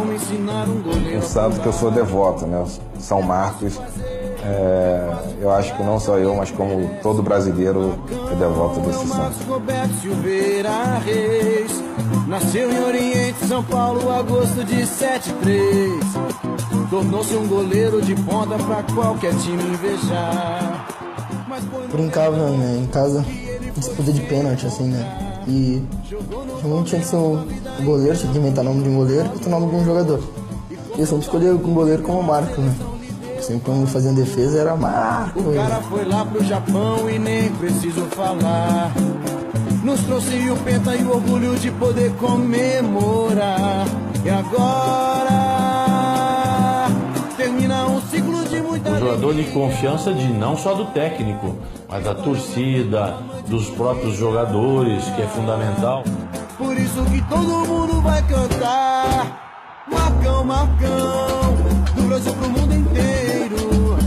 Um santo que eu sou devoto, né? São Marcos. Eu acho que não só eu, mas como todo brasileiro é devoto desse santo. Nasceu em Oriente, São Paulo, agosto de 73. Tornou-se um goleiro de ponta pra qualquer time invejar. Brincava, né, em casa, disputa de pênalti, assim, né? E realmente tinha que ser o goleiro, tinha que inventar o nome de um goleiro e o nome de um jogador. E eu sempre escolhi um goleiro como Marco, né? Sempre quando fazia defesa era Marco. O cara foi lá pro Japão e nem preciso falar. Nos trouxe o penta e o orgulho de poder comemorar. E agora termina um ciclo de muita alegria. Um jogador de confiança não só do técnico, mas da torcida, dos próprios jogadores, que é fundamental. Por isso que todo mundo vai cantar Marcão, Marcão, do Brasil pro mundo inteiro,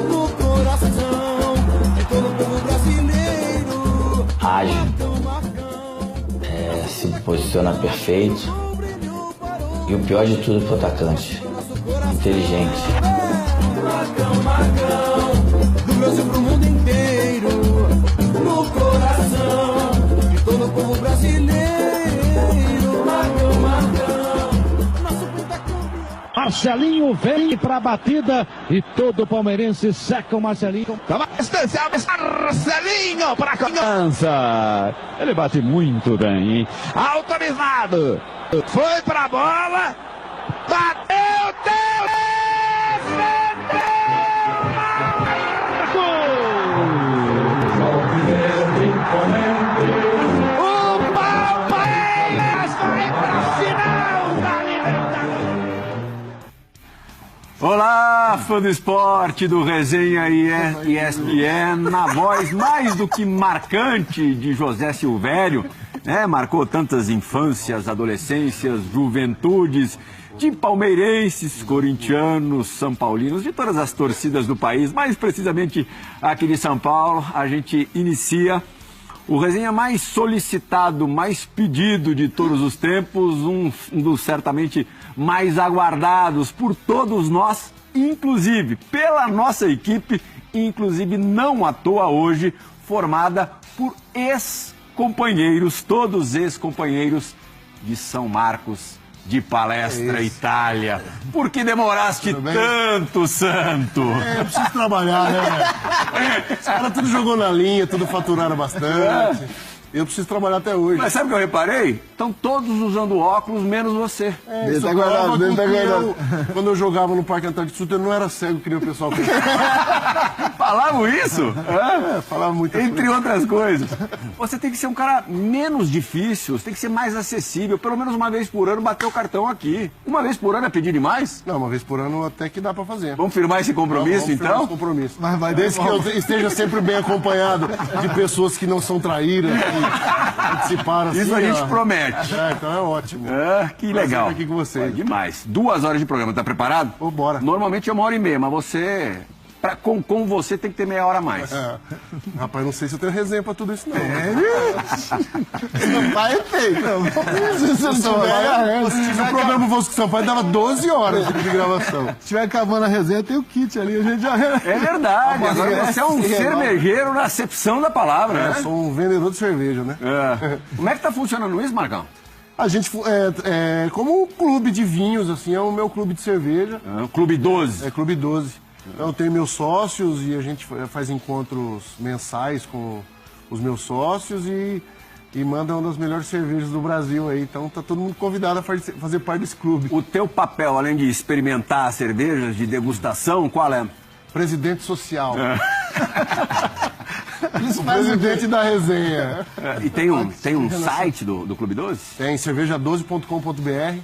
no coração de todo o povo brasileiro. Ágil, se posiciona perfeito e o pior de tudo pro atacante, inteligente. Marcão, Marcão, do Brasil pro mundo inteiro, no coração de todo o povo brasileiro. Marcão, Marcão, nosso pentacampeão. Marcelinho vem pra batida e todo o palmeirense seca o Marcelinho. Toma distância, Marcelinho pra criança. Ele bate muito bem, hein? Autorizado. Foi pra bola. Bateu, o Palmeiras vai pra final da Libertadores. Olá, fã do esporte do Resenha ESPN, na voz mais do que marcante de José Silvério, né? Marcou tantas infâncias, adolescências, juventudes, de palmeirenses, corintianos, são paulinos, de todas as torcidas do país, mais precisamente aqui de São Paulo. A gente inicia o Resenha mais solicitado, mais pedido de todos os tempos, um dos certamente mais aguardados por todos nós, inclusive pela nossa equipe, inclusive não à toa hoje, formada por ex-companheiros, todos ex-companheiros de São Marcos, de Palestra Itália. Por que demoraste tanto, Santo? Eu preciso trabalhar, né? Os caras tudo jogou na linha, tudo faturaram bastante. Eu preciso trabalhar até hoje. Mas sabe o que eu reparei? Estão todos usando óculos, menos você. Isso agora, quando eu jogava no Parque Antártico Sul, eu não era cego, que nem o pessoal pensava. Falavam isso? Falava muito. Entre outras coisas. Você tem que ser um cara menos difícil, você tem que ser mais acessível. Pelo menos uma vez por ano bater o cartão aqui. Uma vez por ano é pedir demais? Não, uma vez por ano até que dá pra fazer. Vamos firmar esse compromisso, vamos então? Esse compromisso. Desde que eu esteja sempre bem acompanhado de pessoas que não são traíras, que participaram assim. Isso a gente promete. Então é ótimo. Que legal. Aqui com você. Demais. 2 horas de programa, tá preparado? Bora. Normalmente é 1h30, mas você... Com você tem que ter meia hora a mais. Rapaz, não sei se eu tenho resenha pra tudo isso, não. Sampaio tem. Se não tiver o programa Voz com Sampaio, dava 12 horas de gravação. Se tiver acabando a resenha, tem o kit ali, a gente já... É verdade, agora você é um cervejeiro na acepção da palavra, né? Eu sou um vendedor de cerveja, né? Como é que tá funcionando isso, Marcão? A gente, como um clube de vinhos, assim, é o meu clube de cerveja. Clube 12. É Clube 12. Então, eu tenho meus sócios e a gente faz encontros mensais com os meus sócios e manda uma das melhores cervejas do Brasil aí. Então tá todo mundo convidado a fazer parte desse clube. O teu papel, além de experimentar cervejas de degustação, qual é? Presidente social. O presidente da resenha. E tem um site do Clube 12? Tem, cerveja12.com.br.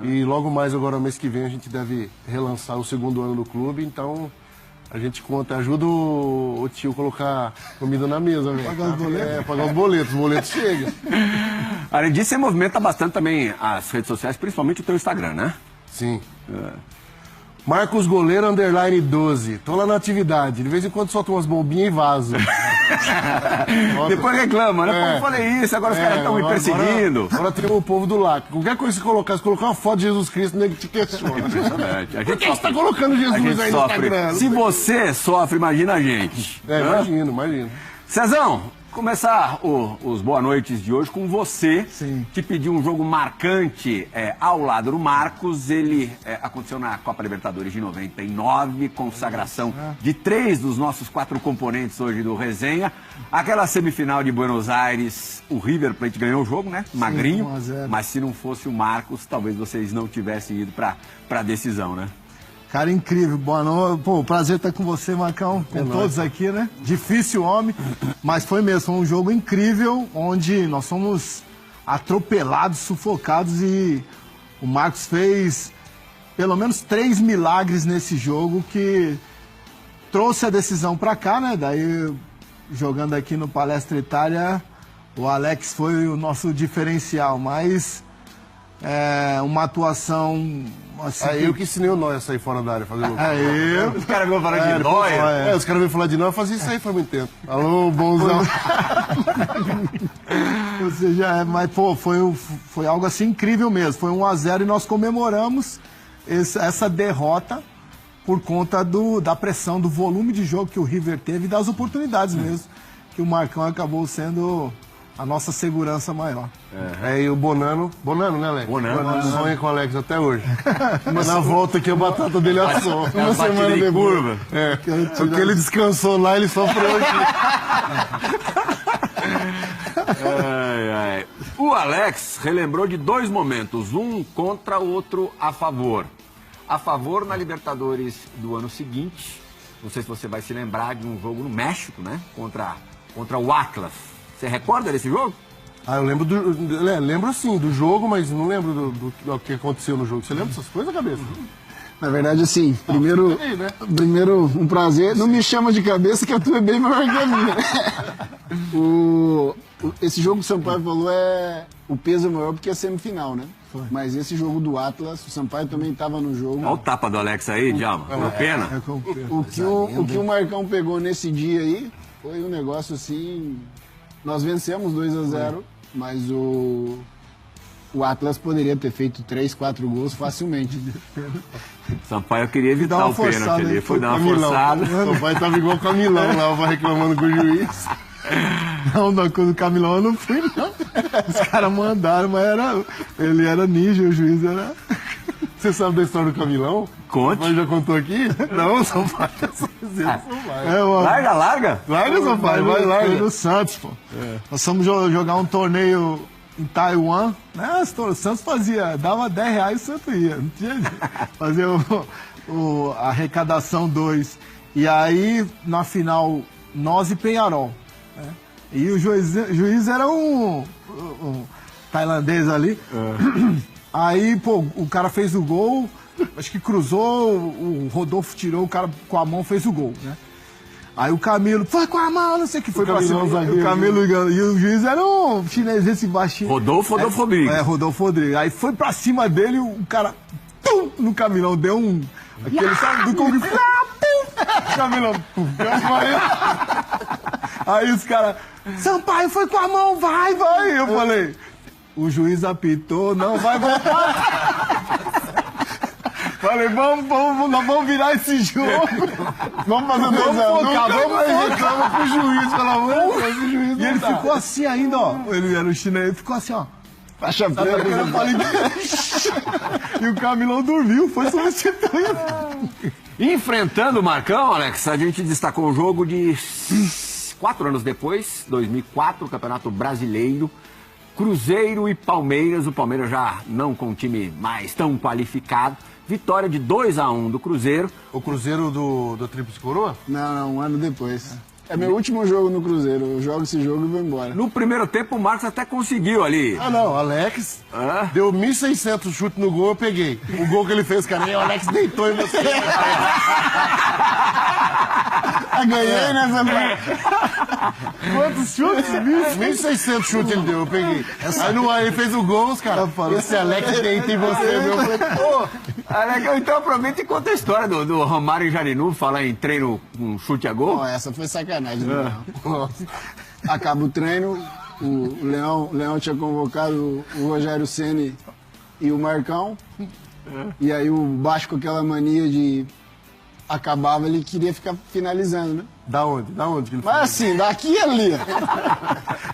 E logo mais agora, mês que vem, a gente deve relançar o 2º ano do clube, então a gente ajuda o tio a colocar comida na mesa, velho. Pagar os boletos? Pagar os boletos chegam. Além disso, você movimenta bastante também as redes sociais, principalmente o teu Instagram, né? Sim. Marcos Goleiro _12. Tô lá na atividade. De vez em quando solto umas bombinhas e vazo. Depois reclama, né? Pô, eu falei isso, agora os caras estão me perseguindo. Agora tem o povo do lacre. Qualquer coisa que você colocar, se colocar uma foto de Jesus Cristo, nem que te questiona. Por que você tá colocando Jesus aí no Instagram? Se você sofre, imagina a gente. Imagino. Cezão, começar os boa noites de hoje com você, que pediu um jogo marcante ao lado do Marcos. Ele aconteceu na Copa Libertadores de 99, consagração de 3 dos nossos 4 componentes hoje do Resenha. Aquela semifinal de Buenos Aires, o River Plate ganhou o jogo, né? Magrinho, 1-0. mas se não fosse o Marcos, talvez vocês não tivessem ido pra decisão, né? Cara, incrível. Boa noite. Pô, prazer estar com você, Marcão, com todos aqui, né? Difícil homem, mas foi mesmo. Foi um jogo incrível, onde nós fomos atropelados, sufocados e o Marcos fez pelo menos 3 milagres nesse jogo que trouxe a decisão pra cá, né? Daí, jogando aqui no Palestra Itália, o Alex foi o nosso diferencial, mas uma atuação... Assim, eu que ensinei o Nóia a sair fora da área, fazer louco. Os caras vão falar de Nóia. Os caras vêm falar de Nóia, eu fazia isso aí faz muito tempo. Alô, bonzão. Ou seja, mas pô, foi algo assim incrível mesmo. Foi 1-0 e nós comemoramos essa derrota por conta da pressão, do volume de jogo que o River teve e das oportunidades mesmo, que o Marcão acabou sendo a nossa segurança maior. E o Bonano, né, Alex? Bonano. Sonha com o Alex até hoje. Mas na volta aqui a batata dele assou. Uma semana depois. Curva. Porque ele descansou lá, ele sofreu aqui. O Alex relembrou de 2 momentos, um contra o outro a favor. A favor na Libertadores do ano seguinte, não sei se você vai se lembrar de um jogo no México, né? Contra o Atlas. Você recorda desse jogo? Eu lembro sim do jogo, mas não lembro do que aconteceu no jogo. Você lembra dessas coisas, cabeça? Na verdade, assim, primeiro um prazer. Não me chama de cabeça que a tua é bem maior que a minha. Esse jogo que o Sampaio falou o peso é maior porque é semifinal, né? Foi. Mas esse jogo do Atlas, o Sampaio também estava no jogo. Olha o tapa do Alex aí, Djalma. Pena. O que o Marcão pegou nesse dia aí foi um negócio assim... Nós vencemos 2-0, mas o Atlas poderia ter feito 3, 4 gols facilmente. Sampaio queria evitar o pênalti ali, foi dar uma forçada. O Sampaio tava igual o Camilão lá, vai reclamando com o juiz. Não, quando o Camilão eu não fui, não. Os caras mandaram, mas ele era ninja, o juiz era... Você sabe da história do Camilão? Conte. Mas já contou aqui? Não, Sampaio. Larga. Larga, Sampaio, vai, larga. Foi do Santos, pô. Nós fomos jogar um torneio em Taiwan, né? O Santos dava R$10 e o Santos ia. Não tinha jeito. Fazia a arrecadação 2. E aí, na final, nós e Penharol. Né? E o juiz era um tailandês ali. Aí, pô, o cara fez o gol, acho que cruzou, o Rodolfo tirou, o cara com a mão fez o gol, né? Aí o Camilo, foi com a mão, não sei o que, foi pra cima. O Camilo e o juiz era um chinês esse baixinho. Rodolfo Rodrigues. Rodolfo Rodrigues. Aí foi pra cima dele, o cara, pum, no Camilão, deu aquele, sabe, do Kung Fu. Camilão, pum. Aí os caras, Sampaio foi com a mão, vai. Eu falei... O juiz apitou, não vai voltar. Falei, vamos virar esse jogo. Vamos fazer 2-0. Vamos reclamar pro juiz, pelo amor de Deus. O juiz e ele ficou assim ainda, ó. Ele era o chinês, ele ficou assim, ó. Faixa preta. E o Camilão dormiu, foi substituído. Enfrentando o Marcão, Alex, a gente destacou um jogo de 4 anos depois, 2004, Campeonato Brasileiro. Cruzeiro e Palmeiras, o Palmeiras já não com um time mais tão qualificado. Vitória de 2-1 do Cruzeiro. O Cruzeiro do Tríplice Coroa? Não, um ano depois. É meu último jogo no Cruzeiro. Eu jogo esse jogo e vou embora. No primeiro tempo, o Marcos até conseguiu ali. Não, Alex deu 1.600 chutes no gol, eu peguei. O gol que ele fez, cara, o Alex deitou em você. Ganhei nessa parte. Quantos chutes? 1.600 chutes ele deu, eu peguei. Aí ele fez o gol, os caras. Esse Alex deita em você, meu. Então aproveita e conta a história do Romário e Jarinu, falar em treino com chute a gol. Não, essa foi sacanagem. Acaba o treino, o Leão tinha convocado o Rogério Ceni e o Marcão. E aí o Baixo, com aquela mania de acabava, ele queria ficar finalizando, né? Da onde que ele Mas assim, daqui e ali.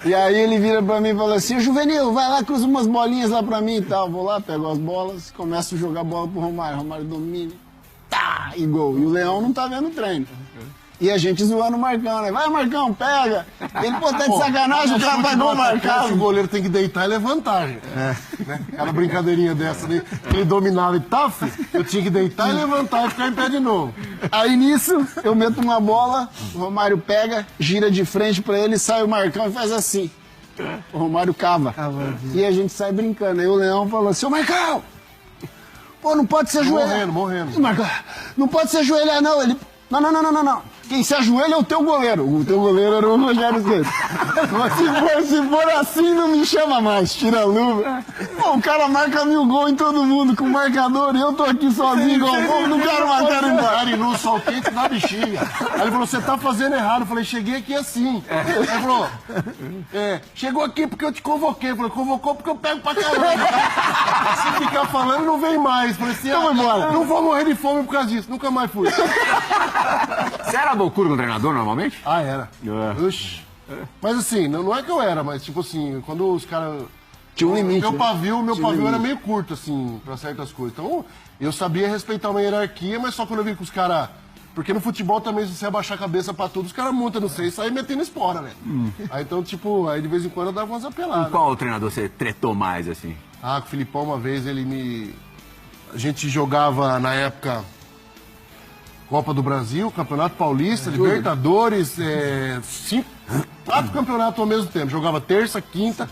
E aí ele vira pra mim e fala assim: Juvenil, vai lá, cruza umas bolinhas lá pra mim e tal. Vou lá, pego as bolas, começo a jogar bola pro Romário. Romário domina, tá, e gol. E o Leão não tá vendo o treino. E a gente zoando o Marcão, né? Vai, Marcão, pega! Ele, pô, tá de sacanagem, o cara vai gol marcado. O goleiro tem que deitar e levantar, gente. Né? Aquela brincadeirinha dessa, né? Ele dominava e taf, eu tinha que deitar e levantar e ficar em pé de novo. Aí nisso, eu meto uma bola, o Romário pega, gira de frente pra ele, sai o Marcão e faz assim. O Romário cava. E a gente sai brincando. Aí o Leão falou assim: ô Marcão! Pô, não pode se ajoelhar. Morrendo. Marcão, não pode se ajoelhar, não. Ele. Não. Quem se ajoelha é o teu goleiro. O teu goleiro era o Rogério Ceni. Mas se for assim, não me chama mais. Tira a luva. Pô, o cara marca 1000 gols em todo mundo com marcador e eu tô aqui sozinho com o gol. Não quero matar ele embora. E no sol quente na bexiga. Aí ele falou: você tá fazendo errado. Eu falei: cheguei aqui assim. Ele falou: chegou aqui porque eu te convoquei. Eu falei: convocou porque eu pego pra caramba. Se ficar falando, não vem mais. Eu falei assim: não vou morrer de fome por causa disso. Nunca mais fui. Você era loucura com o treinador normalmente? Ah, era. Oxi. Mas assim, não é que eu era, mas tipo assim, quando os caras... Tinha um limite. Meu pavio era meio curto, assim, pra certas coisas. Então, eu sabia respeitar uma hierarquia, mas só quando eu vi que os caras... Porque no futebol também, se você abaixar a cabeça pra tudo, os caras montam no seio e saem metendo espora, velho. Aí então, tipo, aí de vez em quando eu dava umas apeladas. Com qual treinador você tretou mais, assim? Ah, com o Filipão uma vez, a gente jogava, na época... Copa do Brasil, Campeonato Paulista, Libertadores, 4 campeonatos ao mesmo tempo. Jogava terça, quinta.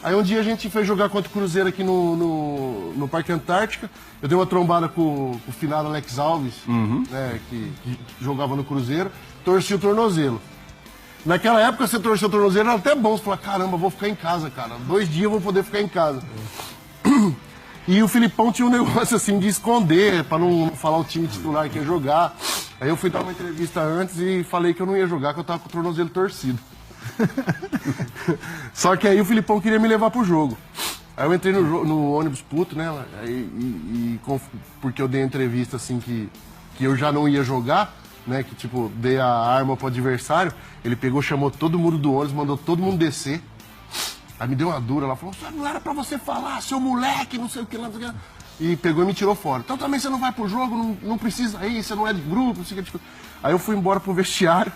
Aí um dia a gente foi jogar contra o Cruzeiro aqui no Parque Antártica. Eu dei uma trombada com o finado Alex Alves, né, que jogava no Cruzeiro. Torci o tornozelo. Naquela época, você torcer o tornozelo era até bom. Você falava: caramba, vou ficar em casa, cara. 2 dias eu vou poder ficar em casa. E o Filipão tinha um negócio assim de esconder, pra não falar o time titular que ia jogar. Aí eu fui dar uma entrevista antes e falei que eu não ia jogar, que eu tava com o tornozelo torcido. Só que aí o Filipão queria me levar pro jogo. Aí eu entrei no ônibus puto, né? Porque eu dei a entrevista assim que eu já não ia jogar, né? Que tipo, dei a arma pro adversário. Ele pegou, chamou todo mundo do ônibus, mandou todo mundo descer. Aí me deu uma dura, ela falou: não era pra você falar, seu moleque, não sei o que lá, não sei o que lá. E pegou e me tirou fora. Então também você não vai pro jogo, não precisa ir, você não é de grupo, não sei o que. Aí eu fui embora pro vestiário,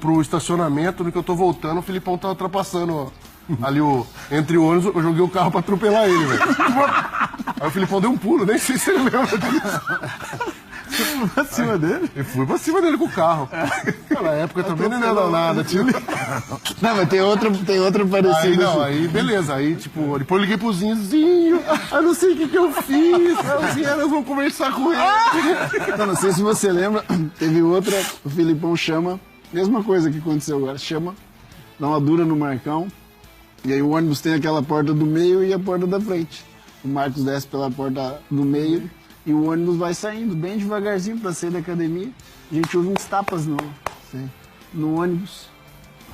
pro estacionamento, no que eu tô voltando, o Filipão tá ultrapassando ali entre o ônibus, eu joguei o carro pra atropelar ele, velho. Aí o Filipão deu um pulo, nem sei se ele lembra disso. Você foi pra cima dele? Eu fui pra cima dele com o carro. Naquela época também não deu nada, tio. Não, mas tem outra parecida. Aí beleza, aí tipo, depois eu liguei pro Zinho, eu não sei o que eu fiz, nós vamos conversar com ele. Não sei se você lembra, teve outra, o Filipão chama, mesma coisa que aconteceu agora, chama, dá uma dura no Marcão, e aí o ônibus tem aquela porta do meio e a porta da frente. O Marcos desce pela porta do meio e o ônibus vai saindo bem devagarzinho para sair da academia. A gente ouve uns tapas no ônibus.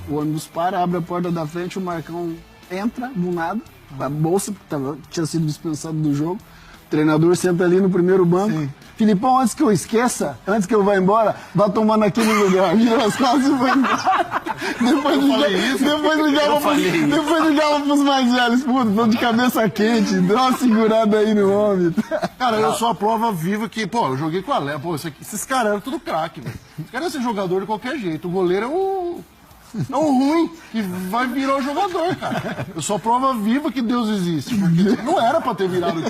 O ônibus para, abre a porta da frente, o Marcão entra do nada, a bolsa, tinha sido dispensado do jogo. O treinador senta ali no primeiro banco. Sim. Filipão, antes que eu esqueça, antes que eu vá embora, vá tomar naquele lugar. Vira as costas e vai embora. Depois ligava pros mais velhos. Puta, tô de cabeça quente, dá uma segurada aí no homem. Cara, eu sou a prova viva que, pô, eu joguei com a Léo. Pô, esses caras eram tudo craque, velho. Os caras iam ser jogador de qualquer jeito. O goleiro é um ruim que vai virar o jogador, cara. Eu sou a prova viva que Deus existe. Porque não era pra ter virado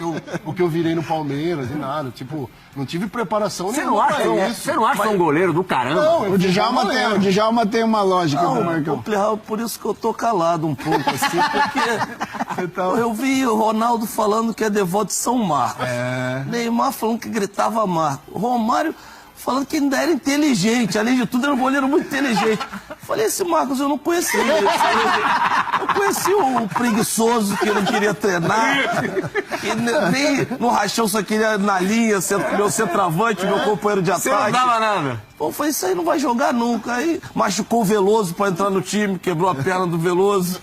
o que eu virei no Palmeiras e nada. Tipo, não tive preparação nenhuma pra isso. Você não acha que é um goleiro do caramba? Não, o Djalma tem uma lógica pro Marcão. Por isso que eu tô calado um pouco, assim, porque eu vi o Ronaldo falando que é devoto de São Marcos. Neymar falando que gritava Marco. Romário falando que ainda era inteligente, além de tudo era um goleiro muito inteligente. Falei, esse Marcos eu não conhecia. Eu conheci o preguiçoso que não queria treinar, que nem no rachão só queria na linha, meu centroavante, meu companheiro de ataque. Você não dava nada. Pô, eu falei, isso aí não vai jogar nunca. Aí machucou o Veloso pra entrar no time, quebrou a perna do Veloso.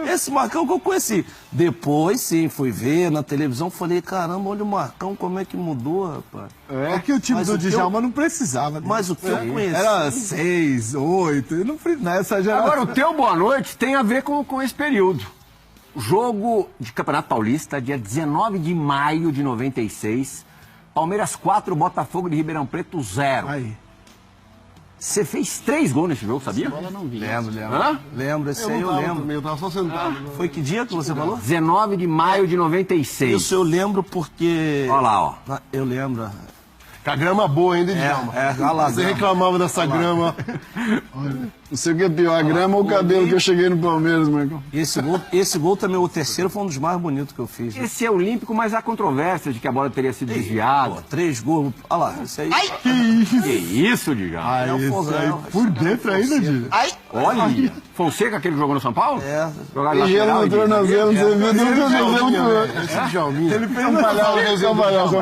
Esse Marcão que eu conheci. Depois, sim, fui ver na televisão, falei, caramba, olha o Marcão, como é que mudou, rapaz. É que o time do Djalma não precisava. Mas o que eu conheci... Era 6, 8, nessa geração. Agora, o teu boa noite tem a ver com esse período. Jogo de Campeonato Paulista, dia 19 de maio de 96. Palmeiras 4, Botafogo de Ribeirão Preto 0. Aí. Você fez 3 gols nesse jogo, sabia? Lembro. Hã? Lembro, esse aí eu lembro. Também, eu tava só sentado. Foi que dia que você falou? 19 de maio de 96. Isso eu lembro porque... Olha lá, ó. Eu lembro. Com a grama boa ainda, Djalma. Olha lá, Você reclamava dessa grama. Não sei o que é pior, a grama ou o cabelo que eu cheguei no Palmeiras, Marcão. Esse gol também, o terceiro, foi um dos mais bonitos que eu fiz. Né? Esse é olímpico, mas há controvérsia de que a bola teria sido desviada. 3 gols. Olha lá, isso aí. Ai, que isso, Djalma? É o fogão. Por dentro ainda, Djalma. Olha, Fonseca, aquele que jogou no São Paulo? É. Jogava E gelo no tornozelo, você viu? Esse Djalminha. Ele fez um palhaço.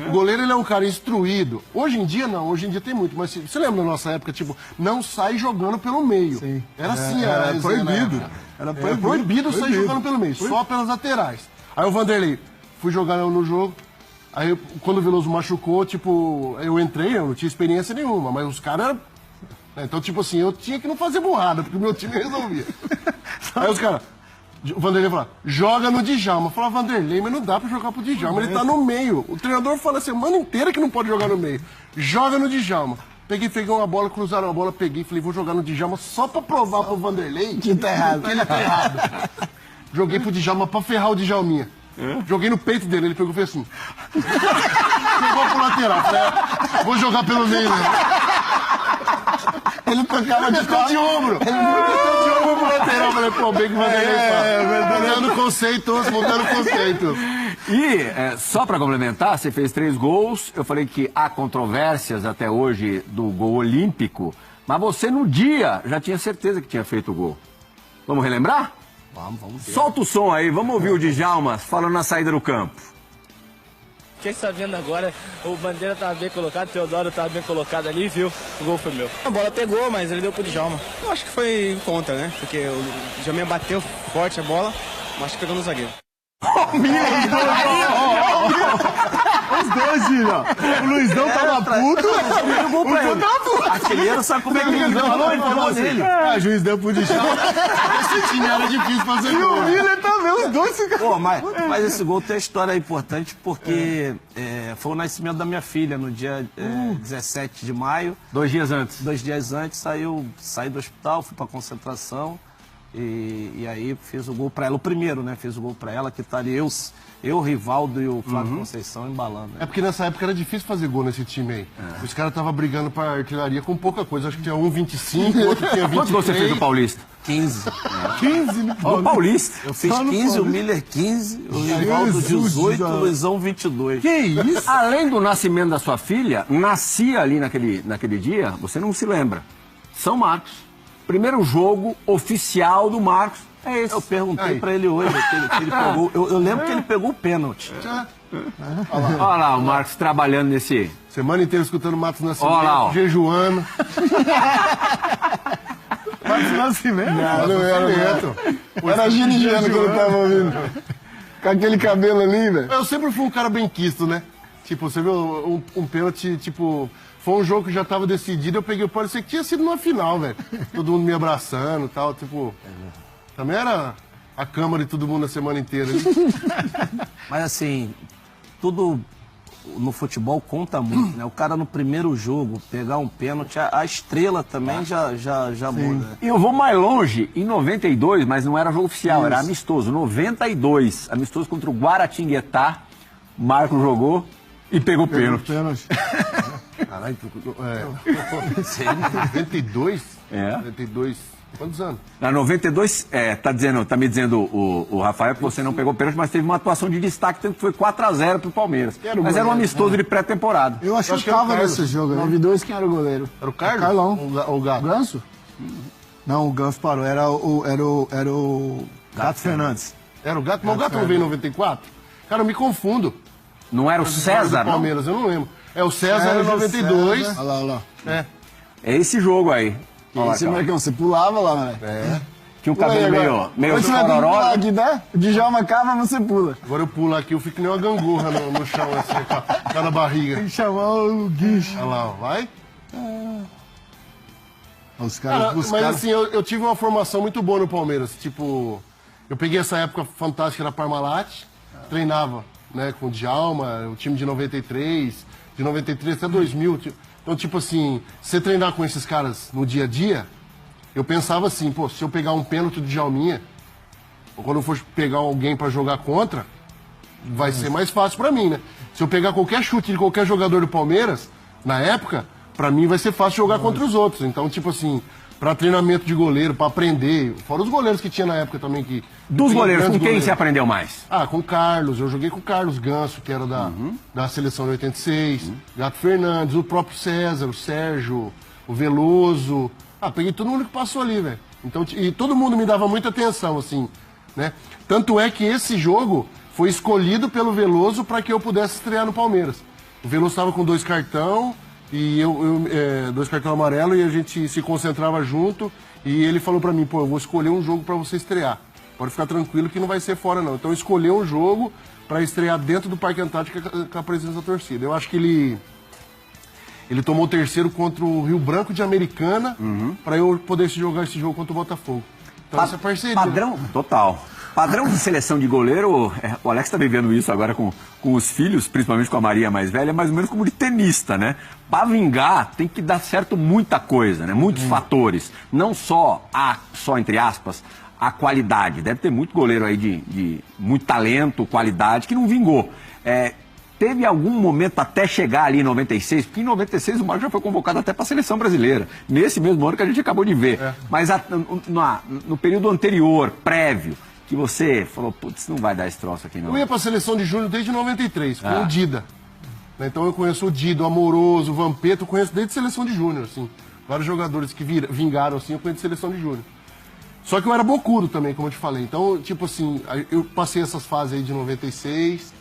O goleiro ele é um cara instruído. Hoje em dia não, hoje em dia tem muito. Mas você lembra da nossa época, tipo, não sai jogando pelo meio. Sim. Era assim, era proibido. Era proibido sair jogando pelo meio, só pelas laterais. Aí o Vanderlei, fui jogar no jogo. Aí quando o Veloso machucou, tipo, eu entrei, eu não tinha experiência nenhuma, mas os caras. Então, tipo assim, eu tinha que não fazer burrada, porque o meu time resolvia. Aí os caras. O Vanderlei fala, joga no Djalma. Eu falo, Vanderlei, mas não dá pra jogar pro Djalma, ele tá no meio. O treinador fala a semana inteira que não pode jogar no meio. Joga no Djalma. Peguei uma bola, cruzaram a bola, peguei, falei, vou jogar no Djalma só pra provar pro Vanderlei Que tá errado. que ele tá errado. Joguei pro Djalma pra ferrar o Djalminha. Joguei no peito dele, ele pegou e fez assim. Jogou pro lateral. Falei, vou jogar pelo meio, né? Ele tocava de ombro. Ele tocou de ombro pro lateral. Falei, pô, bem que o Vanderlei fala. Mudando conceito. E, só pra complementar, você fez 3 gols. Eu falei que há controvérsias até hoje do gol olímpico, mas você no dia já tinha certeza que tinha feito o gol. Vamos relembrar? Vamos ver. Solta o som aí, vamos ouvir o Djalma falando na saída do campo. O que você tá vendo agora, o Bandeira tava bem colocado, o Teodoro tava bem colocado ali, viu? O gol foi meu. A bola pegou, mas ele deu pro Djalma. Eu acho que foi contra, né? Porque o Djalma bateu forte a bola, mas acho que pegou no zagueiro. Os dois, Gila. O Luizão tava puto. O artilheiro sabe como é que ele falou nele. O juiz deu pro Djalma. Esse time era difícil fazer E gol. o Miller também, os dois ficaram. Pô, mas esse gol tem uma história importante porque foi o nascimento da minha filha no dia 17 de maio. 2 dias antes. 2 dias antes, saí do hospital, fui pra concentração e aí fiz o gol pra ela. O primeiro, né? Fiz o gol pra ela, que tá ali eu, Rivaldo e o Flávio Conceição embalando. Né? É porque nessa época era difícil fazer gol nesse time aí. Os caras estavam brigando pra artilharia com pouca coisa. Acho que tinha 1,25, outro tinha 23. Quantos gols você fez no Paulista? 15. 15, né? Ó, o Paulista. Eu fiz 15, o Miller 15, o Rivaldo 18, o Luizão 22. Que isso? Além do nascimento da sua filha, nascia ali naquele dia, você não se lembra, São Marcos. Primeiro jogo oficial do Marcos é esse. Eu perguntei pra ele hoje, que ele pegou, eu lembro que ele pegou o pênalti. Olha lá o Marcos trabalhando nesse... Semana inteira escutando Matos Nascimento, Olha lá, ó. jejuando. Matos Nascimento? Não era Ginigiano que eu tava ouvindo. Com aquele cabelo ali, velho. Eu sempre fui um cara bem quisto, né? Tipo, você viu um pênalti, tipo... Foi um jogo que já tava decidido, eu peguei o parecia que tinha sido numa final, velho. Todo mundo me abraçando e tal, tipo... Também era a câmara de todo mundo a semana inteira. Né? Mas assim, tudo no futebol conta muito, né? O cara no primeiro jogo pegar um pênalti, a estrela também já muda. E eu vou mais longe, em 92, mas não era jogo oficial, era amistoso. 92, amistoso contra o Guaratinguetá, Marco jogou e pegou pênalti. Caralho, 92? É. 92? Quantos anos? Na 92, tá me dizendo o Rafael que você não pegou pênalti, mas teve uma atuação de destaque, tanto que foi 4-0 pro Palmeiras. Mas era um amistoso de pré-temporada. Eu acho que tava nesse jogo aí. 9-2, quem era o goleiro? Era o Carlos? Carlão. O Gato? Ganso? Não, o Ganso parou. Era o Gato Fernandes. Era o Gato? Mas o Gato não veio em 94? Cara, eu me confundo. Não era o César, do Palmeiras, eu não lembro. É o César, era 92. Olha lá. É esse jogo aí. Esse Marcão, você pulava lá, né? Tinha um cabelo meio Você vai ter que pular aqui, né? O Djalma cava, você pula. Agora eu pulo aqui, eu fico nem uma gangorra no chão, assim, com cada barriga. Tem que chamar o guincho. Olha lá, vai. Os caras mas assim, eu tive uma formação muito boa no Palmeiras. Tipo, eu peguei essa época fantástica da Parmalat, treinava, né, com o Djalma, o time de 93, de 93 até 2000. Então, tipo assim, você treinar com esses caras no dia a dia, eu pensava assim, pô, se eu pegar um pênalti do Djalminha, ou quando eu for pegar alguém pra jogar contra, vai ser mais fácil pra mim, né? Se eu pegar qualquer chute de qualquer jogador do Palmeiras, na época, pra mim vai ser fácil jogar contra os outros. Então, tipo assim, pra treinamento de goleiro, pra aprender, fora os goleiros que tinha na época também que... Dos goleiros, com quem você aprendeu mais? Com o Carlos, eu joguei com o Carlos Ganso, que era da seleção de 86, Gato Fernandes, o próprio César, o Sérgio, o Veloso. Peguei todo mundo que passou ali, velho. Então, e todo mundo me dava muita atenção, assim, né? Tanto é que esse jogo foi escolhido pelo Veloso para que eu pudesse estrear no Palmeiras. O Veloso estava com 2 cartão, e 2 cartão amarelo, e a gente se concentrava junto, e ele falou para mim, pô, eu vou escolher um jogo para você estrear. Pode ficar tranquilo que não vai ser fora, não. Então, escolheu um jogo para estrear dentro do Parque Antártico com a presença da torcida. Eu acho que ele tomou o 3º contra o Rio Branco de Americana para eu poder jogar esse jogo contra o Botafogo. Então, essa parceria. Padrão, total. Padrão de seleção de goleiro, o Alex está vivendo isso agora com os filhos, principalmente com a Maria mais velha, mais ou menos como de tenista, né? Para vingar, tem que dar certo muita coisa, né? Muitos fatores. Não só entre aspas, a qualidade. Deve ter muito goleiro aí de muito talento, qualidade, que não vingou. Teve algum momento até chegar ali em 96, porque em 96 o Marcos já foi convocado até para a seleção brasileira, nesse mesmo ano que a gente acabou de ver. Mas no período anterior, prévio, que você falou, putz, não vai dar esse troço aqui não. Eu ia para a seleção de júnior desde 93, com o Dida. Então eu conheço o Dida, o Amoroso, o Vampeta, eu conheço desde seleção de júnior, assim. Vários jogadores que vingaram, assim, eu conheço seleção de júnior. Só que eu era bocudo também, como eu te falei. Então, tipo assim, eu passei essas fases aí de 96,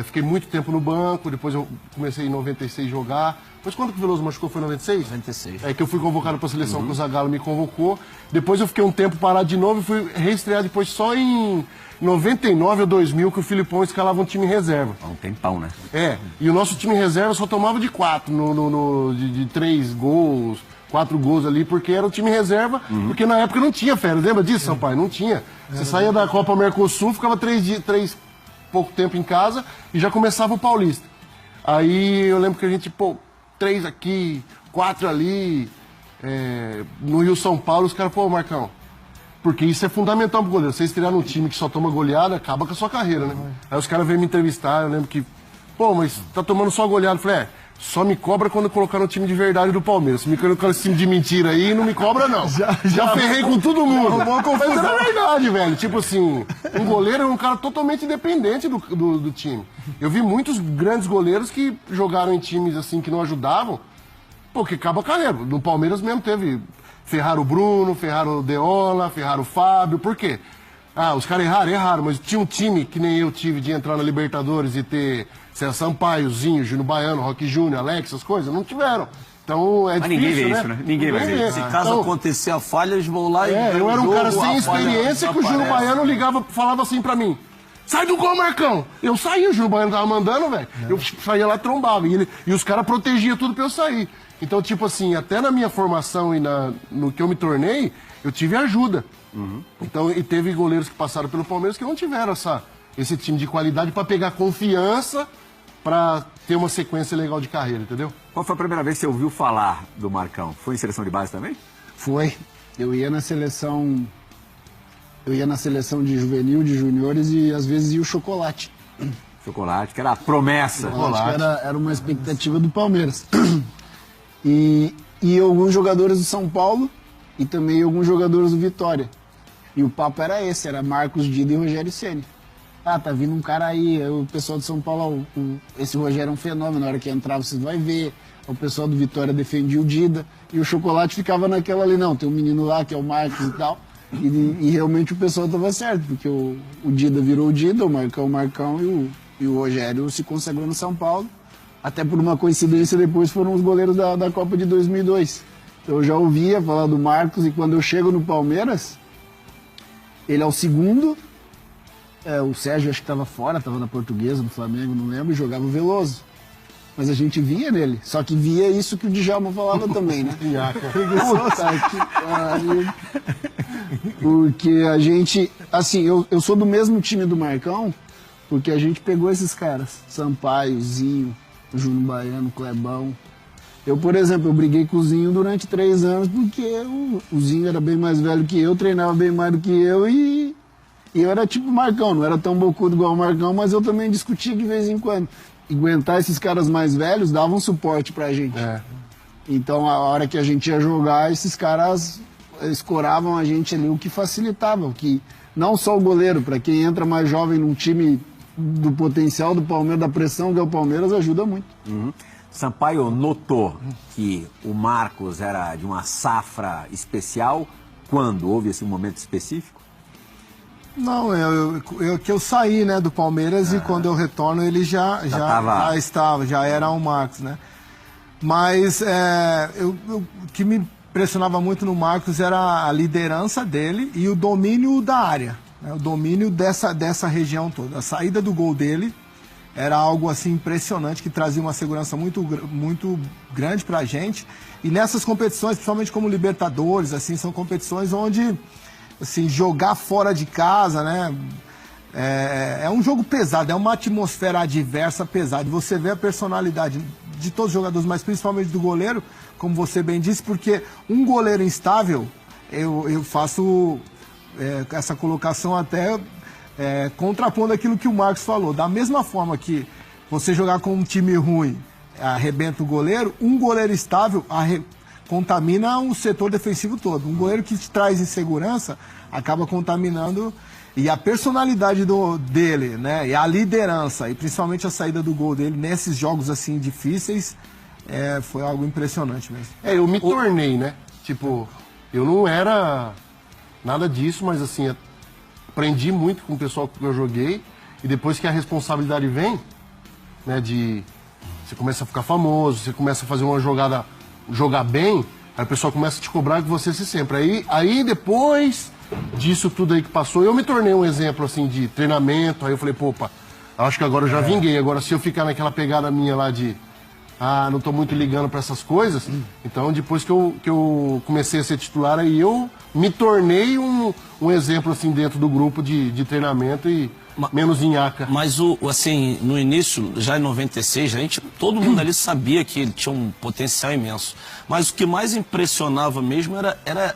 fiquei muito tempo no banco, depois eu comecei em 96 a jogar. Mas quando que o Veloso machucou? Foi em 96? 96. Que eu fui convocado para a seleção, que o Zagallo me convocou. Depois eu fiquei um tempo parado de novo e fui reestrear depois só em 99 ou 2000 que o Filipão escalava um time em reserva. Um tempão, né? E o nosso time em reserva só tomava de 4, de 3 gols, 4 gols ali, porque era o time em reserva, porque na época não tinha férias. Lembra disso, Sampaio? Não tinha. Você saía da Copa Mercosul, ficava 3 pouco tempo em casa e já começava o Paulista. Aí eu lembro que a gente, 3 aqui, 4 ali, no Rio São Paulo, os caras, Marcão, porque isso é fundamental pro goleiro. Você estrear num time que só toma goleada, acaba com a sua carreira, né? Aí os caras veio me entrevistar, eu lembro que, mas tá tomando só goleada. Eu falei, só me cobra quando colocar no time de verdade do Palmeiras. Se me colocar nesse time de mentira aí, não me cobra, não. Já ferrei com todo mundo. Mas era verdade, velho. Tipo assim, um goleiro é um cara totalmente independente do time. Eu vi muitos grandes goleiros que jogaram em times assim que não ajudavam, que acaba a carreira. No Palmeiras mesmo teve Ferraro Bruno, Ferraro Deola, Ferraro Fábio. Por quê? Os caras erraram, mas tinha um time que nem eu tive de entrar na Libertadores e ter César Sampaiozinho, Júnior Baiano, Roque Júnior, Alex, essas coisas, não tiveram. Então mas difícil, ninguém vê isso, né? Ninguém vai ver. Se caso acontecer a falha, eles vão lá e... eu era um cara sem experiência que o Júnior Baiano falava assim pra mim, sai do gol, Marcão! Eu saía, o Júnior Baiano tava mandando, velho. Eu saía lá, trombava. E os caras protegiam tudo pra eu sair. Então, tipo assim, até na minha formação e no que eu me tornei, eu tive ajuda. Então, e teve goleiros que passaram pelo Palmeiras que não tiveram esse time de qualidade pra pegar confiança, pra ter uma sequência legal de carreira, entendeu? Qual foi a primeira vez que você ouviu falar do Marcão? Foi em seleção de base também? Foi. Eu ia na seleção de juvenil, de juniores e às vezes ia o Chocolate. Chocolate, que era a promessa. Chocolate. Era uma expectativa do Palmeiras. E alguns jogadores do São Paulo e também alguns jogadores do Vitória. E o papo era esse, era Marcos Dida e Rogério Ceni. Ah, tá vindo um cara aí, o pessoal de São Paulo, esse Rogério é um fenômeno, na hora que entrar vocês vão ver. O pessoal do Vitória defendia o Dida, e o Chocolate ficava naquela ali, não, tem um menino lá que é o Marcos e tal. E realmente o pessoal estava certo, porque o Dida virou o Dida, o Marcão e o Rogério se consagrou no São Paulo. Até por uma coincidência, depois foram os goleiros da Copa de 2002. Então eu já ouvia falar do Marcos, e quando eu chego no Palmeiras, ele é o segundo, o Sérgio acho que estava fora, estava na Portuguesa, do Flamengo, não lembro, e jogava o Veloso. Mas a gente via nele, só que via isso que o Djalma falava também, né? Porque a gente, assim, eu sou do mesmo time do Marcão, porque a gente pegou esses caras, Sampaio, Zinho, Júnior Baiano, Clebão. Eu, por exemplo, eu briguei com o Zinho durante 3 anos, porque o Zinho era bem mais velho que eu, treinava bem mais do que eu, e eu era tipo o Marcão, não era tão bocudo igual o Marcão, mas eu também discutia de vez em quando. E aguentar esses caras mais velhos dava um suporte pra gente. Então, a hora que a gente ia jogar, esses caras escoravam a gente ali, o que facilitava, o que não só o goleiro, para quem entra mais jovem num time do potencial do Palmeiras, da pressão que é o Palmeiras, ajuda muito. Sampaio notou que o Marcos era de uma safra especial quando houve esse momento específico? Não, que eu saí, né, do Palmeiras, e quando eu retorno ele já estava, já era o Marcos, né? Mas o que me impressionava muito no Marcos era a liderança dele e o domínio da área, né? O domínio dessa região toda. A saída do gol dele era algo assim impressionante, que trazia uma segurança muito grande pra gente. E nessas competições, principalmente como Libertadores, assim, são competições onde, assim, jogar fora de casa, né, é um jogo pesado, é uma atmosfera adversa pesada. E você vê a personalidade de todos os jogadores, mas principalmente do goleiro, como você bem disse, porque um goleiro instável, eu faço essa colocação até contrapondo aquilo que o Marcos falou. Da mesma forma que você jogar com um time ruim arrebenta o goleiro, um goleiro estável contamina o setor defensivo todo. Um goleiro que te traz insegurança acaba contaminando, e a personalidade dele, né, e a liderança, e principalmente a saída do gol dele nesses jogos assim difíceis, foi algo impressionante mesmo. Eu me tornei, né? Tipo, eu não era nada disso, mas assim, aprendi muito com o pessoal que eu joguei, e depois que a responsabilidade vem, né, você começa a ficar famoso, você começa a fazer uma jogada, jogar bem, aí o pessoal começa a te cobrar que você se sempre. Aí depois disso tudo aí que passou, eu me tornei um exemplo assim de treinamento. Aí eu falei, pô, acho que agora eu já vinguei. Agora, se eu ficar naquela pegada minha lá de não tô muito ligando para essas coisas, então depois que eu comecei a ser titular, aí eu me tornei um exemplo assim dentro do grupo de treinamento e menos nhaca. Mas assim, no início, já em 96, todo mundo ali sabia que ele tinha um potencial imenso. Mas o que mais impressionava mesmo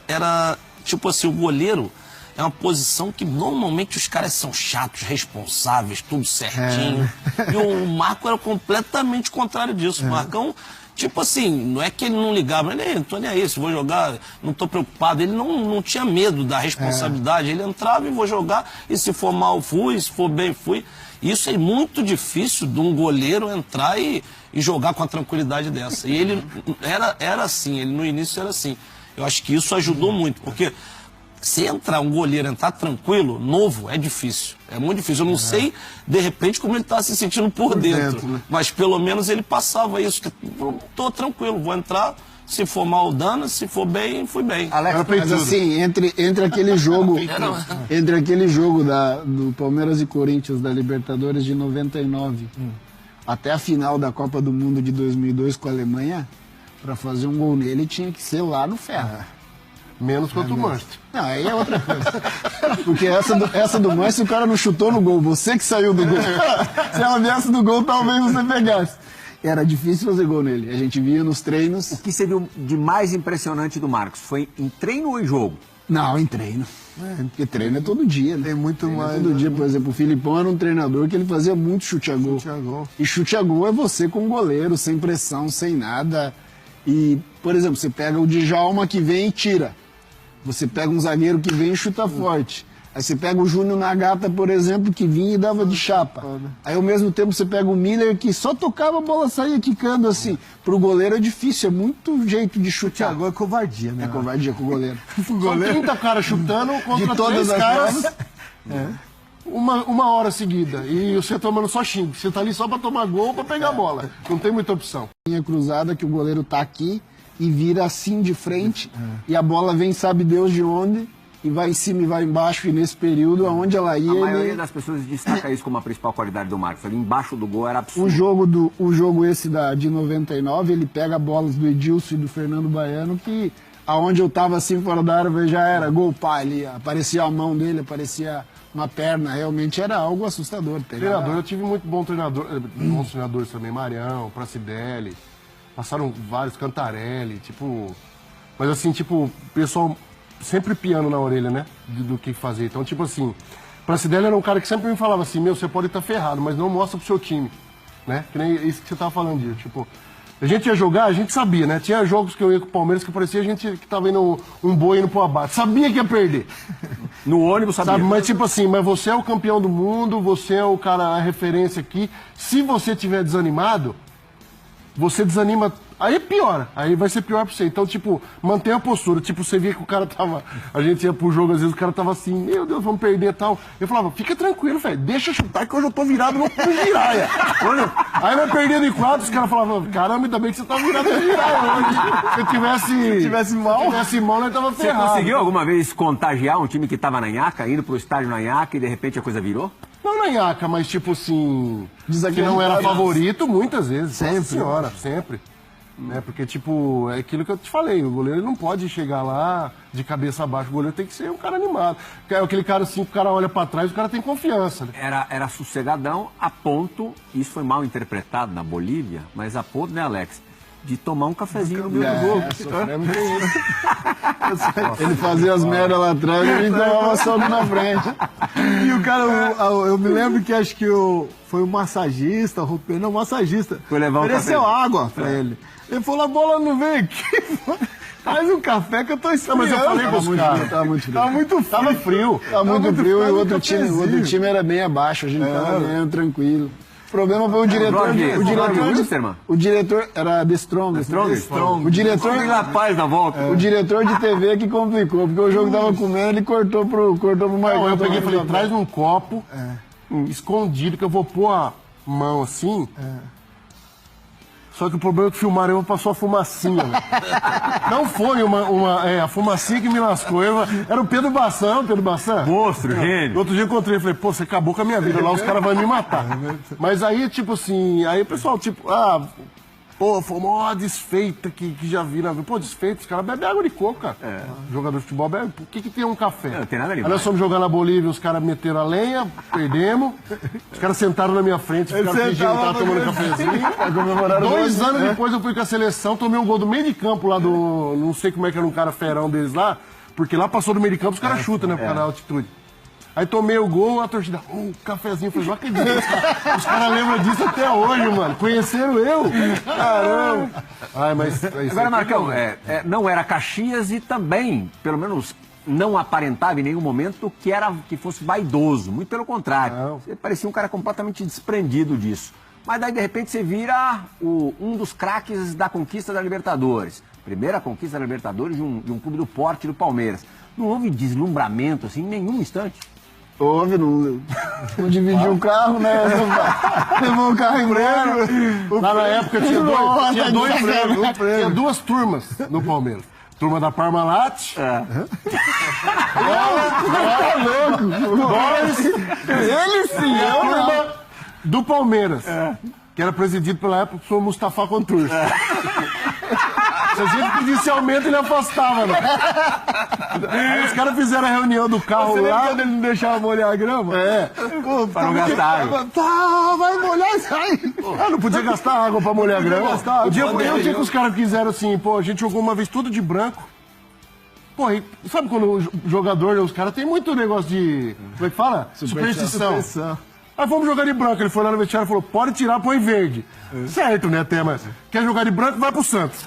era tipo assim, o goleiro é uma posição que normalmente os caras são chatos, responsáveis, tudo certinho. E o Marco era completamente contrário disso. O Marcão, tipo assim, não é que ele não ligava, ele não tô nem aí, se vou jogar, não tô preocupado. Ele não tinha medo da responsabilidade. Ele entrava e vou jogar, e se for mal, fui, se for bem, fui. Isso é muito difícil de um goleiro entrar e jogar com a tranquilidade dessa. E ele era assim, ele no início era assim. Eu acho que isso ajudou muito, porque se um goleiro entrar tranquilo, novo, é difícil. É muito difícil. Eu não sei, de repente, como ele está se sentindo por dentro. Né? Mas pelo menos ele passava isso. Tô tranquilo, vou entrar. Se for mal, dana. Se for bem, fui bem. Mas assim, entre aquele jogo, do Palmeiras e Corinthians da Libertadores de 99 até a final da Copa do Mundo de 2002 com a Alemanha, para fazer um gol nele tinha que ser lá no ferro. Menos contra o Manchester. Não, aí é outra coisa. Porque essa do Manchester, o cara não chutou no gol, você que saiu do gol. Se ela viesse do gol, talvez você pegasse. Era difícil fazer gol nele. A gente via nos treinos. O que você viu de mais impressionante do Marcos? Foi em treino ou em jogo? Não, em treino. Porque treino é todo dia, né? Tem muito mais. Todo dia, por exemplo, o Filipão era um treinador que ele fazia muito chute a gol. E chute a gol é você com o goleiro, sem pressão, sem nada. E, por exemplo, você pega o Djalma que vem e tira. Você pega um zagueiro que vem e chuta forte. Aí você pega o Júnior Nagata, por exemplo, que vinha e dava de chapa. Aí ao mesmo tempo você pega o Miller, que só tocava a bola, saía quicando assim. Pro goleiro é difícil, é muito jeito de chutar. Agora é covardia, né? É covardia com o goleiro. São 30 caras chutando contra De todas 3 as caras. formas. Uma hora seguida. E você tomando só xingo. Você tá ali só pra tomar gol ou pra pegar a bola. Não tem muita opção. Linha cruzada que o goleiro tá aqui e vira assim de frente. E a bola vem, sabe Deus de onde, e vai em cima e vai embaixo. E nesse período, aonde ela ia... A maioria das pessoas destaca isso como a principal qualidade do Marcos. Ali embaixo do gol era absurdo. O jogo esse de 99, ele pega bolas do Edilson e do Fernando Baiano, que aonde eu tava assim fora da área, já era gol pá ali. Aparecia a mão dele, aparecia uma perna. Realmente era algo assustador. Treinador, eu tive muito bons treinadores também. Marião, Pracidelli. Passaram vários, Cantarelli, tipo... Mas assim, tipo, o pessoal sempre piano na orelha, né? Do que fazer. Então, tipo assim, Pracidelli era um cara que sempre me falava assim, você pode estar ferrado, mas não mostra pro seu time, né? Que nem isso que você tava falando, Diego. Tipo, a gente ia jogar, a gente sabia, né? Tinha jogos que eu ia com o Palmeiras que parecia a gente que tava indo um boi indo pro abate. Sabia que ia perder. No ônibus, sabia. Sabe? Mas tipo assim, mas você é o campeão do mundo, você é o cara, a referência aqui. Se você tiver desanimado, você desanima, aí piora, aí vai ser pior pra você. Então, tipo, mantenha a postura. Tipo, você via que o cara tava, a gente ia pro jogo, às vezes o cara tava assim, meu Deus, vamos perder e tal. Eu falava, fica tranquilo, velho, deixa eu chutar que hoje eu tô virado no giraia. Aí vai perdendo em 4, os caras falavam, caramba, ainda bem que você tá virado no giraia hoje. Se eu tivesse mal, nós tava ferrado. Você conseguiu alguma vez contagiar um time que tava na nhaca, indo pro estádio na nhaca e de repente a coisa virou? Não na nhaca, mas tipo assim, que não era favorito muitas vezes. Sempre. Nossa senhora, sempre. Né? Porque, tipo, é aquilo que eu te falei, o goleiro não pode chegar lá de cabeça abaixo, o goleiro tem que ser um cara animado. É aquele cara assim, que o cara olha pra trás, o cara tem confiança. Né? Era sossegadão a ponto, isso foi mal interpretado na Bolívia, mas a ponto, né, Alex, de tomar um cafezinho no meio do jogo. Ele fazia as merdas lá atrás e a gente tomava soco na frente. E o cara, eu me lembro que acho que foi o massagista, o massagista. Foi levar um ofereceu café. água pra ele. Ele falou, a bola não vem aqui. Faz um café que eu tô esfriando. Mas eu falei pros caras. Tava muito frio. Tava muito frio. Tava frio. Tava muito frio e o outro time era bem abaixo, a gente tava ganhando tranquilo. O problema foi o diretor. O diretor era The Strongest. O diretor Rapaz da volta. O diretor de TV que complicou, porque o jogo tava comendo, ele cortou pro Marcão. Eu peguei e falei, traz um copo escondido que eu vou pôr a mão assim. Só que o problema é que filmaram, passou a fumacinha. Né? Não foi a fumacinha que me lascou. Era o Pedro Bassan. Monstro, gênio. Outro dia eu encontrei e falei, pô, você acabou com a minha vida. Lá os caras vão me matar. Mas aí, tipo assim, aí o pessoal, tipo, pô, foi uma desfeita que já viram. Pô, desfeita, os caras bebem água de coco, cara. Jogador de futebol bebe. Por que tem um café? Não tem nada ali. Aí nós fomos jogar na Bolívia, os caras meteram a lenha, perdemos. Os caras sentaram na minha frente, ficaram fingindo que tava tomando cafezinho. 2 anos depois eu fui com a seleção, tomei um gol do meio de campo lá do. Não sei como é que era um cara ferão deles lá, porque lá passou do meio de campo, os caras chutam, né? Por causa da altitude. Aí tomei o gol, a torcida, cafezinho, falei, não acredito. Os caras lembram disso até hoje, mano. Conheceram eu? Caramba. Mas agora, Marcão, não era Caxias e também, pelo menos, não aparentava em nenhum momento que fosse vaidoso. Muito pelo contrário. Não. Você parecia um cara completamente desprendido disso. Mas daí, de repente, você vira um dos craques da conquista da Libertadores. Primeira conquista da Libertadores de um clube do porte do Palmeiras. Não houve deslumbramento, assim, em nenhum instante. Houve, não dividiu o carro, né? Levou o carro embora. Lá na época tinha 2 turmas no Palmeiras. Turma da Parmalat. Ele sim, eu não. Turma do Palmeiras. Que era presidido pela época do Mustafa Contur. Se a gente pedisse aumento, ele afastava, né? Aí os caras fizeram a reunião do carro lá. Ele não deixava molhar a grama? Pô, para não gastar água. Tá, vai molhar isso aí. Não podia gastar água pra molhar a grama. O dia que os caras quiseram assim, pô, a gente jogou uma vez tudo de branco. Pô, e sabe quando o jogador, os caras tem muito negócio de. Como é que fala? Superstição. Aí vamos jogar de branco. Ele foi lá no vestiário e falou, pode tirar, põe verde. Certo, né, Tema? Quer jogar de branco, vai pro Santos.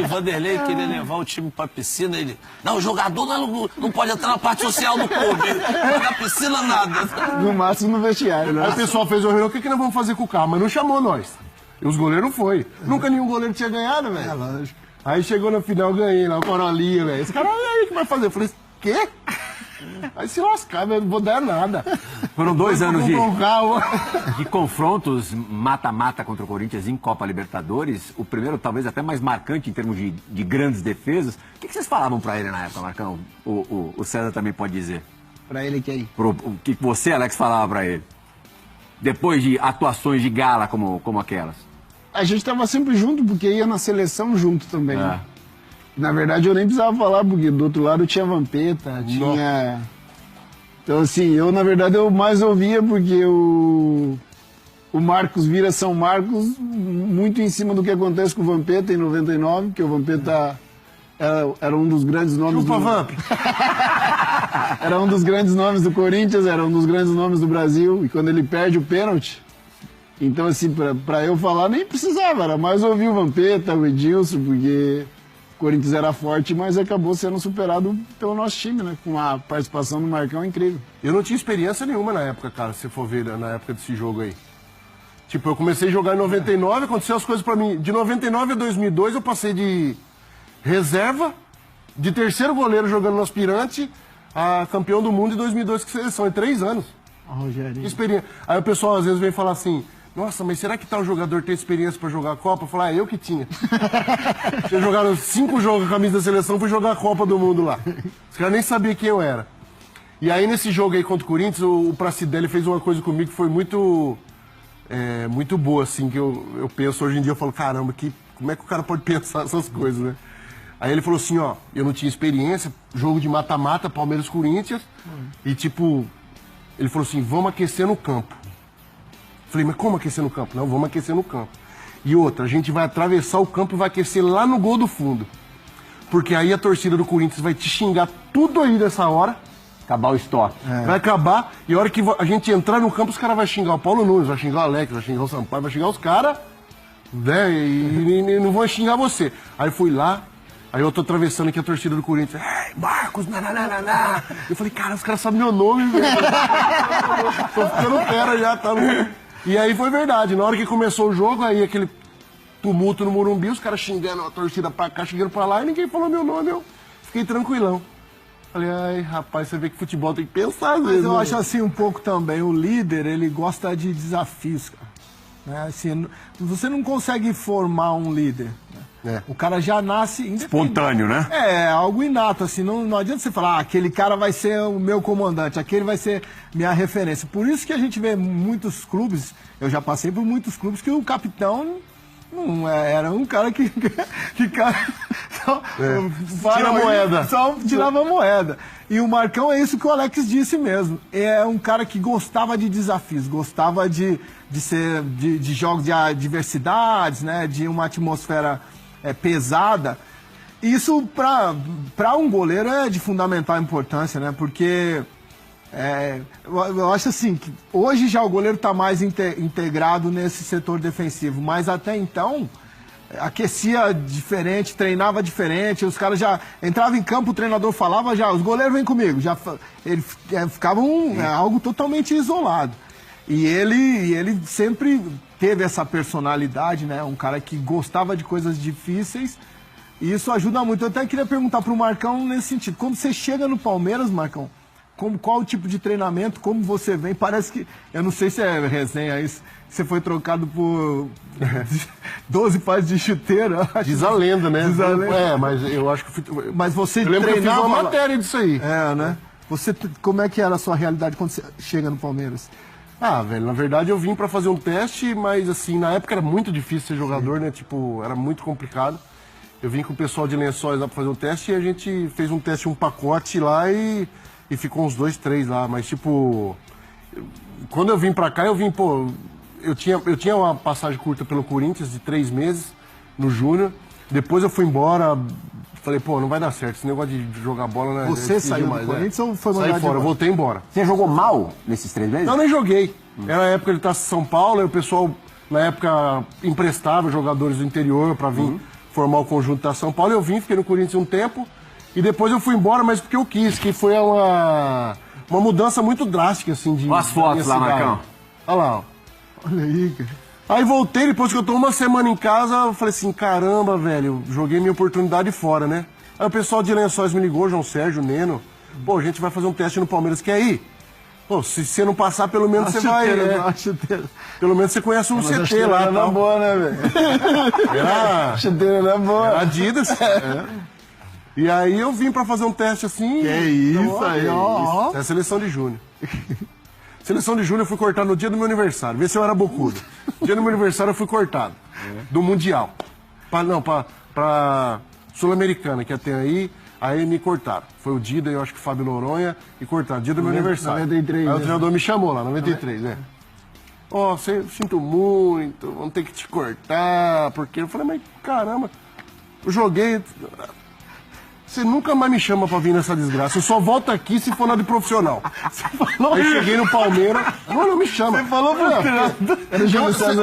Vanderlei queria levar o time pra piscina, ele... Não, o jogador não pode entrar na parte social do clube. Na piscina, nada. No máximo no vestiário, né? Aí o pessoal fez o reunião, o que nós vamos fazer com o carro? Mas não chamou nós. E os goleiros não foi. Nunca nenhum goleiro tinha ganhado, velho. Lógico. Aí chegou no final, ganhei lá, o Corolinha, velho. Esse cara, e aí, o que vai fazer? Eu falei, quê? Aí se lascar, velho, não vou dar nada. Foram 2 anos de de confrontos mata-mata contra o Corinthians em Copa Libertadores. O primeiro, talvez até mais marcante em termos de grandes defesas. O que vocês falavam pra ele na época, Marcão? O César também pode dizer. Pra ele quem? O que você, Alex, falava pra ele? Depois de atuações de gala como aquelas. A gente tava sempre junto, porque ia na seleção junto também. Né? Na verdade, eu nem precisava falar, porque do outro lado tinha Vampeta, tinha... Então, assim, na verdade, eu mais ouvia porque o Marcos vira São Marcos muito em cima do que acontece com o Vampeta em 99, porque o Vampeta era um dos grandes nomes era um dos grandes nomes do Corinthians, era um dos grandes nomes do Brasil, e quando ele perde o pênalti, então, assim, pra eu falar, nem precisava, era mais ouvir o Vampeta, o Edilson, porque... O Corinthians era forte, mas acabou sendo superado pelo nosso time, né? Com a participação do Marcão incrível. Eu não tinha experiência nenhuma na época, cara, se for ver na época desse jogo aí. Tipo, eu comecei a jogar em 99, aconteceu as coisas pra mim. De 99 a 2002 eu passei de reserva, de terceiro goleiro jogando no aspirante, a campeão do mundo em 2002 com seleção, em 3 anos. Rogério. Experiência. Aí o pessoal às vezes vem falar assim... Nossa, mas será que tal jogador tem experiência pra jogar a Copa? Eu falo, eu que tinha. Tinha jogado 5 jogos com a camisa da seleção, fui jogar a Copa do Mundo lá. Os caras nem sabiam quem eu era. E aí nesse jogo aí contra o Corinthians, o Pracidelli fez uma coisa comigo que foi muito boa, assim, que eu penso hoje em dia, eu falo, caramba, como é que o cara pode pensar essas coisas, né? Aí ele falou assim, ó, eu não tinha experiência, jogo de mata-mata, Palmeiras-Corinthians, e tipo, ele falou assim, vamos aquecer no campo. Falei, mas como aquecer no campo? Não, vamos aquecer no campo. E outra, a gente vai atravessar o campo e vai aquecer lá no gol do fundo. Porque aí a torcida do Corinthians vai te xingar tudo aí nessa hora. Acabar o estoque. Vai acabar, e a hora que a gente entrar no campo, os caras vão xingar o Paulo Nunes, vai xingar o Alex, vai xingar o Sampaio, vai xingar os caras, né? E não vão xingar você. Aí fui lá, aí eu tô atravessando aqui a torcida do Corinthians. Marcos, nananana. Eu falei, cara, os caras sabem meu nome, velho. Tô ficando fera já, tá? E aí foi verdade, na hora que começou o jogo, aí aquele tumulto no Morumbi, os caras xingando a torcida pra cá, xingando pra lá, e ninguém falou meu nome, eu fiquei tranquilão. Falei, ai, rapaz, você vê que futebol tem que pensar às vezes. Mas eu acho assim um pouco também, o líder, ele gosta de desafios, cara. Né? Assim, você não consegue formar um líder, né? O cara já nasce... espontâneo, né? É, algo inato, assim, não adianta você falar, aquele cara vai ser o meu comandante, aquele vai ser minha referência. Por isso que a gente vê muitos clubes, eu já passei por muitos clubes que o capitão não era um cara que só tira a moeda. Só tirava a moeda. E o Marcão é isso que o Alex disse mesmo. É um cara que gostava de desafios, gostava de jogos de adversidades, né? De uma atmosfera pesada. Isso para um goleiro é de fundamental importância, né? Porque eu acho assim que hoje já o goleiro está mais integrado nesse setor defensivo, mas até então aquecia diferente, treinava diferente, os caras já entravam em campo, o treinador falava já, os goleiros vêm comigo, ele ficava algo totalmente isolado. E ele sempre teve essa personalidade, né? Um cara que gostava de coisas difíceis, e isso ajuda muito. Eu até queria perguntar pro Marcão nesse sentido, quando você chega no Palmeiras, Marcão, qual o tipo de treinamento, como você vem? Parece que, eu não sei se é resenha isso, você foi trocado por 12 pares de chuteira. Diz a lenda, né? Diz a lenda. Mas eu acho que... Mas você eu lembro que eu fiz uma matéria disso aí. Né? Como é que era a sua realidade quando você chega no Palmeiras? Velho, na verdade eu vim pra fazer um teste, mas assim, na época era muito difícil ser jogador, né? Tipo, era muito complicado. Eu vim com o pessoal de Lençóis lá pra fazer um teste e a gente fez um teste, um pacote lá e ficou uns 2, 3 lá. Mas tipo, quando eu vim pra cá, eu tinha uma passagem curta pelo Corinthians de 3 meses no Júnior. Depois eu fui embora, Falei, pô, não vai dar certo, esse negócio de jogar bola... Né, Você saiu do Corinthians ou foi mandado Saí fora, eu voltei embora. Você jogou mal nesses 3 meses? Não, nem joguei. Era a época de estar em São Paulo, aí o pessoal, na época, emprestava jogadores do interior pra vir formar o conjunto da São Paulo. Eu vim, fiquei no Corinthians um tempo, e depois eu fui embora, mas porque eu quis, que foi uma mudança muito drástica, assim, de... Olha as fotos lá, Marcão. Olha lá, ó. Olha aí, cara. Aí voltei, depois que eu tô uma semana em casa, eu falei assim, caramba, velho, joguei minha oportunidade fora, né? Aí o pessoal de Lençóis me ligou, João Sérgio, Neno. Pô, a gente vai fazer um teste no Palmeiras, quer ir? Pô, se você não passar, pelo menos você vai, né? Pelo menos você conhece um CT lá. Era boa, né, velho? Era... Chuteira era boa. Era Adidas. E aí eu vim pra fazer um teste assim. Que isso aí, ó. É a seleção de júnior. Seleção de júnior eu fui cortado no dia do meu aniversário. Vê se eu era bocudo. No dia do meu aniversário eu fui cortado. Do Mundial. Pra Sul-Americana, que até aí me cortaram. Foi o Dida, eu acho que o Fábio Noronha, e cortaram. Dia do meu aniversário. 93, aí o treinador me chamou lá, 93, né? Ó, sinto muito, vamos ter que te cortar, porque... Eu falei, mas caramba, eu joguei... Você nunca mais me chama pra vir nessa desgraça. Eu só volto aqui se for na de profissional. Você falou. Aí cheguei no Palmeiras. Não me chama. Você falou pro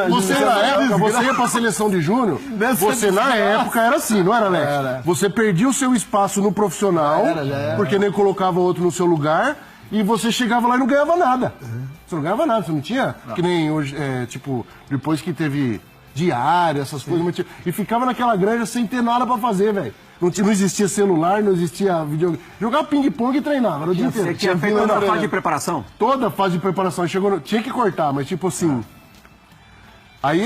Você na época, você ia pra seleção de júnior. Você na época era assim, não era, Alex? Você perdia o seu espaço no profissional, porque nem colocava outro no seu lugar, e você chegava lá e não ganhava nada. Você não ganhava nada, você não tinha? Não. Que nem hoje, tipo, depois que teve diário, essas coisas. E ficava naquela granja sem ter nada pra fazer, velho. Não existia celular, não existia videogame. Jogava ping-pong e treinava, era o dia inteiro. Você tinha feito toda a fase de preparação? Toda a fase de preparação. Tinha que cortar, mas tipo assim... Aí,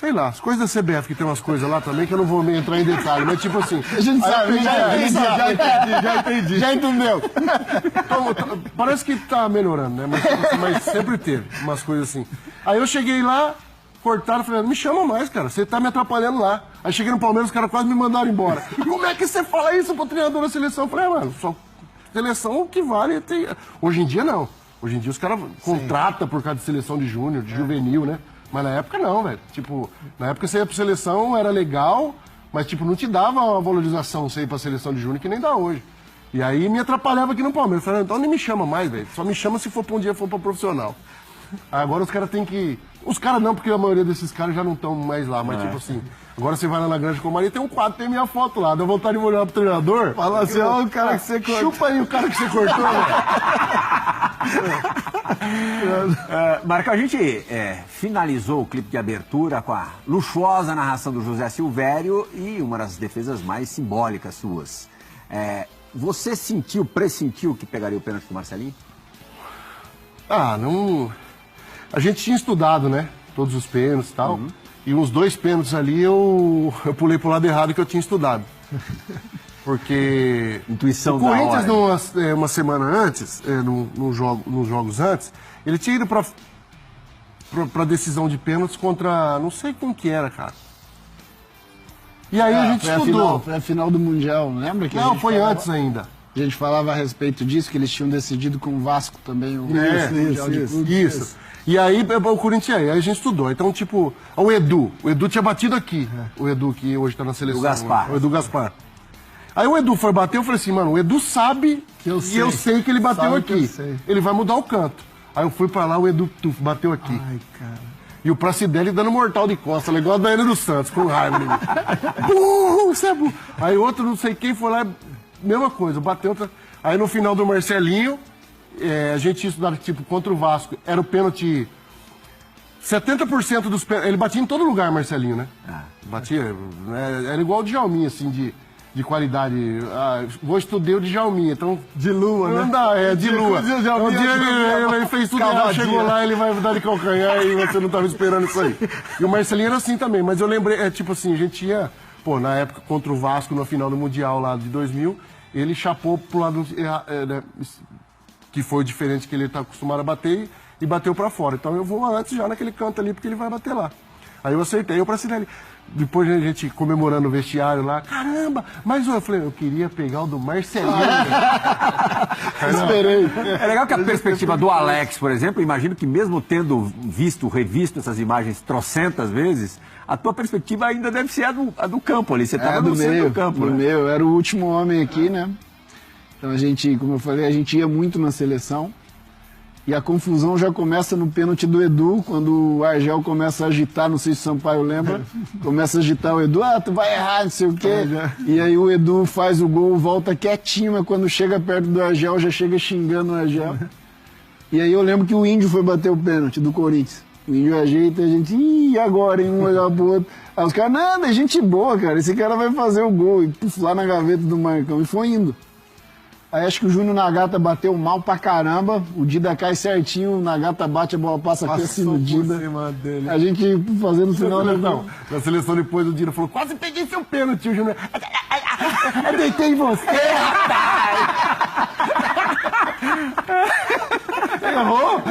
sei lá, as coisas da CBF, que tem umas coisas lá também que eu não vou entrar em detalhe, mas tipo assim... A gente sabe, já entendi. Já entendeu. Então, parece que tá melhorando, né? Mas sempre teve umas coisas assim. Aí eu cheguei lá... Cortaram, falei, não me chama mais, cara, você tá me atrapalhando lá. Aí cheguei no Palmeiras, os caras quase me mandaram embora. Como é que você fala isso pro treinador da seleção? Eu falei, mano, só seleção que vale. Hoje em dia não. Hoje em dia os caras contratam por causa de seleção de júnior, de juvenil, né? Mas na época não, velho. Tipo, na época você ia pra seleção, era legal, mas tipo, não te dava uma valorização você ir pra seleção de júnior que nem dá hoje. E aí me atrapalhava aqui no Palmeiras. Eu falei, então nem me chama mais, velho. Só me chama se for pra um dia for pra profissional. Agora os caras têm que... Os caras não, porque a maioria desses caras já não estão mais lá, mas tipo assim, agora você vai lá na Granja Comari, tem um quadro, tem minha foto lá, dá vontade de olhar pro treinador. Fala assim, ó, o cara que você cortou. Chupa aí o cara que você cortou, velho. Marcão, a gente finalizou o clipe de abertura com a luxuosa narração do José Silvério e uma das defesas mais simbólicas suas. Você pressentiu que pegaria o pênalti do Marcelinho? Ah, não... A gente tinha estudado, né? Todos os pênaltis e tal. E uns 2 pênaltis ali eu pulei pro lado errado que eu tinha estudado. Porque... Intuição o da Corinthians, hora. Uma semana antes, nos jogos antes, ele tinha ido pra decisão de pênaltis contra... Não sei quem que era, cara. E aí a gente estudou. Foi a final do Mundial, lembra? Que não, foi antes ainda. A gente falava a respeito disso, que eles tinham decidido com o Vasco também. Isso. E aí o Corinthians aí a gente estudou. Então, tipo, o Edu tinha batido aqui. O Edu que hoje tá na seleção. O Gaspar. O Edu Gaspar. Aí o Edu foi bater, eu falei assim, mano, o Edu sabe que eu sei que ele bateu aqui. Ele vai mudar o canto. Aí eu fui pra lá, o Edu bateu aqui. Ai, cara. E o Pracidelli dando mortal de costa, igual a Daiane dos Santos, com raiva. Burro, você é burro. Aí outro, não sei quem, foi lá, mesma coisa, bateu. Aí no final do Marcelinho, a gente tinha estudado, tipo, contra o Vasco, era o pênalti... 70% dos pênaltis... Ele batia em todo lugar, Marcelinho, né? Batia, era igual o Djalminha, assim, de qualidade. Vou estudar o Djalminha, então... De lua, né? Não dá, de lua. Um dia ele fez tudo errado, chegou lá, ele vai dar de calcanhar e você não estava esperando isso aí. E o Marcelinho era assim também, mas eu lembrei, tipo assim, a gente ia... Pô, na época, contra o Vasco, na final do Mundial lá de 2000, ele chapou pro lado... que foi diferente que ele tá acostumado a bater e bateu pra fora. Então eu vou antes já naquele canto ali, porque ele vai bater lá. Aí eu acertei, eu pra Cirelli. Depois a gente comemorando o vestiário lá, caramba, mais um. Eu falei, eu queria pegar o do Marcelinho. Esperei. É legal que a perspectiva do Alex, por exemplo, imagino que mesmo tendo revisto essas imagens trocentas vezes, a tua perspectiva ainda deve ser a do campo ali. Você estava no centro do campo, do né? meu, eu era o último homem aqui, né? Então a gente, como eu falei, a gente ia muito na seleção. E a confusão já começa no pênalti do Edu, quando o Argel começa a agitar, não sei se o Sampaio lembra, começa a agitar o Edu, tu vai errar, não sei o quê. E aí o Edu faz o gol, volta quietinho, mas quando chega perto do Argel, já chega xingando o Argel. E aí eu lembro que o Índio foi bater o pênalti do Corinthians. O Índio ajeita e a gente, e agora, hein, um olhar pro outro. Aí os caras, não, é gente boa, cara, esse cara vai fazer o gol. E puf, lá na gaveta do Marcão, e foi indo. Aí acho que o Júnior Nagata bateu mal pra caramba, o Dida cai certinho, o Nagata bate, a bola passa aqui assim no Dida. A gente fazendo o final... Não, na seleção depois o Dida falou, quase peguei seu pênalti, o Júnior. Eu deitei em você, Ele errou,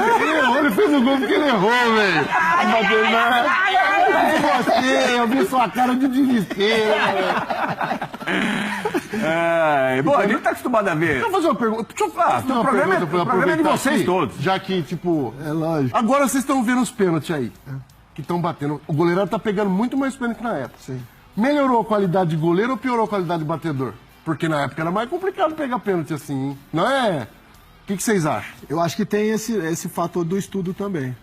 ele fez o gol porque ele errou, velho. Eu vi sua cara de desespero, Bom, a gente tá acostumado a ver. Deixa eu fazer uma pergunta. Deixa eu fazer o problema é de vocês aqui, todos. Já que, tipo... É lógico. Agora vocês estão vendo os pênaltis aí, que estão batendo. O goleiro tá pegando muito mais pênalti que na época. Sim. Melhorou a qualidade de goleiro ou piorou a qualidade de batedor? Porque na época era mais complicado pegar pênalti assim, hein? Não é? O que vocês acham? Eu acho que tem esse fator do estudo também.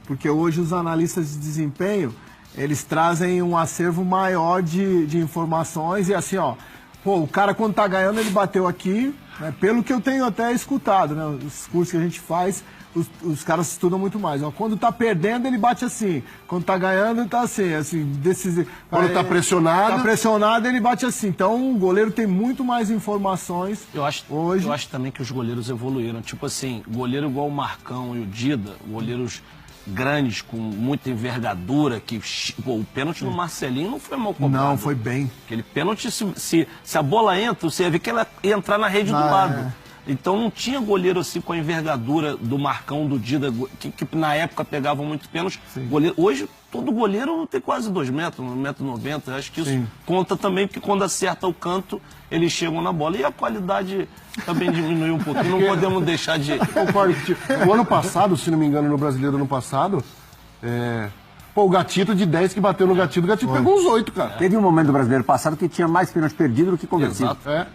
Porque hoje os analistas de desempenho, eles trazem um acervo maior de informações e assim, ó, pô, o cara quando tá ganhando ele bateu aqui, né, pelo que eu tenho até escutado, né, os cursos que a gente faz, os caras estudam muito mais. Ó, quando tá perdendo ele bate assim, quando tá ganhando ele tá assim, desses... Quando tá pressionado... Tá pressionado ele bate assim, então o goleiro tem muito mais informações hoje. Eu acho também que os goleiros evoluíram, tipo assim, goleiro igual o Marcão e o Dida, goleiros grandes, com muita envergadura, que pô, o pênalti do Marcelinho não foi mal cobrado. Não, foi bem. Aquele pênalti, se a bola entra, você ia ver que ela ia entrar na rede do lado. Então não tinha goleiro assim com a envergadura do Marcão, do Dida, que na época pegavam muito pênalti. Hoje, todo goleiro tem quase 2 metros, 1,90 m. Acho que isso conta também, porque quando acerta o canto, eles chegam na bola. E a qualidade também diminuiu um pouquinho, não podemos deixar de... Concordo. O ano passado, se não me engano, no Brasileiro ano passado, pô, o Gatito de 10 que bateu no Gatito, o Gatito pegou uns 8, cara. Teve um momento do Brasileiro passado que tinha mais pênalti perdido do que convertido. Exato.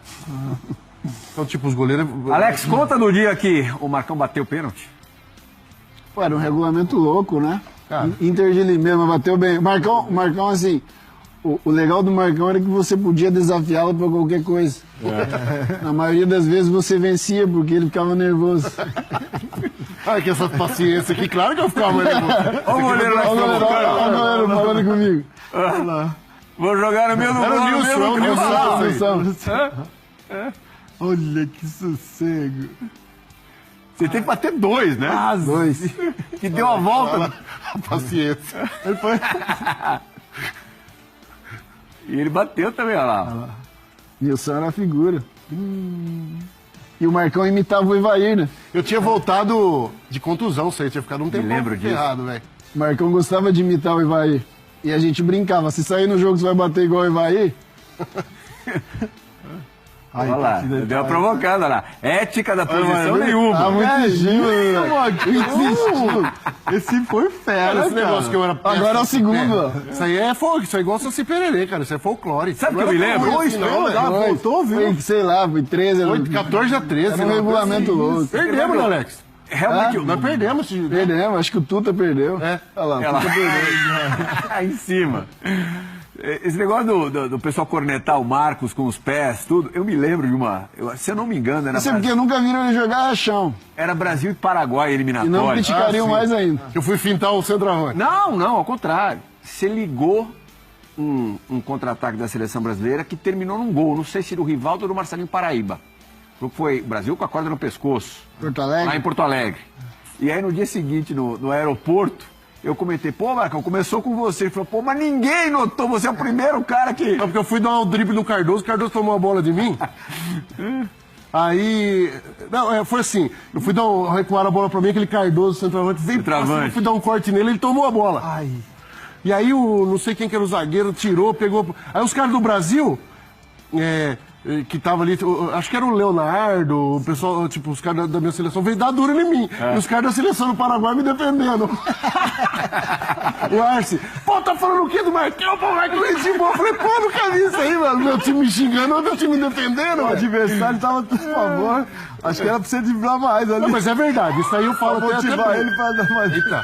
Então, tipo, os goleiros... Alex, conta no dia que o Marcão bateu o pênalti. Pô, era um regulamento louco, né? Inter de Limeira, bateu bem. Marcão, assim, o legal do Marcão era que você podia desafiá-lo pra qualquer coisa. Na maioria das vezes você vencia, porque ele ficava nervoso. Olha que essa paciência aqui, claro que eu ficava nervoso. Olha o goleiro lá falando comigo. Vou jogar no mesmo Era o Nilson. Olha que sossego. Você tem que bater 2, né? 2. Que deu a volta. Paciência. Ele foi... E ele bateu também, olha lá. Nilson era a figura. E o Marcão imitava o Ivair, né? Eu tinha voltado de contusão, sei, tinha ficado um tempo ferrado, velho. O Marcão gostava de imitar o Ivair. E a gente brincava, se sair no jogo você vai bater igual o Ivair? Olha lá, deu uma provocada lá. Ética da posição nenhuma. Ah, muito giro, Esse foi fera, esse negócio que eu era... Agora é o segundo, ó. Isso aí é isso é igual Saci Pererê, cara. Isso é folclore. Sabe o que eu me lembro? Voltou, viu? Foi, sei lá, foi 13... 14 a 13. Era um regulamento louco. Perdemos, Alex. Realmente, nós perdemos. Perdemos, acho que o Tuta perdeu. É. Olha lá, o Tuta perdeu. Aí em cima. Esse negócio do pessoal cornetar o Marcos com os pés, tudo, eu me lembro de uma... se eu não me engano, era... Isso é porque nunca viram ele jogar chão. Era Brasil e Paraguai eliminatório. E não criticariam mais ainda. Eu fui fintar o centroavante. Não, ao contrário. Você ligou um contra-ataque da seleção brasileira que terminou num gol. Não sei se do Rivaldo ou do Marcelinho Paraíba. Foi Brasil com a corda no pescoço. Porto Alegre? Lá em Porto Alegre. E aí no dia seguinte, no aeroporto, eu comentei, pô, Marcão, começou com você. Ele falou, pô, mas ninguém notou, você é o primeiro cara que... Não, porque eu fui dar um drible no Cardoso, o Cardoso tomou a bola de mim. Aí... Não, foi assim, eu fui recuar a bola pra mim, aquele Cardoso, centroavante, veio pra cima, eu fui dar um corte nele, ele tomou a bola. Ai. E aí não sei quem que era o zagueiro, tirou, pegou. Aí os caras do Brasil, que tava ali, acho que era o Leonardo, o pessoal, tipo, os caras da minha seleção, veio dar dura em mim. E os caras da seleção do Paraguai me defendendo. O Arce, pô, tá falando o quê do Marcão? Pô, o Marcão é de boa. Eu falei, pô, nunca vi isso aí, mano. Meu time me xingando, meu time me defendendo. O adversário tava, por favor. Acho que era pra você driblar mais ali. Não, mas é verdade, isso aí eu falo pra motivar ele pra dar mais. Eita,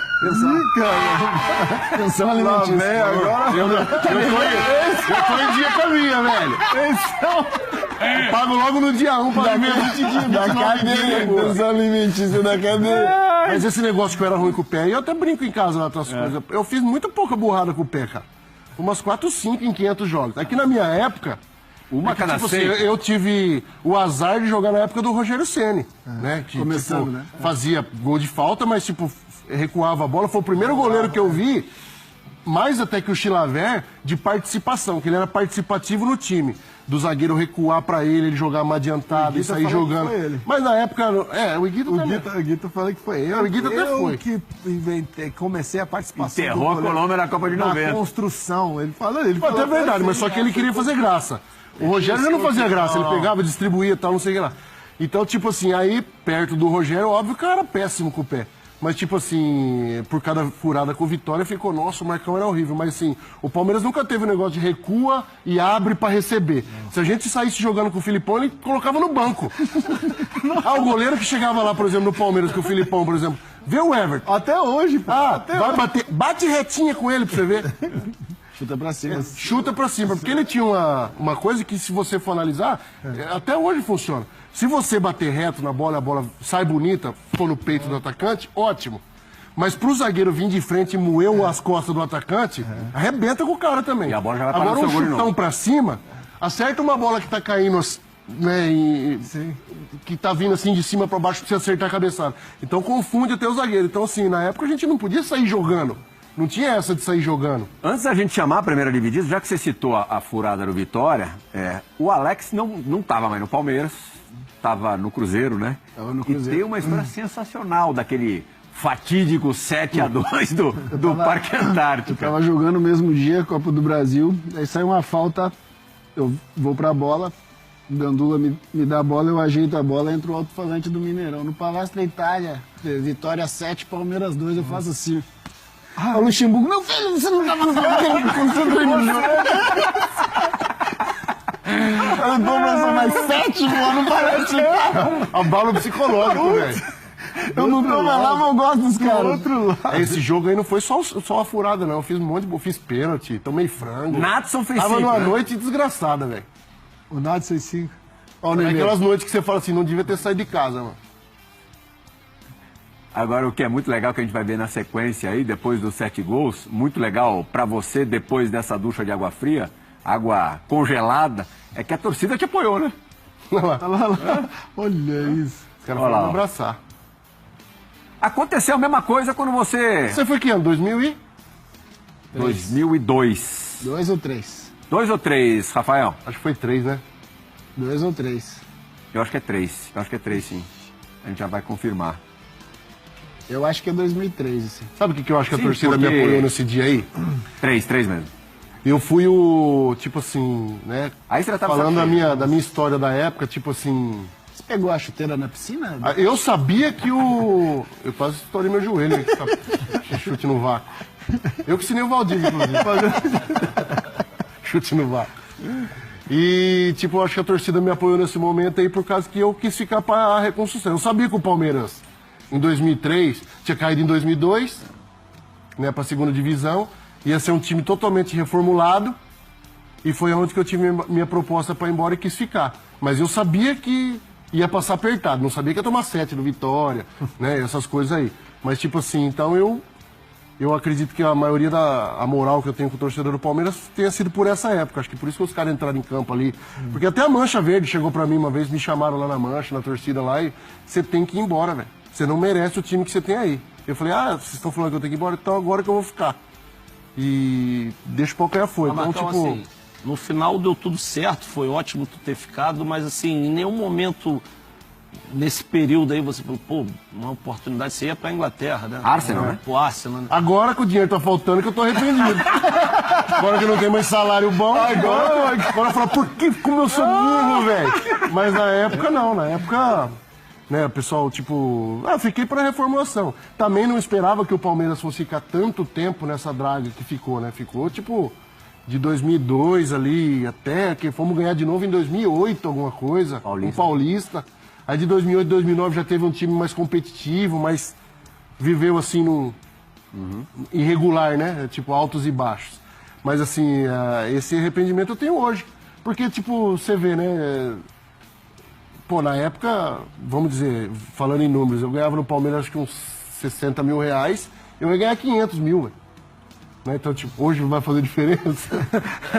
Pensão alimentícia. Agora eu tô em dia com a minha, velho. Eu pago logo no dia 1 pra ver 20 dias. Da cadeia, pensão alimentícia da cadeia. Mas esse negócio que eu era ruim com o pé, eu até brinco em casa lá outras coisas. Eu fiz muito pouca burrada com o pé, cara. Umas 4 ou 5 em 500 jogos. Aqui na minha época, cada tipo 100. assim, eu tive o azar de jogar na época do Rogério Ceni, né? Que, começando, tipo, né? fazia gol de falta, mas tipo, recuava a bola. Foi o primeiro goleiro que eu vi, mais até que o Chilaver, de participação, que ele era participativo no time. Do zagueiro recuar pra ele jogar mais adiantado e sair jogando. Mas na época, o Iguita também. O Iguita falou que foi eu. O Iguita até foi. Que comecei a participação. Enterrou a Colômbia na Copa de 90. Na construção. Ele falou. Até é verdade, mas só que ele queria fazer graça. O Rogério já não fazia graça, ele pegava, distribuía e tal, não sei o que lá. Então, tipo assim, aí perto do Rogério, óbvio que eu era péssimo com o pé. Mas, tipo assim, por cada furada com Vitória, ficou, nossa, o Marcão era horrível. Mas, assim, o Palmeiras nunca teve o negócio de recua e abre pra receber. Se a gente saísse jogando com o Filipão, ele colocava no banco. O goleiro que chegava lá, por exemplo, no Palmeiras, com o Filipão, por exemplo, vê o Everton. Até hoje, pô. Vai bater, bate retinha com ele pra você ver. Chuta pra cima. Chuta pra cima, porque ele tinha uma coisa que, se você for analisar, até hoje funciona. Se você bater reto na bola, a bola sai bonita, for no peito do atacante, ótimo. Mas pro zagueiro vir de frente e moer as costas do atacante, arrebenta com o cara também. E a bola já vai parar Agora, no seu gol de chutão novo. pra cima, acerta uma bola que tá caindo, né, que tá vindo assim de cima pra baixo pra você acertar a cabeçada. Então confunde até o zagueiro. Então, assim, na época a gente não podia sair jogando. Não tinha essa de sair jogando. Antes da gente chamar a primeira dividida, já que você citou a furada do Vitória, o Alex não tava mais no Palmeiras, tava no Cruzeiro, né? Tava no Cruzeiro. E tem uma história sensacional daquele fatídico 7-2 do Parque Antártico. Eu tava jogando no mesmo dia, Copa do Brasil, aí saiu uma falta, eu vou pra bola, o Gandula me dá a bola, eu ajeito a bola, entra o alto-falante do Mineirão. No Palácio da Itália, Vitória 7, Palmeiras 2, eu faço assim. O Luxemburgo, meu filho, você não tava concentrando no jogo. Eu dou mais 7, pô, não parece. Abalo psicológico, velho. Eu não tô mais lá, mas eu gosto dos caras. Esse jogo aí não foi só a furada, não. Eu fiz um monte de... fiz pênalti, tomei frango. Natson fez 5. Tava numa noite desgraçada, velho. O Natson fez 5. Aquelas noites que você fala assim, não devia ter saído de casa, mano. Agora, o que é muito legal que a gente vai ver na sequência aí, depois dos 7 gols, muito legal pra você, depois dessa ducha de água fria, água congelada, é que a torcida te apoiou, né? Olha lá. Olha isso. Os caras foram me abraçar. Aconteceu a mesma coisa quando você... Você foi que ano? 2002. 2 ou 3? 2 ou 3, Rafael? Acho que foi 3, né? 2 ou 3. Eu acho que é 3. Eu acho que é 3, sim. A gente já vai confirmar. Eu acho que é 2003, assim. Sabe o que eu acho que a torcida me apoiou nesse dia aí? 3 mesmo. Eu fui o, tipo assim, né? Aí você já tava falando da minha história da época, tipo assim... Você pegou a chuteira na piscina? Eu sabia que o... Eu quase estourei meu joelho, né? Chute no vácuo. Eu que ensinei o Valdívio, inclusive. Chute no vácuo. E, tipo, eu acho que a torcida me apoiou nesse momento aí por causa que eu quis ficar pra reconstrução. Eu sabia que o Palmeiras, em 2003, tinha caído em 2002, né, pra segunda divisão. Ia ser um time totalmente reformulado. E foi onde que eu tive minha proposta pra ir embora e quis ficar. Mas eu sabia que ia passar apertado. Não sabia que ia tomar 7 no Vitória, né, essas coisas aí. Mas, tipo assim, então eu acredito que a maioria a moral que eu tenho com o torcedor do Palmeiras tenha sido por essa época. Acho que por isso que os caras entraram em campo ali. Porque até a Mancha Verde chegou pra mim uma vez, me chamaram lá na Mancha, na torcida lá, e você tem que ir embora, velho. Você não merece o time que você tem aí. Eu falei, vocês estão falando que eu tenho que ir embora, então agora que eu vou ficar. E deixa o pau cair a folha. Então, Marcão, tipo... assim, no final deu tudo certo, foi ótimo tu ter ficado, mas assim, em nenhum momento nesse período aí você falou, pô, uma oportunidade, você ia pra Inglaterra, né? Arsenal, né? Pro Arsenal, né? Agora que o dinheiro tá faltando, que eu tô arrependido. Agora que não tem mais salário bom, agora eu falo, por que como eu sou burro, velho? Mas na época não, na época, né, o pessoal, tipo, eu fiquei pra reformulação. Também não esperava que o Palmeiras fosse ficar tanto tempo nessa draga que ficou, né? Ficou, tipo, de 2002 ali até que fomos ganhar de novo em 2008, alguma coisa. Um Paulista. Aí de 2008 2009 já teve um time mais competitivo, mas viveu assim num irregular, né? Tipo, altos e baixos. Mas assim, esse arrependimento eu tenho hoje. Porque, tipo, você vê, né? Pô, na época, vamos dizer, falando em números, eu ganhava no Palmeiras acho que uns 60 mil reais, eu ia ganhar 500 mil, velho. Né? Então, tipo, hoje vai fazer diferença.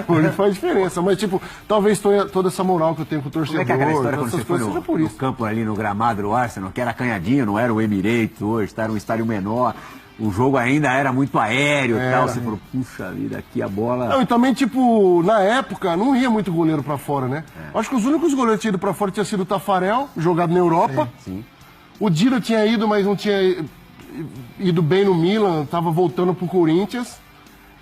Hoje faz diferença. Mas, tipo, talvez toda essa moral que eu tenho com o torcedor. Como é que é aquela história quando você foi no campo ali no gramado do Arsenal, que era acanhadinho, não era o Emirates hoje, era um estádio menor. O jogo ainda era muito aéreo e tal. Você falou, puxa vida, aqui a bola. Não, e também, tipo, na época, não ia muito goleiro pra fora, né? Acho que os únicos goleiros que tinham ido pra fora tinha sido o Tafarel, jogado na Europa. Sim. O Dida tinha ido, mas não tinha ido bem no Milan, tava voltando pro Corinthians.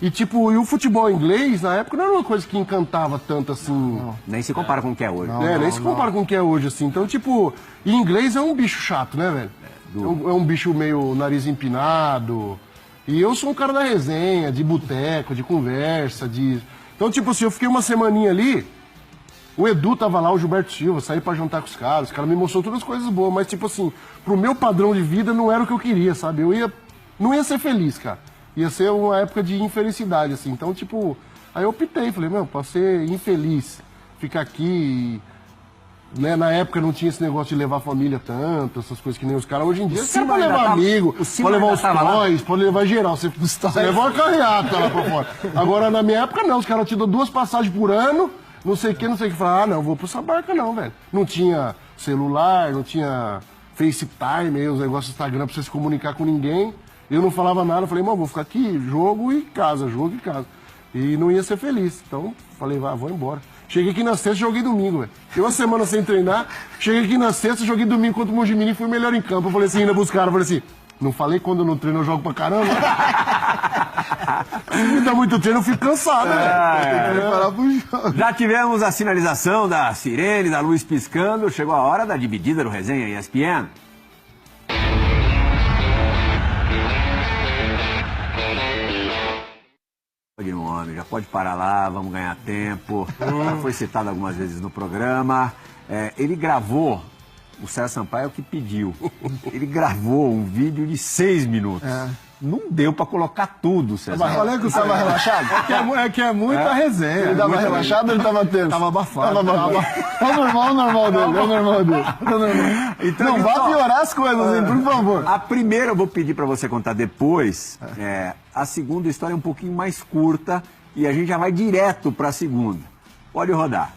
E, tipo, e o futebol inglês, na época, não era uma coisa que encantava tanto, assim. Não, nem se compara com o que é hoje. Nem se compara com o que é hoje, assim. Então, tipo, e inglês é um bicho chato, né, velho? É um bicho meio nariz empinado. E eu sou um cara da resenha, de boteco, de conversa, de... Então, tipo assim, eu fiquei uma semaninha ali, o Edu tava lá, o Gilberto Silva, saí pra jantar com os caras me mostrou todas as coisas boas, mas, tipo assim, pro meu padrão de vida não era o que eu queria, sabe? Não ia ser feliz, cara. Ia ser uma época de infelicidade, assim. Então, tipo, aí eu optei, falei, meu, pra ser infeliz, ficar aqui, né? Na época não tinha esse negócio de levar a família tanto, essas coisas que nem os caras. Hoje em dia, você pode levar amigo, pode levar os pais, pode levar geral. Você levar uma carreata lá pra fora. Agora, na minha época, não. Os caras te dão 2 passagens por ano, não sei o que. Falaram, não, eu vou pra essa barca não, velho. Não tinha celular, não tinha FaceTime, aí, os negócios do Instagram pra você se comunicar com ninguém. Eu não falava nada, falei, mano, vou ficar aqui, jogo e casa. E não ia ser feliz. Então, falei, vou embora. Cheguei aqui na sexta, joguei domingo, velho. Fiquei uma semana sem treinar, cheguei aqui na sexta, joguei domingo contra o Mojimirim e fui melhor em campo. Eu falei assim, ainda buscaram, eu falei assim, não falei quando eu não treino eu jogo pra caramba? Se me dá muito treino, eu fico cansado, velho. Já tivemos a sinalização da sirene, da luz piscando, chegou a hora da dividida do Resenha ESPN. No homem, já pode parar lá, vamos ganhar tempo. Já foi citado algumas vezes no programa. Ele gravou, o César Sampaio que pediu, ele gravou um vídeo de 6 minutos. Não deu pra colocar tudo, César. Falei que você tava relaxado? É que é muita resenha. Ele tava relaxado ou ele tava tenso? Tava abafado. É o normal dele. Então, não vá piorar as coisas, hein, por favor. A primeira eu vou pedir pra você contar depois. A segunda história é um pouquinho mais curta e a gente já vai direto pra segunda. Pode rodar.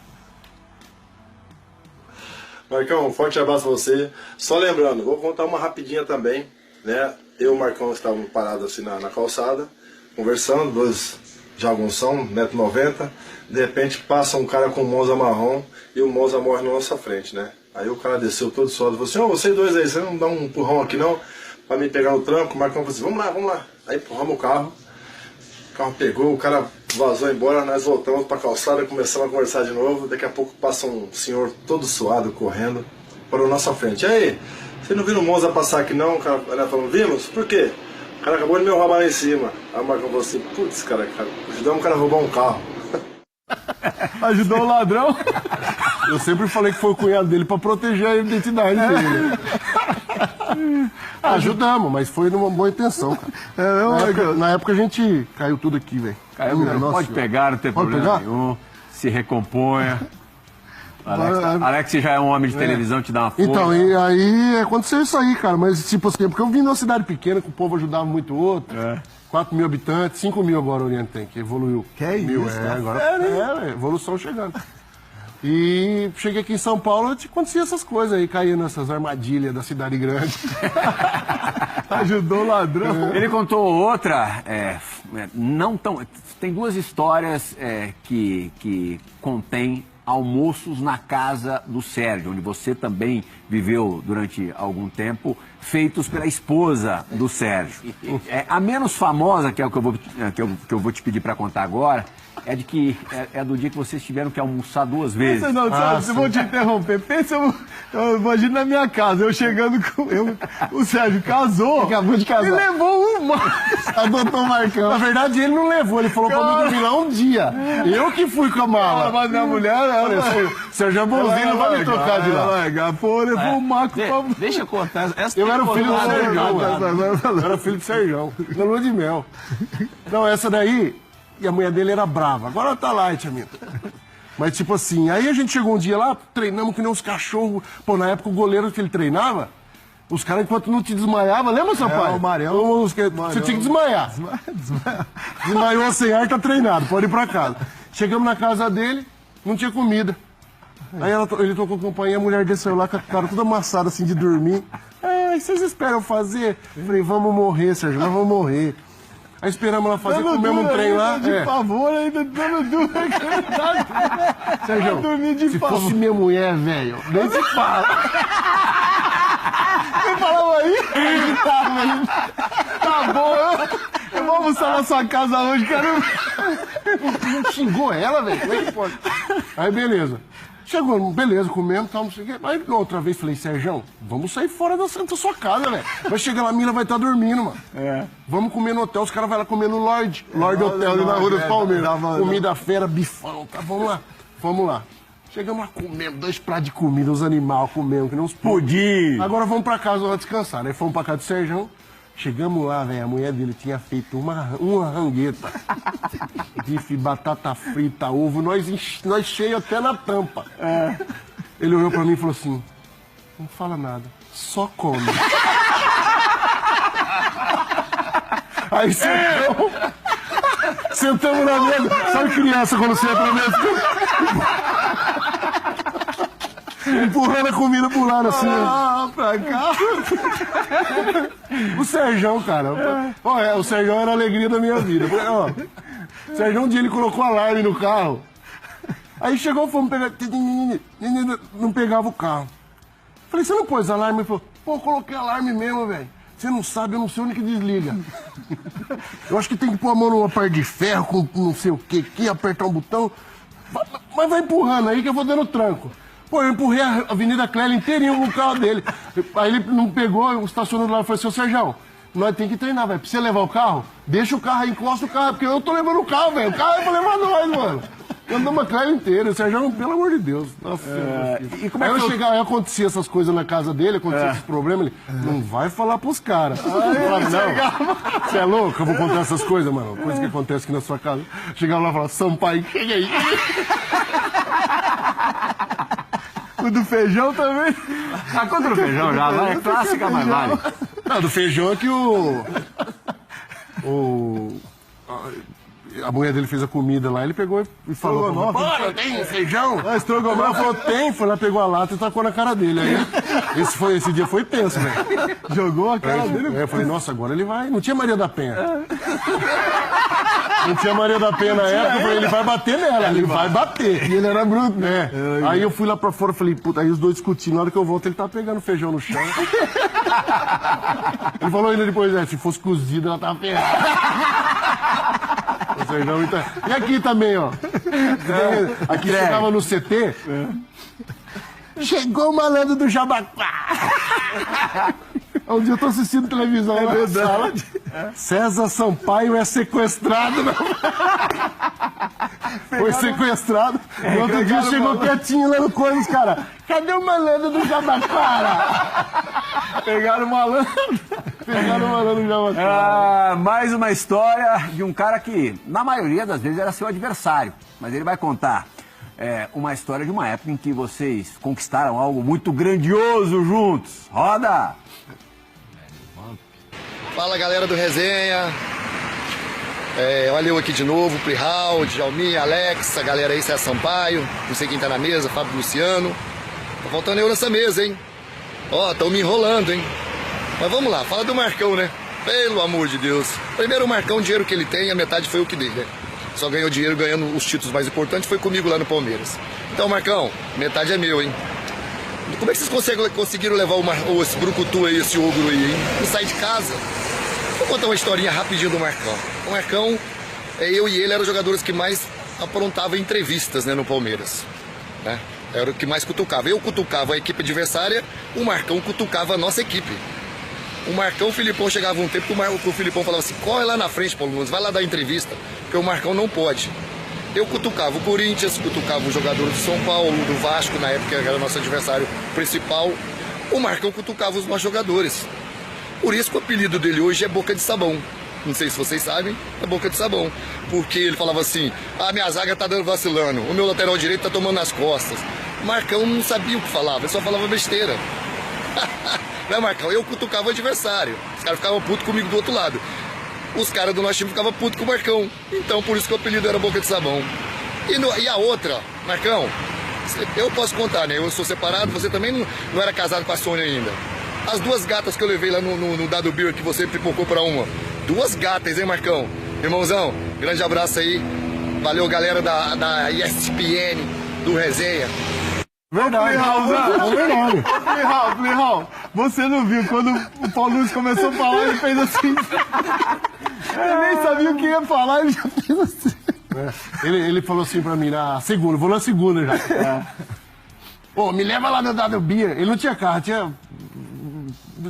Marcão, um forte abraço pra você. Só lembrando, vou contar uma rapidinha também, né? Eu e o Marcão estávamos parados assim na calçada, conversando, 2 jagunção, 1,90 m. De repente passa um cara com um Monza marrom e o Monza morre na nossa frente, né? Aí o cara desceu todo suado e falou assim, ô, vocês dois aí, você não dá um empurrão aqui não? Pra me pegar no tranco. O Marcão falou assim, vamos lá. Aí empurramos o carro pegou, o cara vazou embora, nós voltamos pra calçada, começamos a conversar de novo. Daqui a pouco passa um senhor todo suado, correndo, para a nossa frente. E aí, você não viu o Monza passar aqui não? O cara falou, vimos? Por quê? O cara acabou de me roubar lá em cima. Aí o Marcão falou assim, putz, cara, ajudamos o cara a roubar um carro. Ajudou o ladrão? Eu sempre falei que foi o cunhado dele pra proteger a identidade dele. Ajudamos, mas foi numa boa intenção, cara. Na época a gente caiu tudo aqui, velho. Caiu, pode pegar, não tem problema nenhum. Se recomponha. Alex já é um homem de televisão, te dá uma força. Então, e aí aconteceu isso aí, cara. Mas tipo assim, porque eu vim numa cidade pequena, que o povo ajudava muito o outro. 4 mil habitantes, 5 mil agora o Oriente tem, que evoluiu. Que é isso? Agora evolução chegando. E cheguei aqui em São Paulo e acontecia essas coisas aí, caía nessas armadilhas da cidade grande. Ajudou o ladrão. Ele contou outra, não tão... Tem 2 histórias que contém almoços na casa do Sérgio, onde você também viveu durante algum tempo, feitos pela esposa do Sérgio. A menos famosa, que é o que eu vou te pedir para contar agora, é de que é do dia que vocês tiveram que almoçar 2 vezes. Não, eu vou te interromper. Pensa, eu imagino na minha casa, eu chegando com... o Sérgio casou. Acabou de casar. E levou uma. Adotou o Marcão. Na verdade, ele não levou, ele falou pra mim dormir lá um dia. Eu que fui com a mala. Mas minha mulher, Sérgio é bonzinho, não vai me trocar de lá. Pô, levou o Marco pra... Deixa eu contar. Eu era o filho do Sérgio. Eu era filho do Sérgio, na lua de mel. Não, essa daí, e a mulher dele era brava. Agora ela tá light, amigo. Mas tipo assim, aí a gente chegou um dia lá, treinamos que nem uns cachorros. Pô, na época o goleiro que ele treinava, os caras, enquanto não te desmaiava, lembra, Sampaio? O Marião. Você tinha que desmaiar. Desmaiou sem ar, tá treinado, pode ir pra casa. Chegamos na casa dele, não tinha comida. Aí ele tocou companhia, a mulher desceu lá com a cara toda amassada assim de dormir. Ai, vocês esperam fazer? Falei, vamos morrer, Sérgio, nós vamos morrer. Aí esperamos ela fazer, comemos um trem lá. De favor, ainda dando duro. Sérgio, se fosse minha mulher, velho, nem se fala. Você falava aí? Tá bom, eu vou almoçar na sua casa hoje, cara. Não xingou ela, velho? Como é que pode? Aí, beleza. Chegou, beleza, comemos, tal, não sei o quê. Aí, outra vez, falei, Sérgio, vamos sair fora da sua casa, velho. Vai chegar lá, a mina vai estar dormindo, mano. Vamos comer no hotel, os caras vão lá comer no Lorde Hotel, ali na Rua dos Palmeiras. Comida fera, bifão, tá, vamos lá. Chegamos lá, comemos 2 pratos de comida, os animais comemos, que nem uns pudim. Agora vamos pra casa lá descansar. Aí fomos pra casa do Sérgio. Chegamos lá, velho, a mulher dele tinha feito uma rangueta. Bife, batata frita, ovo, nós cheios até na tampa. Ele olhou pra mim e falou assim, não fala nada, só come. Aí sentamos na mesa. Sabe criança quando senta na mesa? Empurrando a comida pro lado assim. Pra cá. O Sérgio, cara. O Sérgio era a alegria da minha vida. O Sérgio, um dia ele colocou alarme no carro. Aí chegou, fomos pegar. Não pegava o carro. Falei, você não pôs alarme? Ele falou, pô, coloquei alarme mesmo, velho. Você não sabe, eu não sei onde que desliga. Eu acho que tem que pôr a mão numa parte de ferro com não sei o que aqui, apertar um botão. Mas vai empurrando aí que eu vou dando tranco. Pô, eu empurrei a Avenida Clélia inteirinho com o carro dele. Aí ele não pegou, estacionou lá e falou assim, ô Sérgio, nós tem que treinar, velho. Pra você levar o carro, deixa o carro aí, encosta o carro, porque eu tô levando o carro, velho. O carro é pra levar nós, mano. Andamos a Clélia inteira, o Sérgio, pelo amor de Deus. Nossa, e como é que eu chegava, aí acontecia essas coisas na casa dele, acontecia esses problemas, ele, não vai falar pros caras. Não, você é louco, eu vou contar essas coisas, mano. Coisa que acontece aqui na sua casa. Chegava lá e falava, Sampaio, quem é isso? O do feijão também. A conta do feijão já, vai, é clássica, mas vale. Não, do feijão é que a mulher dele fez a comida lá, ele pegou e falou, bora, tem feijão? Ela falou, tem, foi lá, pegou a lata e tacou na cara dele. Aí, esse dia foi tenso, velho. Jogou a cara dele. Eu falei, nossa, agora ele vai. Não tinha Maria da Penha. Não tinha Maria da Penha na época, eu falei, ele vai bater nela, ele vai bater. E ele era bruto, né? Aí eu fui lá pra fora, falei, puta, aí os dois discutindo, na hora que eu volto, ele tá pegando feijão no chão. Ele falou ainda depois, se fosse cozido, ela tava ferrada. E aqui também, ó. Aqui chegava no CT. Chegou o malandro do Jabaquara. Um dia eu tô assistindo televisão na sala. César Sampaio é sequestrado. Foi sequestrado. No outro dia chegou quietinho lá no coisa, os caras. Cadê o malandro do Jabaquara? Pegaram o malandro. Do Jabaquara. Mais uma história de um cara que, na maioria das vezes, era seu adversário. Mas ele vai contar uma história de uma época em que vocês conquistaram algo muito grandioso juntos. Roda! Fala, galera do Resenha. Olha eu aqui de novo, Plihal, Djalminha, Alex, a galera aí, César Sampaio, não sei quem tá na mesa, Fábio Luciano. Tá faltando eu nessa mesa, hein? Ó, tão me enrolando, hein? Mas vamos lá, fala do Marcão, né? Pelo amor de Deus. Primeiro, o Marcão, o dinheiro que ele tem, a metade foi o que dei, né? só ganhou dinheiro ganhando os títulos mais importantes, foi comigo lá no Palmeiras. Então, Marcão, metade é meu, hein? Como é que vocês conseguiram levar esse brucutu aí, esse ogro aí, hein? Não sai de casa? Vou contar uma historinha rapidinho do Marcão. O Marcão, eu e ele eram os jogadores que mais aprontavam entrevistas, né, no Palmeiras. Né? Era o que mais cutucava. Eu cutucava a equipe adversária, o Marcão cutucava a nossa equipe. O Marcão, o Filipão chegava um tempo que o Filipão falava assim, corre lá na frente, Paulo Nunes, vai lá dar entrevista, porque o Marcão não pode. Eu cutucava o Corinthians, cutucava o jogador do São Paulo, do Vasco, na época era nosso adversário principal. O Marcão cutucava os nossos jogadores. Por isso que o apelido dele hoje é Boca de Sabão. Não sei se vocês sabem, é Boca de Sabão. Porque ele falava assim, minha zaga tá dando vacilando, o meu lateral direito tá tomando nas costas. O Marcão não sabia o que falava, ele só falava besteira. Não é, Marcão? Eu cutucava o adversário. Os caras ficavam putos comigo do outro lado. Os caras do nosso time ficavam putos com o Marcão. Então por isso que o apelido era Boca de Sabão. E a outra, Marcão, eu posso contar, né? Eu sou separado, você também não era casado com a Sônia ainda. As duas gatas que eu levei lá no Dado Beer, que você pipocou pra uma. 2 gatas, hein, Marcão? Irmãozão, grande abraço aí. Valeu, galera da ESPN, do Resenha. Verdade, verdade. Raul, você não viu quando o Paulo Nunes começou a falar, ele fez assim. Ele nem sabia o que ia falar, ele já fez assim. Ele falou assim pra mim na segunda, vou na segunda já. Pô, me leva lá no Dado Beer. Ele não tinha carro,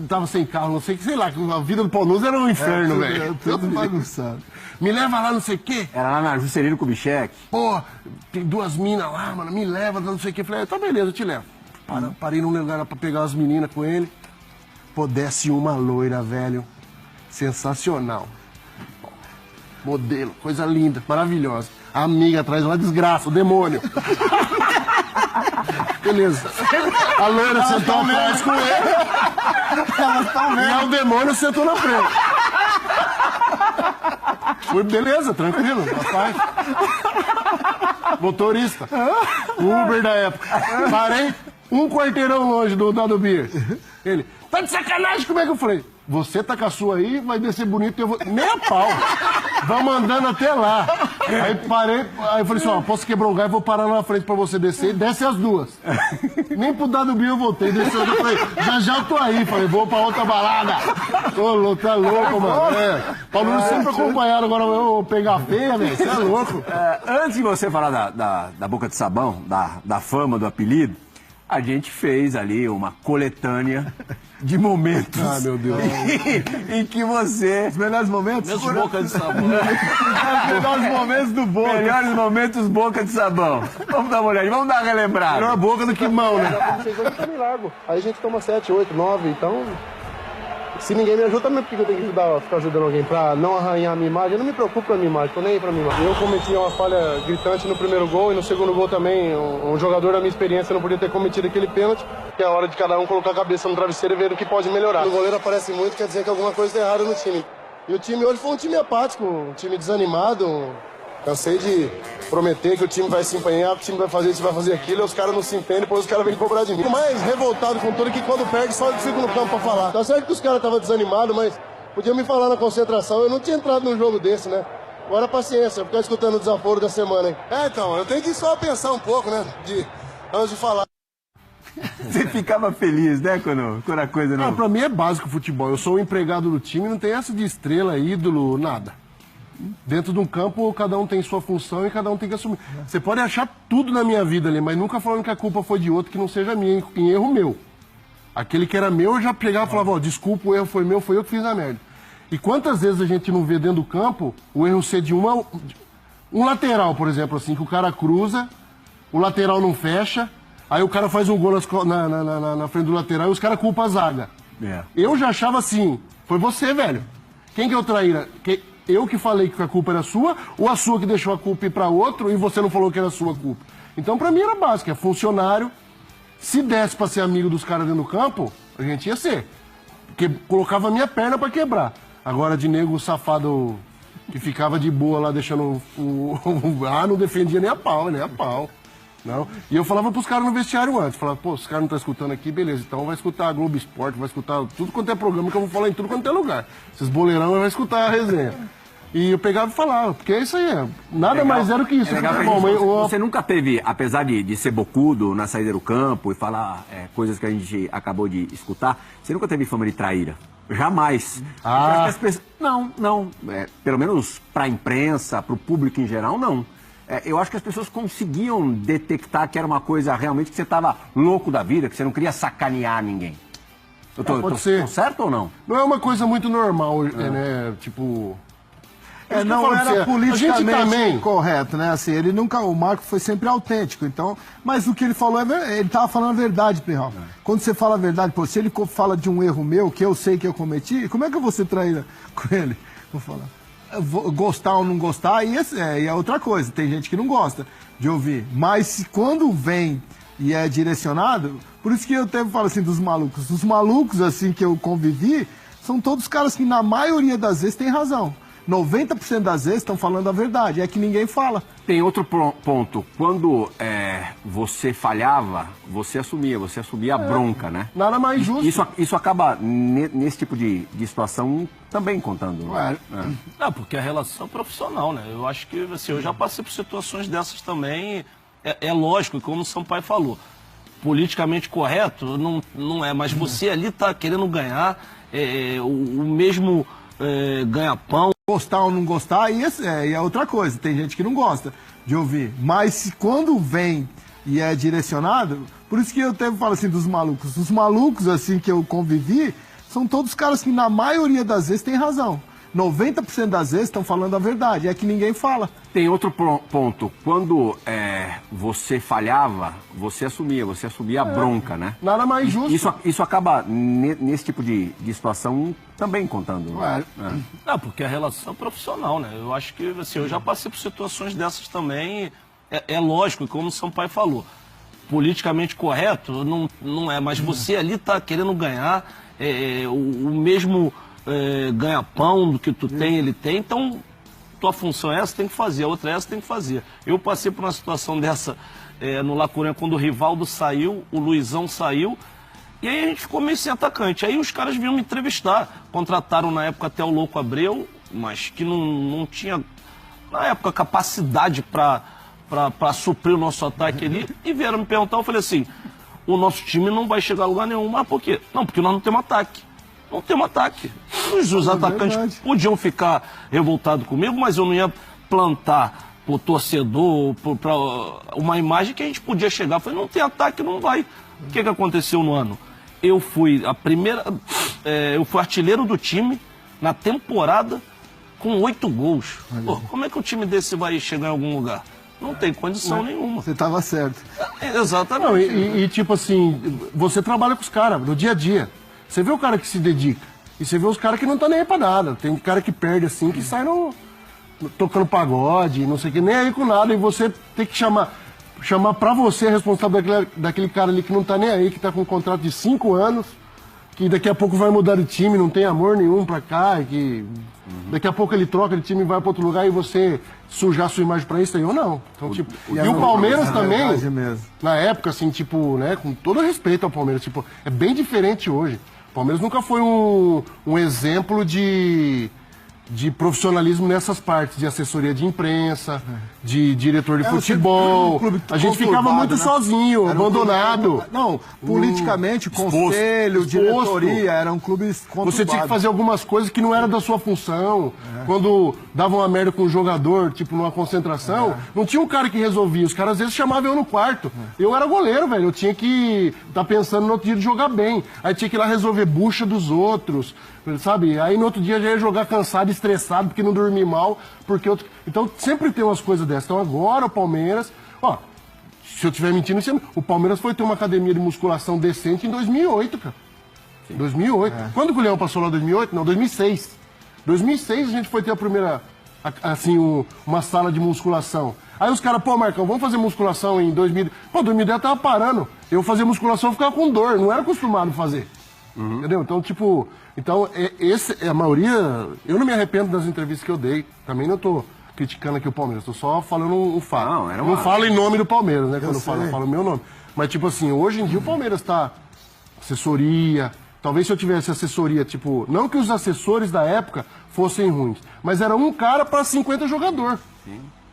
tava sem carro, não sei, sei lá, a vida do Paulo Nunes era um inferno, velho. Tudo bagunçado. Me leva lá, não sei o quê. Era lá na Juscelino Kubitschek. Pô, tem 2 minas lá, mano, me leva, não sei o quê. Falei, tá beleza, eu te levo. Parei num lugar pra pegar as meninas com ele. Pô, desce uma loira, velho. Sensacional. Modelo, coisa linda, maravilhosa. A amiga atrás, uma desgraça, o demônio. Beleza. A loira sentou atrás com ele. E o demônio sentou na frente. Foi beleza, tranquilo, rapaz. Motorista. Uber da época. Parei 1 quarteirão longe do Dado Beer. Ele, tá de sacanagem, como é que eu falei? Você tá com a sua aí, vai descer bonito e eu vou... Nem a pau. Vamos andando até lá. Aí parei, aí eu falei assim, ó, posso quebrar o gás, vou parar lá na frente pra você descer. E desce as 2. Nem pro Dado Beer eu voltei. Desceu, eu falei, já eu tô aí. Falei, vou pra outra balada. Ô, louco, tá louco, mano. Paulo Nunes sempre acompanhado, agora eu vou pegar feia, velho. Você é louco. Antes de você falar da Boca de Sabão, da fama, do apelido, a gente fez ali uma coletânea de momentos. Meu Deus. em que você... Os melhores momentos? Meus Boca de Sabão. Os melhores momentos do Boca. Melhores momentos Boca de Sabão. Vamos dar uma olhada, vamos dar uma relembrada. Melhor boca do que mão, né? Eu também largo. Aí a gente toma 7, 8, 9, então... Se ninguém me ajuda, também porque eu tenho que ficar ajudando alguém pra não arranhar a minha imagem. Eu não me preocupo com a minha imagem, tô nem aí pra minha imagem. Eu cometi uma falha gritante no primeiro gol e no segundo gol também. Um jogador da minha experiência não podia ter cometido aquele pênalti, que é a hora de cada um colocar a cabeça no travesseiro e ver o que pode melhorar. O goleiro aparece muito, quer dizer que alguma coisa está errada no time. E o time hoje foi um time apático, um time desanimado. Cansei de prometer que o time vai se empenhar, que o time vai fazer isso, vai fazer aquilo, e os caras não se entendem, depois os caras vêm cobrar de mim. O mais revoltado com tudo é que quando perde, só eu fico no campo pra falar. Tá certo que os caras estavam desanimados, mas podiam me falar na concentração. Eu não tinha entrado num jogo desse, né? Agora paciência, eu ficar escutando o desaforo da semana, hein? Então, eu tenho que só pensar um pouco, né? Antes de falar. Você ficava feliz, né, quando a coisa não... Pra mim é básico o futebol. Eu sou o empregado do time, não tem essa de estrela, ídolo, nada. Dentro de um campo, cada um tem sua função e cada um tem que assumir. Você pode achar tudo na minha vida ali, mas nunca falando que a culpa foi de outro que não seja minha, em erro meu. Aquele que era meu, eu já pegava e falava, ó, desculpa, o erro foi meu, foi eu que fiz a merda. E quantas vezes a gente não vê dentro do campo o erro ser de um lateral, por exemplo, assim, que o cara cruza, o lateral não fecha, aí o cara faz um gol na frente do lateral e os caras culpam a zaga. Eu já achava assim, foi você, velho. Quem que é o traíra? Eu que falei que a culpa era sua, ou a sua que deixou a culpa ir pra outro e você não falou que era sua culpa? Então pra mim era básico, é funcionário. Se desse pra ser amigo dos caras dentro do campo, a gente ia ser. Porque colocava a minha perna pra quebrar. Agora de nego safado que ficava de boa lá deixando não defendia nem a pau, nem a pau. Não. E eu falava pros caras no vestiário antes, falava, pô, os caras não estão escutando aqui, beleza, então vai escutar a Globo Esporte, vai escutar tudo quanto é programa que eu vou falar em tudo quanto é lugar. Esses boleirão vai escutar a resenha. E eu pegava e falava, porque é isso aí, nada mais era que isso. Você nunca teve, apesar de ser bocudo na saída do campo e falar coisas que a gente acabou de escutar, você nunca teve fama de traíra? Jamais. Não. Pelo menos para a imprensa, para o público em geral, não. Eu acho que as pessoas conseguiam detectar que era uma coisa realmente que você estava louco da vida, que você não queria sacanear ninguém. Pode ser. Tô certo ou não? Não é uma coisa muito normal, né? Tipo... não era politicamente correto, né? Assim, o Marco foi sempre autêntico, então... Mas o que ele falou, ele tava falando a verdade, Pirral. Quando você fala a verdade, pô, se ele fala de um erro meu, que eu sei que eu cometi, como é que eu vou ser traíra com ele? Vou falar. Gostar ou não gostar, e é outra coisa. Tem gente que não gosta de ouvir. Mas quando vem e é direcionado... Por isso que eu até falo assim dos malucos. Os malucos, assim, que eu convivi, são todos caras que, na maioria das vezes, têm razão. 90% das vezes estão falando a verdade, é que ninguém fala. Tem outro ponto. Quando você falhava, você assumia a bronca, né? Nada mais justo. Isso acaba, nesse tipo de situação, também contando. Não, porque a relação é profissional, né? Eu acho que, assim, eu já passei por situações dessas também. É lógico, como o Sampaio falou, politicamente correto não é, mas você ali tá querendo ganhar o mesmo ganha-pão. Gostar ou não gostar, e é outra coisa. Tem gente que não gosta de ouvir. Mas quando vem e é direcionado, por isso que eu até falo assim dos malucos. Os malucos, assim, que eu convivi, são todos caras que, na maioria das vezes, têm razão. 90% das vezes estão falando a verdade, é que ninguém fala. Tem outro ponto. Quando você falhava, você assumia a bronca, né? Nada mais justo. Isso acaba, nesse tipo de situação, também contando. Não, porque a relação é profissional, né? Eu acho que, assim, eu já passei por situações dessas também. É lógico, como o Sampaio falou, politicamente correto não é, mas você ali tá querendo ganhar o mesmo... ganha-pão do que tu tem, ele tem, então tua função é essa, tem que fazer, a outra é essa, tem que fazer. Eu passei por uma situação dessa no La Coruña, quando o Rivaldo saiu, o Luizão saiu, e aí a gente ficou meio sem atacante. Aí os caras vinham me entrevistar, contrataram na época até o Louco Abreu, mas que não tinha, na época, capacidade para suprir o nosso ataque ali, e vieram me perguntar, eu falei assim, o nosso time não vai chegar a lugar nenhum, mas por quê? Não, porque nós não temos ataque. Não tem um ataque. Os atacantes podiam ficar revoltados comigo, mas eu não ia plantar pro torcedor, para uma imagem que a gente podia chegar. Eu falei, não tem ataque, não vai. O que aconteceu no ano? Eu fui eu fui artilheiro do time na temporada com 8 gols. Pô, como é que um time desse vai chegar em algum lugar? Não tem condição nenhuma. Você estava certo. Exatamente. Não, e tipo assim, você trabalha com os caras no dia a dia. Você vê o cara que se dedica. E você vê os caras que não tá nem aí pra nada. Tem cara que perde assim, que sai tocando pagode, não sei o que, nem aí com nada. E você tem que chamar pra você responsável daquele cara ali que não tá nem aí, que tá com um contrato de 5 anos, que daqui a pouco vai mudar de time, não tem amor nenhum pra cá, e que daqui a pouco ele troca de time e vai pra outro lugar e você sujar sua imagem pra isso aí ou não. Então, tipo, e o Palmeiras também, na época, assim, tipo, né, com todo respeito ao Palmeiras, tipo, é bem diferente hoje. O Palmeiras nunca foi um exemplo de profissionalismo nessas partes, de assessoria de imprensa, de diretor de futebol. A gente ficava muito sozinho, abandonado. Não, politicamente, conselho, diretoria, era um clube conturbado. Você tinha que fazer algumas coisas que não era da sua função. Quando dava uma merda com um jogador, tipo numa concentração, não tinha um cara que resolvia. Os caras às vezes chamavam eu no quarto. Eu era goleiro, velho. Eu tinha que estar pensando no outro dia de jogar bem. Aí tinha que ir lá resolver bucha dos outros, sabe? Aí no outro dia já ia jogar cansado, estressado, porque não dormi mal, porque eu... Então sempre tem umas coisas dessas. Então agora o Palmeiras... Ó, se eu estiver mentindo, o Palmeiras foi ter uma academia de musculação decente em 2008, cara. 2008. Quando que o Leão passou lá em 2008? Não, 2006. 2006 a gente foi ter a primeira, assim, uma sala de musculação. Aí os caras, pô, Marcão, vamos fazer musculação em 2000... Pô, 2010 eu tava parando. Eu fazia musculação e ficava com dor, não era acostumado a fazer. Entendeu? Então, tipo... Então, a maioria... Eu não me arrependo das entrevistas que eu dei. Também não tô criticando aqui o Palmeiras. Tô só falando um fato. Não falo em nome do Palmeiras, né? Quando eu falo o meu nome. Mas, tipo assim, hoje em dia o Palmeiras tá... Assessoria, Talvez se eu tivesse assessoria, tipo, não que os assessores da época fossem ruins, mas era um cara para 50 jogadores.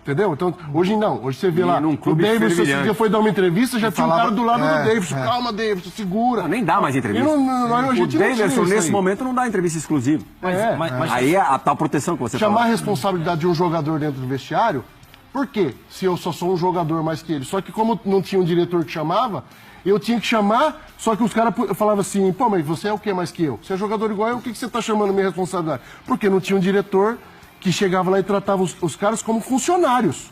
Entendeu? Então, hoje não. Hoje você vê lá, o Davidson, esse dia foi dar uma entrevista, já tinha um cara do lado do Davidson. Calma, Davidson, segura. Nem dá mais entrevista. O Davidson, nesse momento, não dá entrevista exclusiva. Mas aí é a tal proteção que você chamar a responsabilidade de um jogador dentro do vestiário, por quê? Se eu só sou um jogador mais que ele. Só que como não tinha um diretor que chamava, eu tinha que chamar, só que os caras falavam assim, pô, mas você é o que mais que eu? Você é jogador igual eu, o que você tá chamando minha responsabilidade? Porque não tinha um diretor que chegava lá e tratava os caras como funcionários.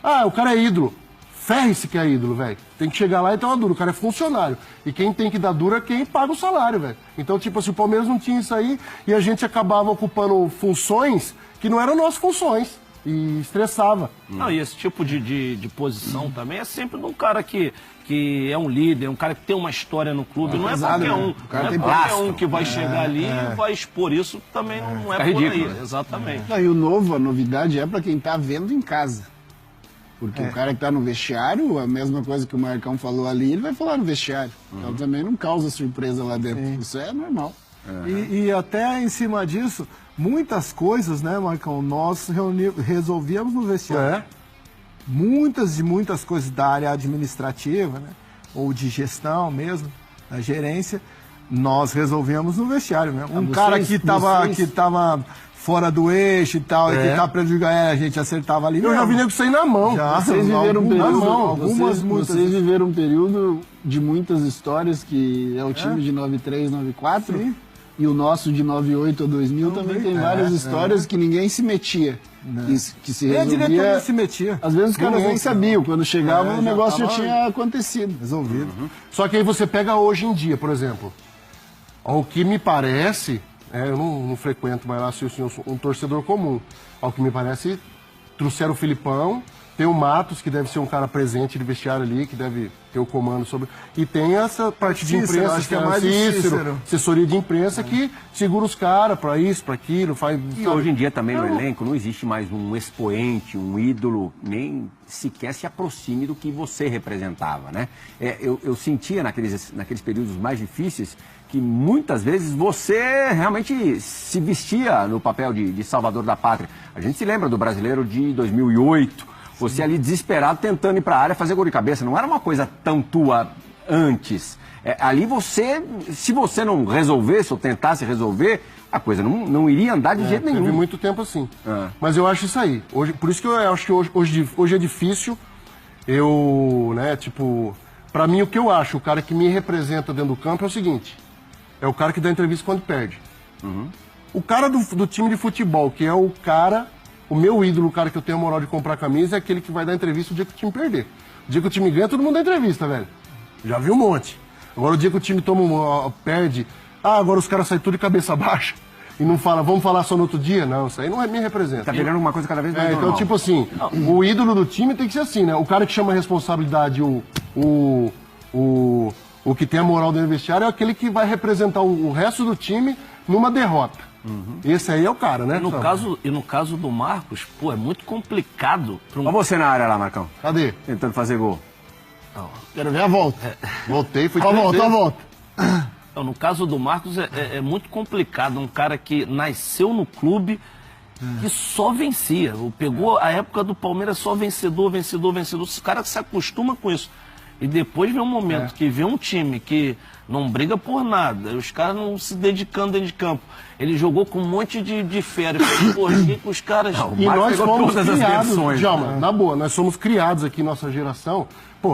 Ah, o cara é ídolo. Ferre-se que é ídolo, velho. Tem que chegar lá e dar uma dura. O cara é funcionário. E quem tem que dar dura é quem paga o salário, velho. Então, tipo assim, o Palmeiras não tinha isso aí e a gente acabava ocupando funções que não eram nossas funções. E estressava. Não, e esse tipo de posição também é sempre de um cara que é um líder, um cara que tem uma história no clube. Não é qualquer um. Não é qualquer um que vai chegar ali e vai expor isso. Também não é por aí. Exatamente. Não, e a novidade é para quem tá vendo em casa. Porque o cara que tá no vestiário, a mesma coisa que o Marcão falou ali, ele vai falar no vestiário. Então também não causa surpresa lá dentro. Isso é normal. E até em cima disso, muitas coisas, né, Marcão, nós resolvíamos no vestiário. Muitas coisas da área administrativa, né, ou de gestão mesmo, da gerência, nós resolvíamos no vestiário mesmo. Um cara que tava fora do eixo e tal, e que tá prejudicando, a gente acertava ali. Eu já vi nego sair na mão. Vocês viveram um período de muitas histórias, que é o time de 93, 94. Sim. E o nosso de 98 a 2000 também tem várias histórias que ninguém se metia. Que se resolvia. A diretoria se metia. Às vezes os caras nem sabiam. Quando chegavam, o negócio já tinha acontecido. Resolvido. Só que aí você pega hoje em dia, por exemplo. Ao que me parece, eu não frequento mais lá, se eu sou um torcedor comum. Ao que me parece, trouxeram o Filipão. Tem o Matos, que deve ser um cara presente de vestiário ali, que deve ter o comando sobre... E tem essa parte de imprensa, que é mais Cícero, assessoria de imprensa, que segura os caras para isso, para aquilo, faz... E hoje em dia também no elenco não existe mais um expoente, um ídolo, nem sequer se aproxime do que você representava, né? Eu sentia naqueles períodos mais difíceis que muitas vezes você realmente se vestia no papel de salvador da pátria. A gente se lembra do Brasileiro de 2008, você ali desesperado tentando ir para a área fazer gol de cabeça. Não era uma coisa tão tua antes. Ali você, se você não resolvesse ou tentasse resolver, a coisa não iria andar de jeito nenhum. Teve muito tempo assim. Mas eu acho isso aí. Hoje, por isso que eu acho que hoje é difícil. Para mim o que eu acho, o cara que me representa dentro do campo é o seguinte. É o cara que dá entrevista quando perde. O cara do time de futebol, que é o cara... O meu ídolo, o cara que eu tenho a moral de comprar camisa, é aquele que vai dar entrevista o dia que o time perder. O dia que o time ganha, todo mundo dá entrevista, velho. Já vi um monte. Agora, o dia que o time perde, agora os caras saem tudo de cabeça baixa e não falam, vamos falar só no outro dia? Não, isso aí não me representa. Tá virando uma coisa cada vez mais normal. Então, tipo assim, o ídolo do time tem que ser assim, né? O cara que chama a responsabilidade, o que tem a moral do vestiário, é aquele que vai representar o resto do time numa derrota. Esse aí é o cara, né? E no caso do Marcos, é muito complicado. Olha você na área lá, Marcão. Cadê? Tentando fazer gol. Quero ver a volta. Voltei, fui a volta. Então, no caso do Marcos, é muito complicado. Um cara que nasceu no clube, que só vencia. Pegou a época do Palmeiras só vencedor. Os caras se acostumam com isso. E depois vem um momento que vê um time que não briga por nada, os caras não se dedicando dentro de campo. Ele jogou com um monte de férias. Com os caras... E nós fomos criados, Djalma, na boa, nós somos criados aqui, nossa geração.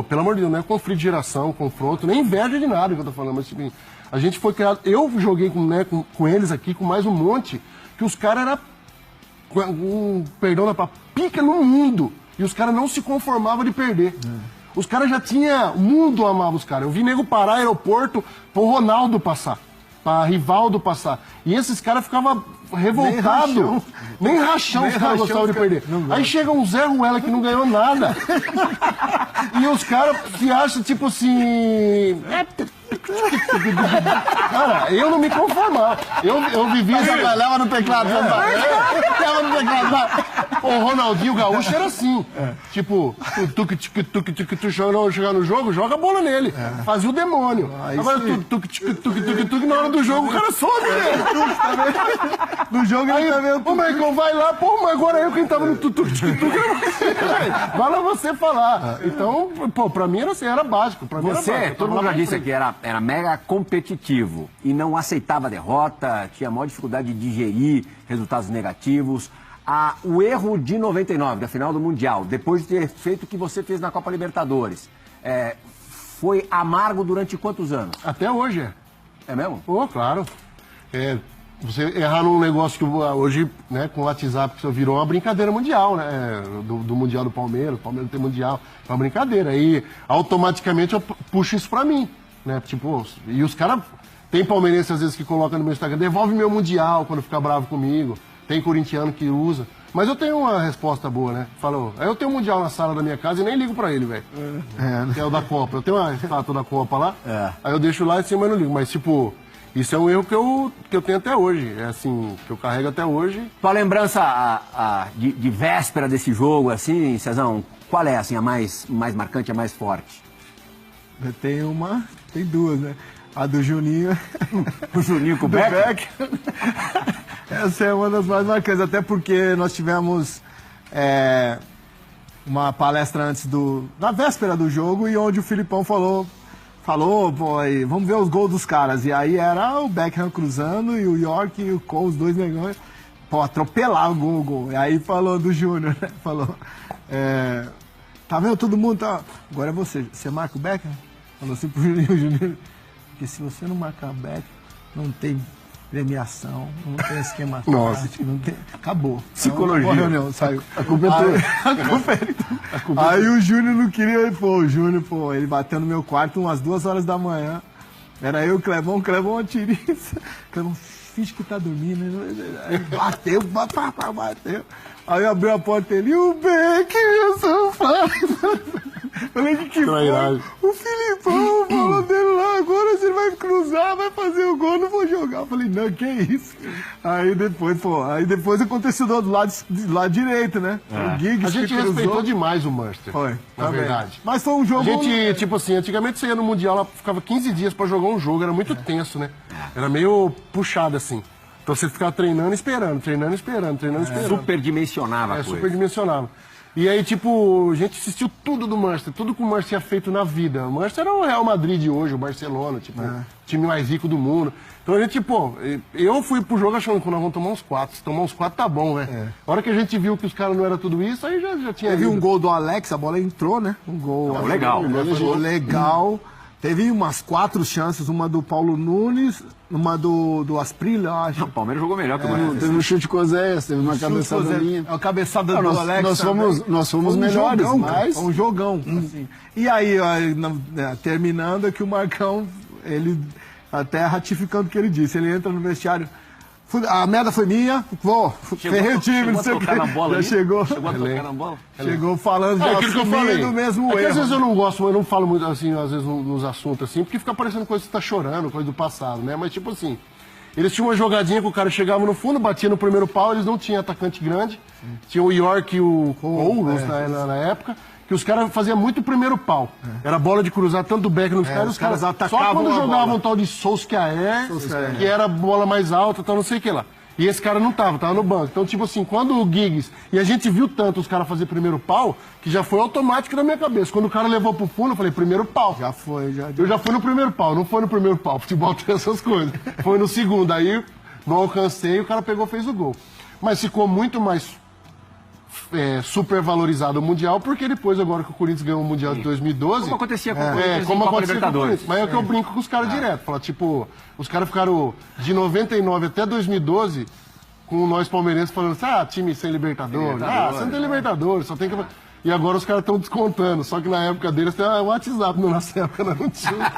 Pelo amor de Deus, não é conflito de geração, confronto, nem inveja de nada que eu tô falando, mas tipo, a gente foi criado... Eu joguei com eles aqui, com mais um monte, que os caras eram, perdão da palavra, pica no mundo. E os caras não se conformavam de perder. Os caras já tinham... O mundo amava os caras. Eu vi nego parar aeroporto pro Ronaldo passar. Pra Rivaldo passar. E esses caras ficavam revoltados. Nem rachão os caras gostavam de perder. Aí chega um Zé Ruela que não ganhou nada. E os caras se acham tipo assim... Cara, eu não me conformava. Eu vivia... Trabalhava no teclado. Trabalhava no teclado. O Ronaldinho Gaúcho era assim. Tipo, tu chegar no jogo, joga a bola nele. Fazia o demônio. Agora, na hora do jogo, o cara sobe, velho. No jogo ele tá vendo. Ô, Marcão, vai lá. Pô, mas agora eu quem tava no tuc-tuc-tuc era você, velho. Vai lá você falar. Então, pô, pra mim era assim, era básico. Pra mim era básico. Todo mundo já disse aqui, era mega competitivo e não aceitava a derrota, tinha maior dificuldade de digerir resultados negativos. O erro de 99, da final do Mundial, depois de ter feito o que você fez na Copa Libertadores, foi amargo durante quantos anos? Até hoje é. É mesmo? Pô, claro. Você errar num negócio que hoje, né, com o WhatsApp, que virou uma brincadeira mundial, né? Do Mundial do Palmeiras, o Palmeiras tem Mundial, é uma brincadeira. Aí, automaticamente, eu puxo isso pra mim, né? Tipo, e os caras... Tem palmeirense, às vezes, que coloca no meu Instagram, devolve meu Mundial quando fica bravo comigo. Tem corintiano que usa. Mas eu tenho uma resposta boa, né? Falou, eu tenho um Mundial na sala da minha casa e nem ligo pra ele, velho. Que é o da Copa. Eu tenho uma estátua da Copa lá, aí eu deixo lá e assim, mas não ligo. Mas, tipo... Isso é um erro que eu tenho até hoje, é assim, que eu carrego até hoje. Tua lembrança de véspera desse jogo, assim, Cezão, qual é, assim, a mais marcante, a mais forte? Tem duas, né? A do Juninho. O Juninho com o Beck? Essa é uma das mais marcantes, até porque nós tivemos uma palestra antes na véspera do jogo, e onde o Filipão falou, pô, aí, vamos ver os gols dos caras. E aí era o Beckham cruzando e o York e o Cole, os dois negões, pô, atropelar o gol. E aí falou do Júnior, né? Falou, tá vendo, todo mundo tá... Agora é você marca o Beckham? Falou assim pro Júnior, porque se você não marcar o Beckham, não tem premiação, não tem esquema tático, não tem... Acabou. Psicologia. Reunião, saiu. A culpa é tua. Aí o Júnior não queria, o Júnior, ele bateu no meu quarto umas 2 horas da manhã. Era eu, Clebão, a tiriça. Clebão, finge que tá dormindo. Aí bateu. Aí abriu a porta dele, o Beck, eu sou Falei, que foi? O Filipão falou dele lá, agora você vai cruzar, vai fazer o gol, não vou jogar. Falei, não, que isso? Aí depois aconteceu do lado direito, né? O Giggs, a gente respeitou demais o Munster. Foi, na verdade. Mas foi um jogo... A gente, tipo assim, antigamente você ia no Mundial, ela ficava 15 dias pra jogar um jogo, era muito tenso, né? Era meio puxado, assim. Então você ficava treinando e esperando. Superdimensionava a coisa. Superdimensionava. E aí, tipo, a gente assistiu tudo do Manchester, tudo que o Manchester tinha feito na vida. O Manchester era o Real Madrid de hoje, o Barcelona, tipo, o time mais rico do mundo. Então a gente, pô, eu fui pro jogo achando que nós vamos tomar uns 4. Se tomar uns 4 tá bom, né? A hora que a gente viu que os caras não eram tudo isso, aí já tinha... Teve um gol do Alex, a bola entrou, né? Um gol... legal. Legal. Teve umas 4 chances, uma do Paulo Nunes, uma do Asprilha, eu acho. O Palmeiras jogou melhor que o Manchester. Teve um chute com o Zé, teve uma cabeçada linha. A cabeçada do Alex. Nós fomos melhores, mas... Um jogão, assim. E aí, terminando, é que o Marcão, ele até ratificando o que ele disse, ele entra no vestiário... A merda foi minha, ferrei o time, não sei o que. Já chegou. Chegou a tocar na bola? Chegou falando já aquilo que eu falei do mesmo erro. Às vezes eu não gosto, eu não falo muito assim, às vezes nos assuntos assim, porque fica parecendo coisa que você tá chorando, coisa do passado, né? Mas tipo assim, eles tinham uma jogadinha que o cara chegava no fundo, batia no primeiro pau, eles não tinham atacante grande. Tinha o York e o Cole na época. Que os caras faziam muito o primeiro pau. Era bola de cruzar tanto do Beck nos caras, os caras atacavam. Só quando jogavam um tal de Solskjaer, que era bola mais alta, tal, não sei o que lá. E esse cara não tava no banco. Então, tipo assim, quando o Giggs... E a gente viu tanto os caras fazer primeiro pau, que já foi automático na minha cabeça. Quando o cara levou pro fundo, eu falei, primeiro pau. Eu já fui no primeiro pau, não foi no primeiro pau. Futebol tem essas coisas. Foi no segundo. Aí, não alcancei, o cara pegou e fez o gol. Mas ficou muito mais... super valorizado o Mundial, porque depois, agora que o Corinthians ganhou o Mundial de 2012... Como acontecia com o Corinthians como Copa acontecia Libertadores. com o Corinthians. Mas é o que eu brinco com os caras direto. Fala, tipo, os caras ficaram de 99 até 2012 com nós palmeirenses falando assim, time sem Libertadores. Você não tem Libertadores, só tem que... E agora os caras estão descontando. Só que na época deles tem o WhatsApp, na nossa época não tinha.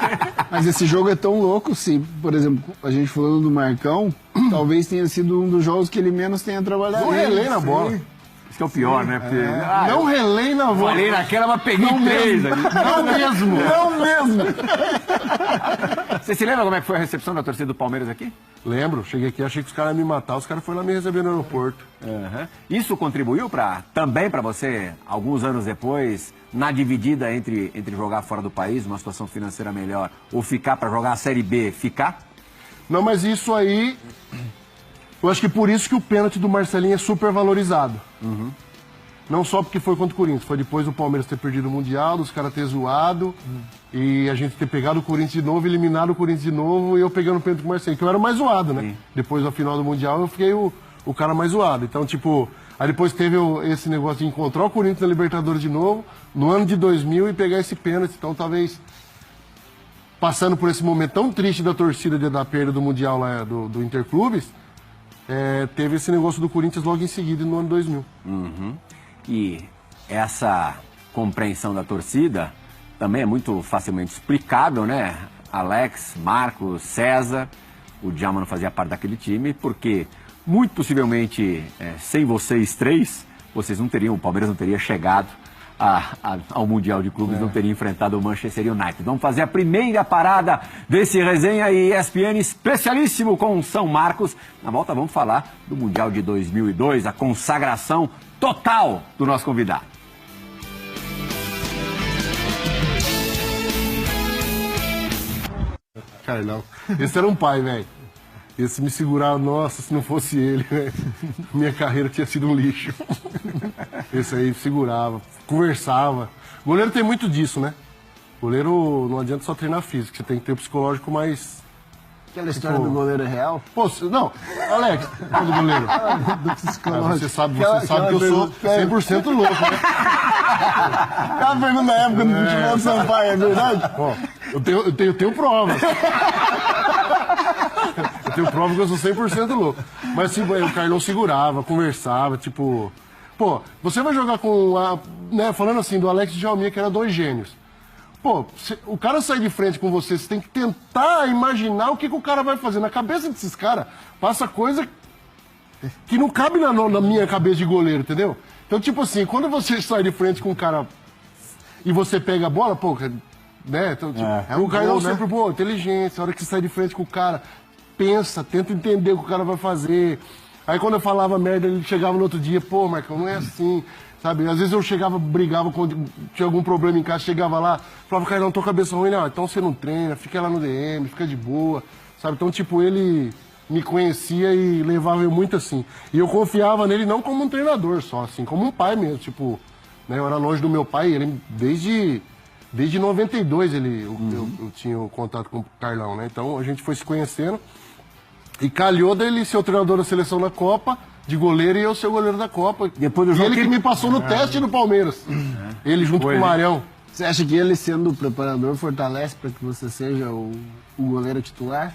Mas esse jogo é tão louco, sim. Por exemplo, a gente falando do Marcão, talvez tenha sido um dos jogos que ele menos tenha trabalhado. Não relei na bola. Isso que é o pior, né? Porque, não relei na bola. Falei naquela, mas peguei 3 ali. Não mesmo. Você se lembra como é que foi a recepção da torcida do Palmeiras aqui? Lembro, cheguei aqui, achei que os caras iam me matar, os caras foram lá me receber no aeroporto. Isso contribuiu também para você, alguns anos depois, na dividida entre jogar fora do país, uma situação financeira melhor, ou ficar para jogar a Série B, ficar? Não, mas isso aí, eu acho que por isso que o pênalti do Marcelinho é super valorizado. Não só porque foi contra o Corinthians, foi depois do Palmeiras ter perdido o Mundial, dos caras ter zoado, e a gente ter pegado o Corinthians de novo, eliminado o Corinthians de novo, e eu pegando o pênalti com o Marcelinho, que eu era o mais zoado, né? Sim. Depois da final do Mundial, eu fiquei o cara mais zoado. Então, tipo, aí depois teve esse negócio de encontrar o Corinthians na Libertadores de novo, no ano de 2000, e pegar esse pênalti. Então, talvez, passando por esse momento tão triste da torcida da perda do Mundial lá, do Interclubes, teve esse negócio do Corinthians logo em seguida, no ano 2000. E essa compreensão da torcida também é muito facilmente explicável, né? Alex, Marcos, César, o Djalma não fazia parte daquele time, porque muito possivelmente, sem vocês três, o Palmeiras não teria chegado ao Mundial de Clubes, não teria enfrentado o Manchester United. Vamos fazer a primeira parada desse resenha ESPN especialíssimo com São Marcos. Na volta vamos falar do Mundial de 2002, a consagração total do nosso convidado. Carlão, esse era um pai, velho. Esse me segurava, nossa, se não fosse ele, véio, minha carreira tinha sido um lixo. Esse aí segurava, conversava. Goleiro tem muito disso, né? Goleiro não adianta só treinar físico, você tem que ter o psicológico mais... Aquela história do goleiro é real? Pô, não, Alex, do goleiro. Do psicológico. Você sabe que eu sou 100% louco, né? Aquela pergunta da época do futebol do Sampaio, é verdade? Ó, eu tenho provas. Eu tenho prova que eu sou 100% louco. Mas tipo, o Carlão segurava, conversava, tipo... Pô, você vai jogar com falando assim, do Alex e Djalminha, que eram dois gênios. Pô, o cara sai de frente com você tem que tentar imaginar o que o cara vai fazer. Na cabeça desses caras, passa coisa que não cabe na minha cabeça de goleiro, entendeu? Então, tipo assim, quando você sai de frente com o cara e você pega a bola, pô, né? Então, tipo, o Carlão sempre, pô, inteligente, a hora que você sai de frente com o cara, pensa, tenta entender o que o cara vai fazer. Aí quando eu falava merda, ele chegava no outro dia, pô, Marcão, não é assim, sabe? Às vezes eu chegava, brigava, quando tinha algum problema em casa, chegava lá, falava, Carlão, tô com a cabeça ruim, não, então você não treina, fica lá no DM, fica de boa, sabe? Então, tipo, ele me conhecia e levava eu muito assim. E eu confiava nele não como um treinador só, assim, como um pai mesmo, tipo, né? Eu era longe do meu pai, ele desde 92 eu tinha o contato com o Carlão, né? Então a gente foi se conhecendo. E calhou dele ser o treinador da seleção da Copa, de goleiro, e eu ser o goleiro da Copa. Depois do jogo ele que me passou no teste do Palmeiras. Ele junto com o Marião. Você acha que ele sendo o preparador fortalece para que você seja o goleiro titular?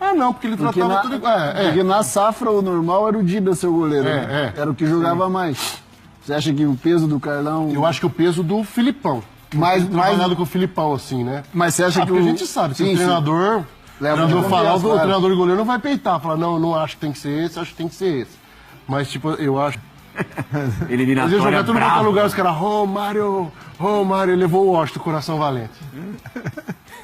Ah, não, porque ele tratava tudo igual. Porque na safra o normal era o Dida ser o goleiro. Né? Era o que jogava mais. Você acha que o peso do Carlão... Eu acho que o peso do Filipão. Mais trabalhado com o Filipão, assim, né? Mas você acha que a gente sabe, se o treinador... O treinador e goleiro não vai peitar, falar, não acho que tem que ser esse, acho que tem que ser esse. Mas, tipo, eu acho... Eliminatória brava. Jogar tudo no outro lugar, os caras, Romário, ele levou o Washington, coração valente.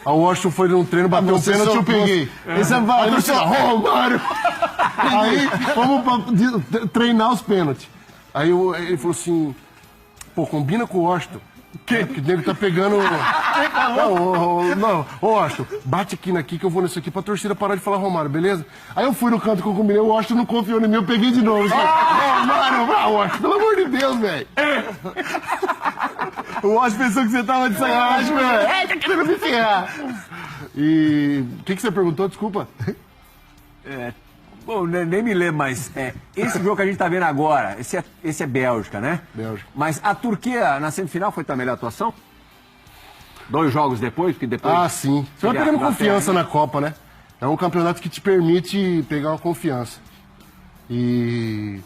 Aí o Washington foi num treino, bateu um pênalti e eu peguei. Esse é válido. Romário! Aí, vamos pra treinar os pênaltis. Aí ele falou assim, pô, combina com o Washington. Que o nego tá pegando... Não, Washington, bate aqui que eu vou nesse aqui pra torcida parar de falar Romário, beleza? Aí eu fui no canto que eu combinei, o Washington não confiou em mim, eu peguei de novo. Romário, Washington, pelo amor de Deus, velho. O Washington pensou que você tava de sacanagem, velho. Tá querendo me ferrar. E o que você perguntou, desculpa? Bom, nem me lembro, mas esse jogo que a gente tá vendo agora, esse é Bélgica, né? Bélgica. Mas a Turquia, na semifinal, foi tua melhor atuação? 2 jogos depois? Porque depois... Ah, sim. Você vai pegando confiança na Copa, né? É um campeonato que te permite pegar uma confiança. E...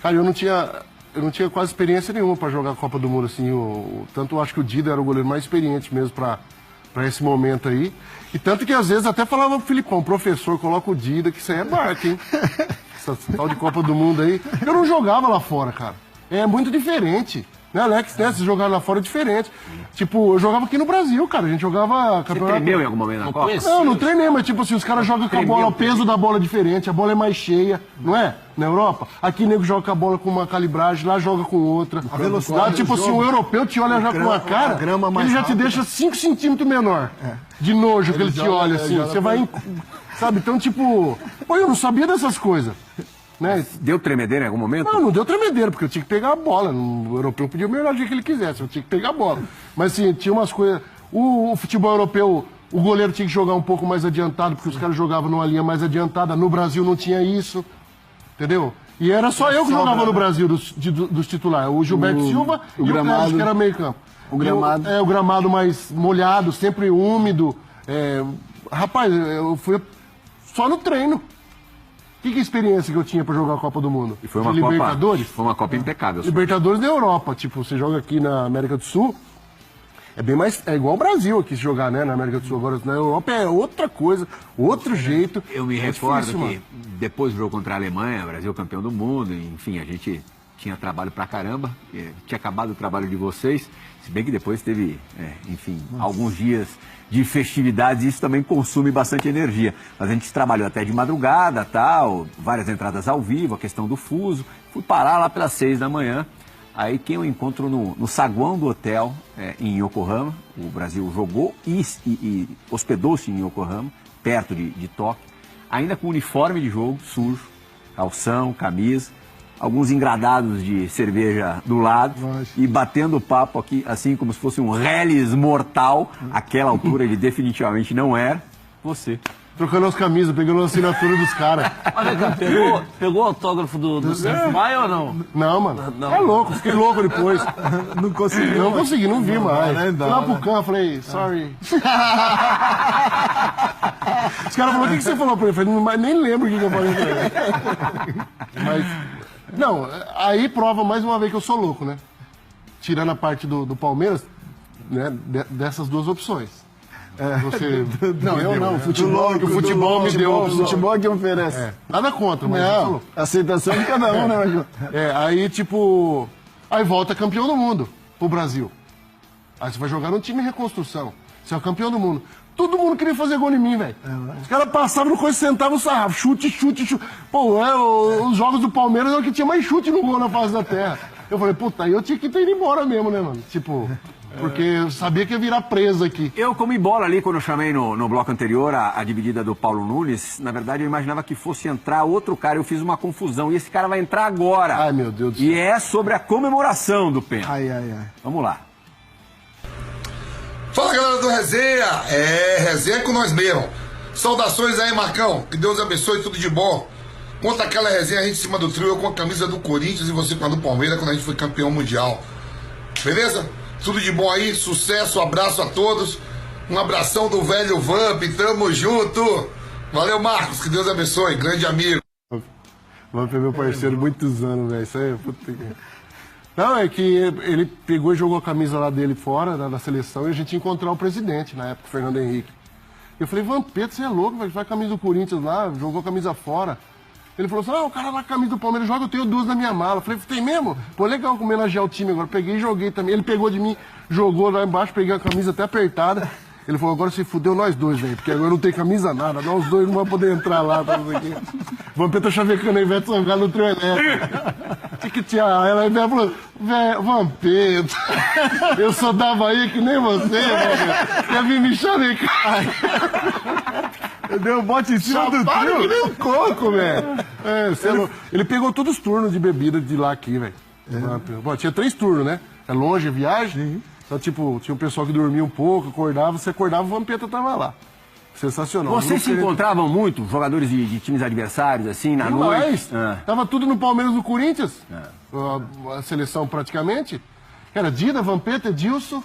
Cara, eu não tinha quase experiência nenhuma pra jogar a Copa do Mundo, assim. Tanto eu acho que o Dida era o goleiro mais experiente mesmo pra esse momento aí. E tanto que às vezes até falava pro Filipão, professor, coloca o Dida, que isso aí é barca, hein? Essa tal de Copa do Mundo aí. Eu não jogava lá fora, cara. É muito diferente. Né, Alex, né? Vocês jogaram lá fora diferente. Tipo, eu jogava aqui no Brasil, cara. A gente jogava campeonato. Você tremeu em algum momento na Copa? Não treinei, mas tipo assim, os caras jogam com a bola, o peso da bola é diferente, a bola é mais cheia, não é? Na Europa. Aqui nego joga com a bola com uma calibragem, lá joga com outra. A velocidade lá, tipo assim, o europeu te olha já com uma cara, ele já te deixa 5 centímetros menor. De nojo que ele te olha assim. Você vai. Sabe? Então, tipo. Pô, eu não sabia dessas coisas. Né? Deu tremedeira em algum momento? Não deu tremedeira, porque eu tinha que pegar a bola. O europeu podia melhorar do jeito que ele quisesse, eu tinha que pegar a bola. Mas assim, tinha umas coisas. O futebol europeu, o goleiro tinha que jogar um pouco mais adiantado, porque os caras jogavam numa linha mais adiantada. No Brasil não tinha isso. Entendeu? E era só eu que jogava no Brasil dos titulares. O Gilberto Silva e o Cléber, que era meio campo. O gramado. O gramado mais molhado, sempre úmido. Rapaz, eu fui só no treino. Que experiência que eu tinha pra jogar a Copa do Mundo? E foi uma Libertadores? Foi uma Copa impecável. Libertadores da Europa. Tipo, você joga aqui na América do Sul, é bem mais. É igual o Brasil aqui jogar, né? Na América do Sul. Agora, na Europa é outra coisa, outro jeito. Eu me recordo que depois do jogo contra a Alemanha, Brasil campeão do mundo, enfim, a gente tinha trabalho pra caramba. Tinha acabado o trabalho de vocês. Se bem que depois teve, enfim, alguns dias de festividades, e isso também consome bastante energia. Mas a gente trabalhou até de madrugada, tal, várias entradas ao vivo, a questão do fuso. Fui parar lá pelas 6 da manhã. Aí quem eu encontro no saguão do hotel em Yokohama, o Brasil jogou e hospedou-se em Yokohama, perto de Tóquio, ainda com uniforme de jogo sujo, calção, camisa, alguns engradados de cerveja do lado e batendo papo aqui, assim como se fosse um reles mortal. Aquela altura ele definitivamente não era. Você. Trocando as camisas, pegando a assinatura dos caras. Pegou o autógrafo do Sérgio Maia ou não? Não, mano. Não. É louco, fiquei louco depois. Não consegui, não vi mais. Fui lá pro campo, falei, sorry. Os caras falaram, o que você falou pra ele? Eu falei, nem lembro o que eu falei pra ele. Mas, não, aí prova mais uma vez que eu sou louco, né? Tirando a parte do Palmeiras, né, dessas duas opções. Você não, eu não. O futebol me deu. O futebol é que oferece. Nada contra, mas não, aceitação de cada um, né, Marcão? Aí tipo. Aí volta campeão do mundo pro Brasil. Aí você vai jogar num time em reconstrução. Você é o campeão do mundo. Todo mundo queria fazer gol em mim, velho. Os caras passavam no coisa, sentavam o sarrafo. Chute. Pô, os jogos do Palmeiras eram que tinha mais chute no gol na face da terra. Eu falei, puta, aí eu tinha que ter ido embora mesmo, né, mano? Tipo. Porque eu sabia que ia virar preso aqui. Eu comi bola ali quando eu chamei no bloco anterior a dividida do Paulo Nunes. Na verdade, eu imaginava que fosse entrar outro cara. Eu fiz uma confusão. E esse cara vai entrar agora. Ai, meu Deus do céu. E é sobre a comemoração do pênalti. Ai. Vamos lá. Fala, galera do Resenha. Resenha com nós mesmo. Saudações aí, Marcão. Que Deus abençoe, tudo de bom. Conta aquela resenha, a gente em cima do trio, eu com a camisa do Corinthians e você com a do Palmeiras, quando a gente foi campeão mundial. Beleza? Tudo de bom aí, sucesso, abraço a todos. Um abração do velho Vamp, tamo junto. Valeu, Marcos, que Deus abençoe, grande amigo. Vamp é meu parceiro muitos anos, velho. Isso aí, puta que... Não, é que ele pegou e jogou a camisa lá dele fora, da seleção, e a gente ia encontrar o presidente, na época, o Fernando Henrique. Eu falei, Vampeta, você é louco, velho, vai com a camisa do Corinthians lá, jogou a camisa fora. Ele falou assim, o cara lá com a camisa do Palmeiras joga, eu tenho 2 na minha mala. Eu falei, tem mesmo? Pô, legal homenagear o time agora. Peguei e joguei também. Ele pegou de mim, jogou lá embaixo, peguei a camisa até apertada. Ele falou, agora você fudeu nós dois, velho, porque agora não tem camisa nada. Nós dois não vamos poder entrar lá. Vampeta chavecando a Ivete Sangalo no trio elétrico. Que tinha? Ela Ivete falou, velho, Vampeta, eu sou da Bahia que nem você, velho. Quer vir me chavecar? Deu um bote em cima do trio. Que nem um coco, velho. Ele pegou todos os turnos de bebida de lá aqui, velho. Bom, tinha 3 turnos, né? É longe a viagem. Então, tipo, tinha um pessoal que dormia um pouco, acordava. Você acordava, o Vampeta tava lá. Sensacional. Vocês se encontravam muito, jogadores de times adversários, assim, na noite? Tava tudo no Palmeiras, no Corinthians. A seleção praticamente. Era Dida, Vampeta, Edilson.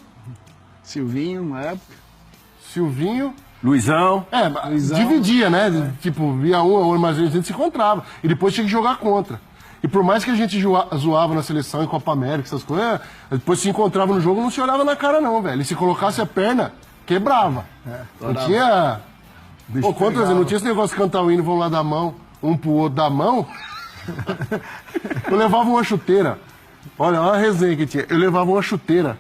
Silvinho, uma época. Silvinho. Luizão. Luizão. Dividia, né? Tipo, via um, mas a gente se encontrava. E depois tinha que jogar contra. E por mais que a gente zoava na seleção, em Copa América, essas coisas, depois se encontrava no jogo, não se olhava na cara não, velho. E se colocasse a perna, quebrava. Não tinha... Pô, quantas vezes? Não tinha esse negócio de cantar o hino, vão lá dar mão, um pro outro dar mão. Eu levava uma chuteira. Olha a resenha que tinha. Eu levava uma chuteira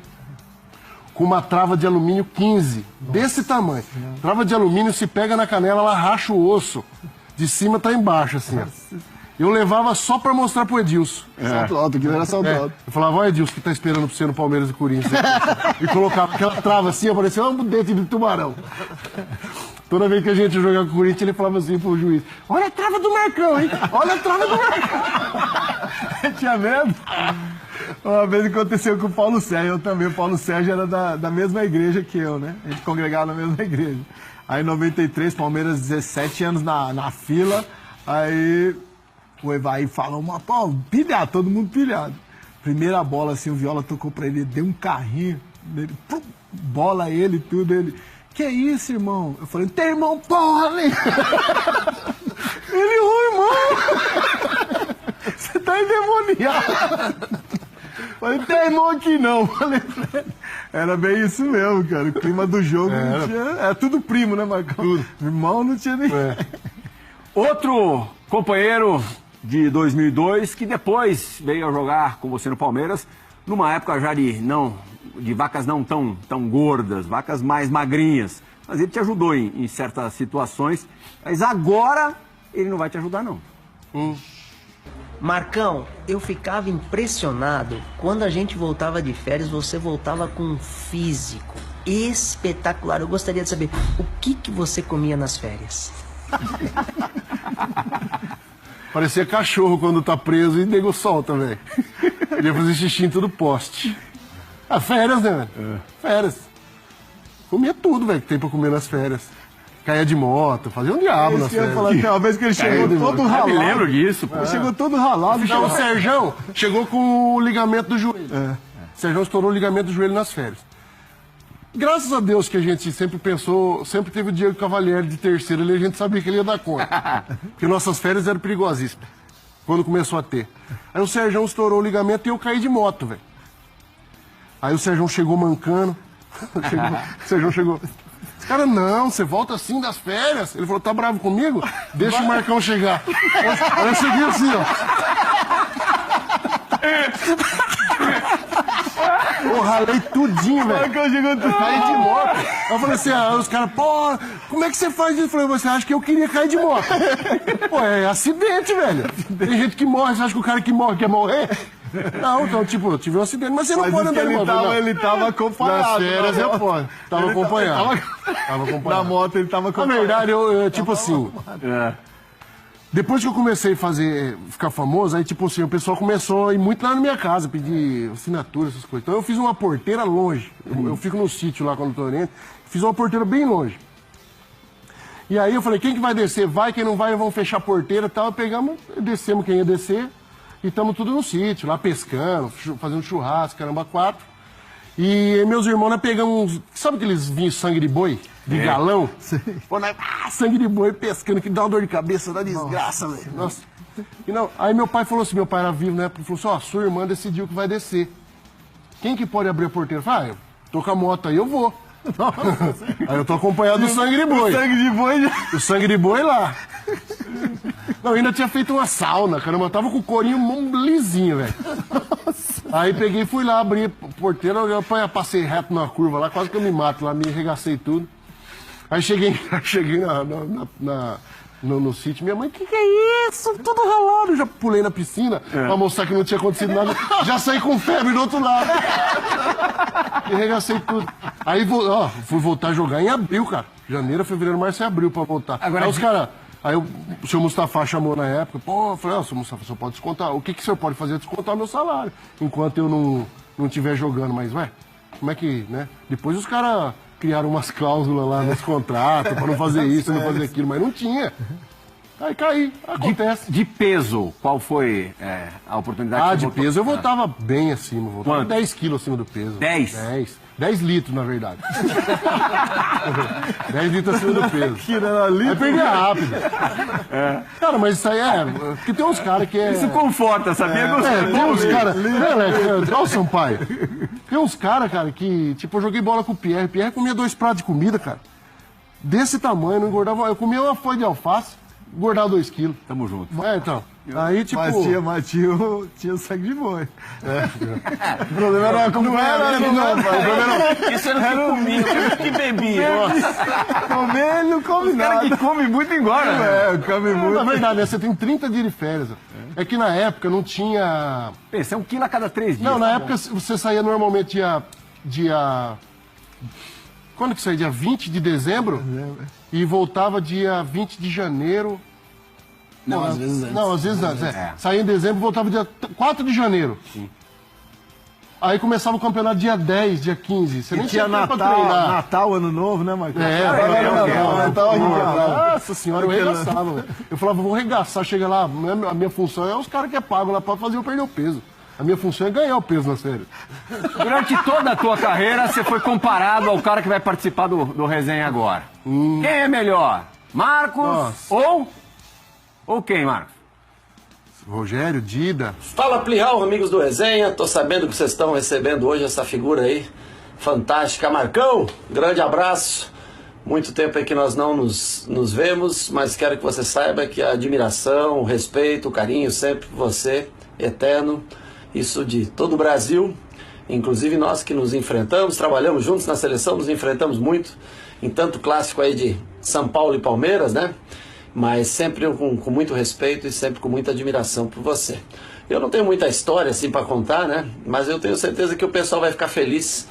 com uma trava de alumínio 15, desse tamanho. Trava de alumínio, se pega na canela, ela racha o osso. De cima tá embaixo, assim, ó. Eu levava só pra mostrar pro Edilson. Salto alto, aquilo era salto alto. Eu falava, ó Edilson, que tá esperando pra você no Palmeiras e Corinthians. E colocava aquela trava assim, aparecia um dente de tubarão. Toda vez que a gente jogava com o Corinthians, ele falava assim pro juiz, olha a trava do Marcão, hein? Olha a trava do Marcão. Tinha medo? Uma vez aconteceu com o Paulo Sérgio, eu também. O Paulo Sérgio era da mesma igreja que eu, né? A gente congregava na mesma igreja. Aí em 93, Palmeiras 17 anos na fila, aí o Evaí falou, pô, pilhado, todo mundo pilhado. Primeira bola, assim, o Viola tocou pra ele, deu um carrinho, ele, bola ele e tudo, ele... Que isso, irmão? Eu falei, tem irmão, porra, né? Ele, irmão! Você tá endemoniado! Eu falei, tem irmão aqui não. Falei, era bem isso mesmo, cara. O clima do jogo não tinha... Era tudo primo, né, Marcão? Tudo. Irmão não tinha nem... Outro companheiro de 2002 que depois veio a jogar com você no Palmeiras, numa época já de vacas não tão gordas, vacas mais magrinhas. Mas ele te ajudou em certas situações. Mas agora ele não vai te ajudar, não. Marcão, eu ficava impressionado quando a gente voltava de férias, você voltava com um físico espetacular. Eu gostaria de saber o que você comia nas férias. Parecia cachorro quando tá preso e nego solta, velho. Queria fazer xixi em todo poste. Férias, né, velho? Férias. Comia tudo, velho, que tem pra comer nas férias. Caía de moto, fazia um diabo nas férias. Falar que uma vez que ele chegou todo ralado. Eu me lembro disso, pô. Ele chegou todo ralado. Não, o Serjão chegou com o ligamento do joelho. O Serjão estourou o ligamento do joelho nas férias. Graças a Deus que a gente sempre pensou, sempre teve o Diego Cavalieri de terceiro ali, a gente sabia que ele ia dar conta. Porque nossas férias eram perigosíssimas, quando começou a ter. Aí o Serjão estourou o ligamento e eu caí de moto, velho. Aí o Serjão chegou mancando. O Serjão chegou. Esse cara, não, você volta assim das férias. Ele falou, tá bravo comigo? Deixa o Marcão chegar. Aí eu cheguei assim, ó. Eu ralei tudinho, velho. Marcão chegou tudo. Caí de moto. Eu falei assim, os caras, pô, como é que você faz isso? Eu falei, você acha que eu queria cair de moto? Pô, é acidente, velho. Tem gente que morre, você acha que o cara que morre quer morrer? Não, então, tipo, eu tive um acidente, mas você não pode andar de moto. Ele tava acompanhado. Nas férias eu posso. Tava acompanhado. Tava acompanhado. Na moto ele tava acompanhado. Na verdade, eu tipo assim... Depois que eu comecei a ficar famoso, aí tipo assim, o pessoal começou a ir muito lá na minha casa, pedir assinatura, essas coisas. Então eu fiz uma porteira longe. Eu fico no sítio lá quando eu tô oriente. Fiz uma porteira bem longe. E aí eu falei, quem que vai descer? Vai, quem não vai, vamos fechar a porteira e tal. Pegamos, descemos quem ia descer. E estamos tudo no sítio, lá pescando, fazendo churrasco, caramba, 4. E meus irmãos, nós pegamos, sabe aqueles vinhos sangue de boi? De galão? Pô, nós, sangue de boi pescando, que dá uma dor de cabeça, dá desgraça, velho. Nossa. E não, aí meu pai falou assim, meu pai era vivo, né? Ele falou assim, ó, sua irmã decidiu que vai descer. Quem que pode abrir a porteira? Eu falei, eu tô com a moto aí, eu vou. Aí eu tô acompanhado do sangue de boi. O sangue de boi O sangue de boi lá. Não, ainda tinha feito uma sauna, caramba, eu tava com o corinho lisinho, velho. Aí peguei e fui lá, abri a porteira, eu passei reto na curva lá, quase que eu me mato lá, me arregacei tudo. Aí cheguei no sítio, minha mãe, que é isso? Tudo ralado. Eu já pulei na piscina pra mostrar que não tinha acontecido nada. Já saí com febre do outro lado. E arregacei tudo. Aí fui voltar a jogar em abril, cara. Janeiro, fevereiro, março e abril pra voltar. Agora, aí os caras... Aí o senhor Mustafa chamou na época, pô, eu falei, senhor Mustafa, o senhor pode descontar. O que o senhor pode fazer? Descontar meu salário, enquanto eu não estiver jogando. Mas, como é que, né? Depois os caras criaram umas cláusulas lá nos contratos pra não fazer isso, não fazer aquilo, mas não tinha. Aí caí, acontece. De peso, qual foi a oportunidade? De peso eu voltava bem acima, voltava 10 quilos acima do peso. 10? 10 litros, na verdade. 10 litros acima do peso. Aí perdia rápido. Cara, mas isso aí porque tem uns caras que Isso conforta, sabia? Tem uns caras... Olha o Sampaio. Tem uns caras, cara, que... Tipo, eu joguei bola com o Pierre. Pierre comia 2 pratos de comida, cara. Desse tamanho, não engordava. Eu comia uma folha de alface. engordar 2 quilos. Tamo junto. Então. Aí, tipo... Mas tinha sangue de boi. O problema era como não era, isso era o que comia, o que bebia. Comer, ele não come nada. Os caras que come muito engorda. Come muito. Na verdade, né, você tem 30 dias de férias. É que na época não tinha... Pensa, é 1 quilo a cada 3 dias. Não, na época você saía normalmente dia... Quando que saía? Dia 20 de dezembro? E voltava dia 20 de janeiro. Não, às vezes antes. Não, às vezes antes, Saía em dezembro e voltava dia 4 de janeiro. Sim. Aí começava o campeonato dia 10, dia 15. Você nem tinha Natal, Ano Novo, né, Marcão? Natal. Nossa senhora, eu arregaçava, velho. Eu falava, vou arregaçar, chega lá, a minha função é os caras que é pago lá pra fazer eu perder o peso. A minha função é ganhar o peso nas férias. Durante toda a tua carreira, você foi comparado ao cara que vai participar do Resenha agora. Quem é melhor? Marcos ou quem, Marcos? Rogério, Dida. Fala, Plihal, amigos do Resenha. Tô sabendo que vocês estão recebendo hoje essa figura aí fantástica. Marcão, grande abraço. Muito tempo aí que nós não nos vemos, mas quero que você saiba que a admiração, o respeito, o carinho sempre por você, eterno. Isso de todo o Brasil, inclusive nós que nos enfrentamos, trabalhamos juntos na seleção, nos enfrentamos muito em tanto clássico aí de São Paulo e Palmeiras, né? Mas sempre com muito respeito e sempre com muita admiração por você. Eu não tenho muita história assim para contar, né? Mas eu tenho certeza que o pessoal vai ficar feliz.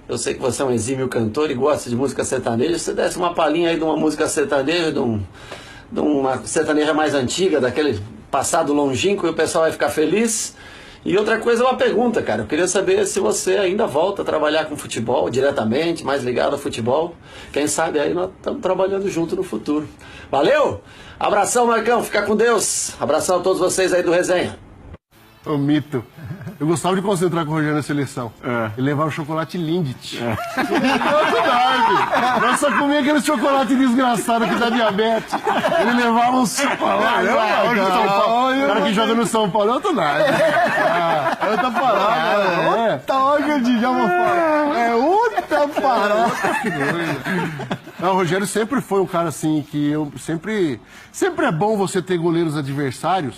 Eu sei que você é um exímio cantor e gosta de música sertaneja. Se você desse uma palhinha aí de uma música sertaneja, de uma sertaneja mais antiga, daquele passado longínquo, e o pessoal vai ficar feliz. E outra coisa é uma pergunta, cara. Eu queria saber se você ainda volta a trabalhar com futebol diretamente, mais ligado ao futebol. Quem sabe aí nós estamos trabalhando junto no futuro. Valeu? Abração, Marcão. Fica com Deus. Abração a todos vocês aí do Resenha. Ô, mito. Eu gostava de concentrar com o Rogério na seleção. Ele levava o chocolate Lindt. Nós só comia aquele chocolate desgraçado que dá diabetes. Ele levava um chocolate. O cara que joga no São Paulo é outro nada. É outra parada. Já vou falar. É outra parada. Não, o Rogério sempre foi um cara assim que eu sempre é bom você ter goleiros adversários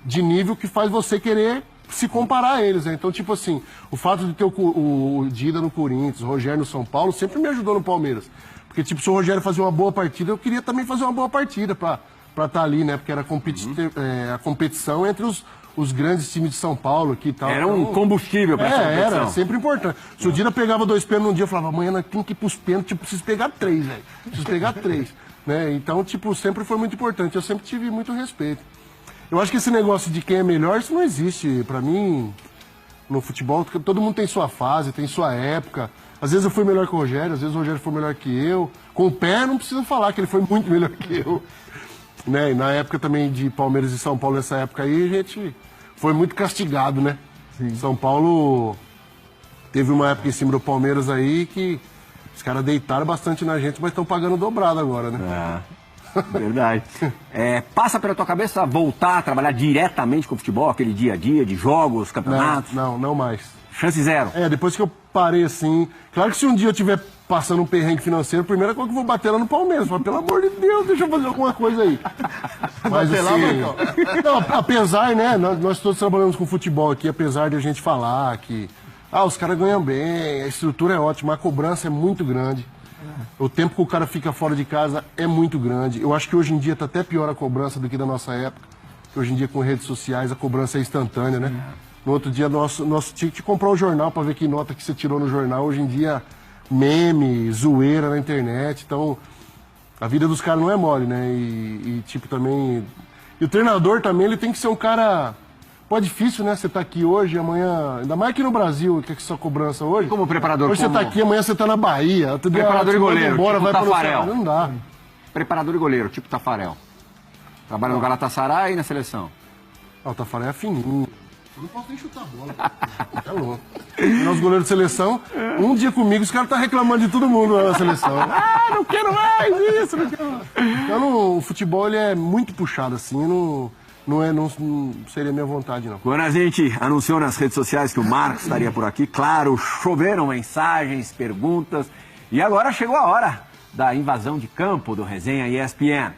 de nível que faz você querer se comparar a eles, né? Então, tipo assim, o fato de ter o Dida no Corinthians, o Rogério no São Paulo, sempre me ajudou no Palmeiras. Porque, tipo, se o Rogério fazia uma boa partida, eu queria também fazer uma boa partida pra estar ali, né? Porque era a competição entre os grandes times de São Paulo aqui e tal. Era um combustível pra essa competição. Era, sempre importante. Se o Dida pegava 2 pênaltis num dia, eu falava, amanhã nós temos que ir pros pênaltis, tipo, preciso pegar 3, velho. Preciso pegar 3. Né? Então, tipo, sempre foi muito importante. Eu sempre tive muito respeito. Eu acho que esse negócio de quem é melhor, isso não existe. Pra mim, no futebol, todo mundo tem sua fase, tem sua época. Às vezes eu fui melhor que o Rogério, às vezes o Rogério foi melhor que eu. Com o pé, não preciso falar que ele foi muito melhor que eu. Né? E na época também de Palmeiras e São Paulo, nessa época aí, a gente foi muito castigado, né? Sim. São Paulo teve uma época em cima do Palmeiras aí que os caras deitaram bastante na gente, mas estão pagando dobrado agora, né? Verdade. Passa pela tua cabeça voltar a trabalhar diretamente com o futebol, aquele dia a dia de jogos, campeonatos? Não mais. Chance zero? Depois que eu parei assim... Claro que se um dia eu estiver passando um perrengue financeiro, a primeira coisa que eu vou bater lá no Palmeiras. Falo, pelo amor de Deus, deixa eu fazer alguma coisa aí. Mas assim... Não, apesar, né? Nós todos trabalhamos com futebol aqui, apesar de a gente falar que... os caras ganham bem, a estrutura é ótima, a cobrança é muito grande. O tempo que o cara fica fora de casa é muito grande. Eu acho que hoje em dia está até pior a cobrança do que da nossa época. Porque hoje em dia com redes sociais a cobrança é instantânea, né? No outro dia nós tinha que comprar o jornal para ver que nota que você tirou no jornal. Hoje em dia, meme, zoeira na internet. Então, a vida dos caras não é mole, né? E tipo também... E o treinador também, ele tem que ser um cara... Pô, é difícil, né? Você tá aqui hoje, amanhã... Ainda mais aqui no Brasil, que é sua cobrança hoje. Como preparador? Hoje você tá aqui, amanhã você tá na Bahia. Preparador e goleiro, embora, tipo vai Tafarel. Não dá. Preparador e goleiro, tipo Tafarel. Trabalha no Galatasaray e na seleção. O Tafarel é fininho. Eu não posso nem chutar a bola. É louco. Nosso goleiro de seleção, um dia comigo, os caras estão reclamando de todo mundo na seleção. Não quero mais isso, não quero mais. Então, o futebol, ele é muito puxado, assim, não seria minha vontade, não. Quando a gente anunciou nas redes sociais que o Marcos estaria por aqui, claro, choveram mensagens, perguntas, e agora chegou a hora da invasão de campo do Resenha ESPN.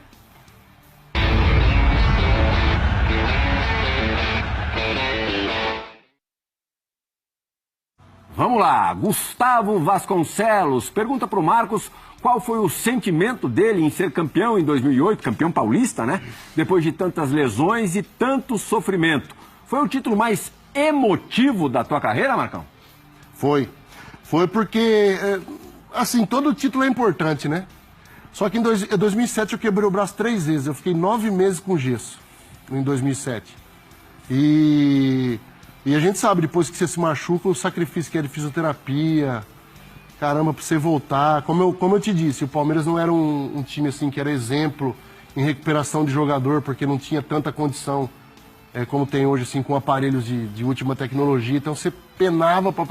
Vamos lá, Gustavo Vasconcelos pergunta pro Marcos qual foi o sentimento dele em ser campeão em 2008, campeão paulista, né? Depois de tantas lesões e tanto sofrimento. Foi o título mais emotivo da tua carreira, Marcão? Foi. Foi porque, assim, todo título é importante, né? Só que em 2007 eu quebrei o braço 3 vezes. Eu fiquei 9 meses com gesso em 2007. E a gente sabe, depois que você se machuca, o sacrifício que é de fisioterapia, caramba, pra você voltar. Como eu te disse, o Palmeiras não era um time assim que era exemplo em recuperação de jogador, porque não tinha tanta condição como tem hoje, assim, com aparelhos de última tecnologia. Então você penava pra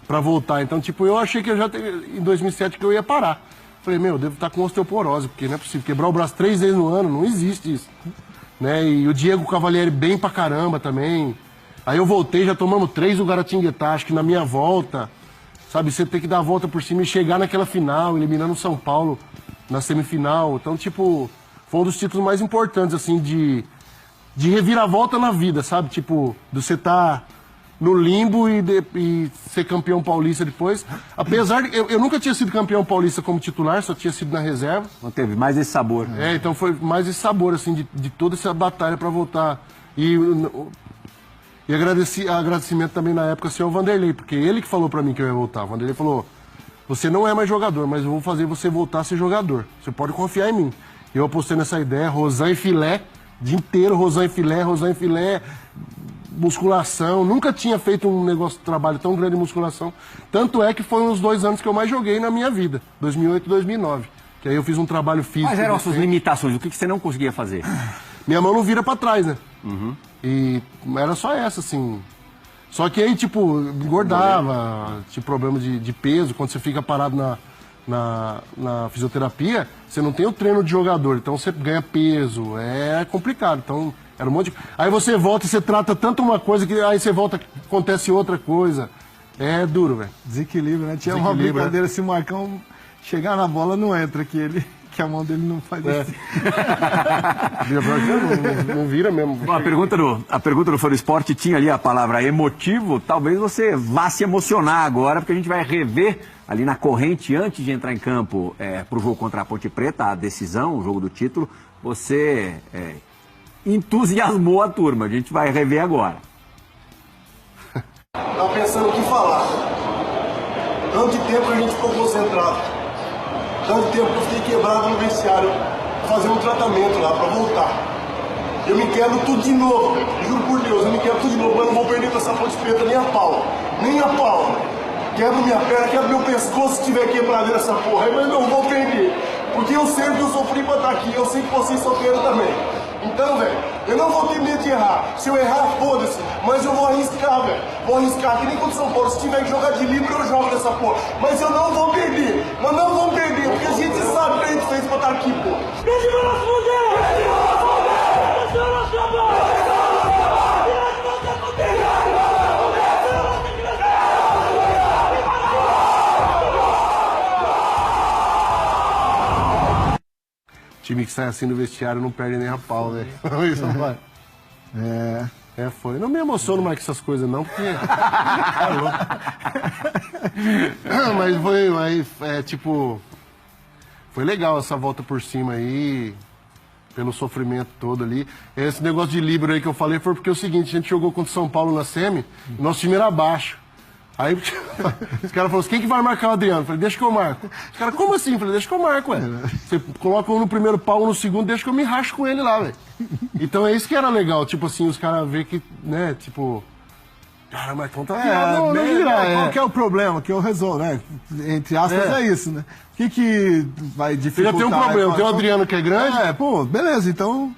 pra voltar. Então, tipo, eu achei que em 2007 que eu ia parar. Falei, meu, eu devo estar com osteoporose, porque não é possível. Quebrar o braço 3 vezes no ano, não existe isso. Né? E o Diego Cavalieri bem pra caramba também. Aí eu voltei, já tomamos 3 do Guaratinguetá, acho que na minha volta, sabe, você tem que dar a volta por cima e chegar naquela final, eliminando o São Paulo na semifinal. Então, tipo, foi um dos títulos mais importantes, assim, de reviravolta na vida, sabe? Tipo, de você estar no limbo e ser campeão paulista depois. Apesar de... Eu nunca tinha sido campeão paulista como titular, só tinha sido na reserva. Não teve mais esse sabor. Então foi mais esse sabor, assim, de toda essa batalha pra voltar. E agradecimento também na época assim, ao Vanderlei, porque ele que falou pra mim que eu ia voltar. O Vanderlei falou, você não é mais jogador, mas eu vou fazer você voltar a ser jogador. Você pode confiar em mim. Eu apostei nessa ideia, Rosan e filé, dia inteiro, Rosan e filé, musculação. Nunca tinha feito um trabalho tão grande de musculação. Tanto é que foi os 2 anos que eu mais joguei na minha vida, 2008 e 2009. Que aí eu fiz um trabalho físico. Quais eram as suas limitações? O que você não conseguia fazer? Minha mão não vira pra trás, né? E era só essa, assim. Só que aí, tipo, engordava, tinha problema de peso. Quando você fica parado na fisioterapia, você não tem o treino de jogador, então você ganha peso, é complicado. Então, era um monte de... Aí você volta e você trata tanto uma coisa que aí você volta, acontece outra coisa. É duro, velho. Desequilíbrio, né? Tinha uma brincadeira, se o Marcão chegar na bola, não entra, que a mão dele não faz isso. Não vira mesmo. Bom, a pergunta do Foro Esporte tinha ali a palavra emotivo. Talvez você vá se emocionar agora, porque a gente vai rever ali na corrente, antes de entrar em campo pro jogo contra a Ponte Preta, a decisão, o jogo do título. Você entusiasmou a turma. A gente vai rever agora. Tava pensando o que falar. Tanto de tempo a gente ficou concentrado. Tanto tempo que eu fiquei quebrado no vestiário, fazer um tratamento lá pra voltar. Eu me quebro tudo de novo, velho. Juro por Deus, eu me quebro tudo de novo, mas não vou perder pra essa Ponte Preta nem a pau. Nem a pau. Quebro minha perna, quebro meu pescoço se tiver quebrado nessa porra aí, mas não vou perder. Porque eu sei que eu sofri pra estar aqui, eu sei que vocês sofreram também. Então, velho, eu não vou ter medo de errar. Se eu errar, foda-se. Mas eu vou arriscar, velho. Vou arriscar, que nem contra o São Paulo. Se tiver que jogar de livre, eu jogo nessa porra. Mas eu não vou perder. Nós não vamos perder, porque a gente sabe o que a gente fez pra estar aqui, pô. Desce o nosso poder! Desce o nosso poder! Desce o nosso poder! Time que sai assim no vestiário não perde nem a pau, velho. Isso não vai. Foi. Não me emociono mais com essas coisas, não, porque. É louco. Mas foi, tipo. Foi legal essa volta por cima aí, pelo sofrimento todo ali. Esse negócio de livro aí que eu falei foi porque é o seguinte: a gente jogou contra o São Paulo na semi, nosso time era baixo. Aí os caras falaram assim, quem que vai marcar o Adriano? Eu falei, deixa que eu marco. Os caras, como assim? Eu falei, deixa que eu marco, ué. Você coloca um no primeiro pau, um no segundo, deixa que eu me racho com ele lá, velho. Então é isso que era legal, tipo assim, os caras verem que, né, tipo... Cara, mas conta qual que é o problema que eu resolvo, né? Entre aspas é isso, né? O que vai dificultar? Já tem um problema, tem o Adriano que é grande. Beleza, então...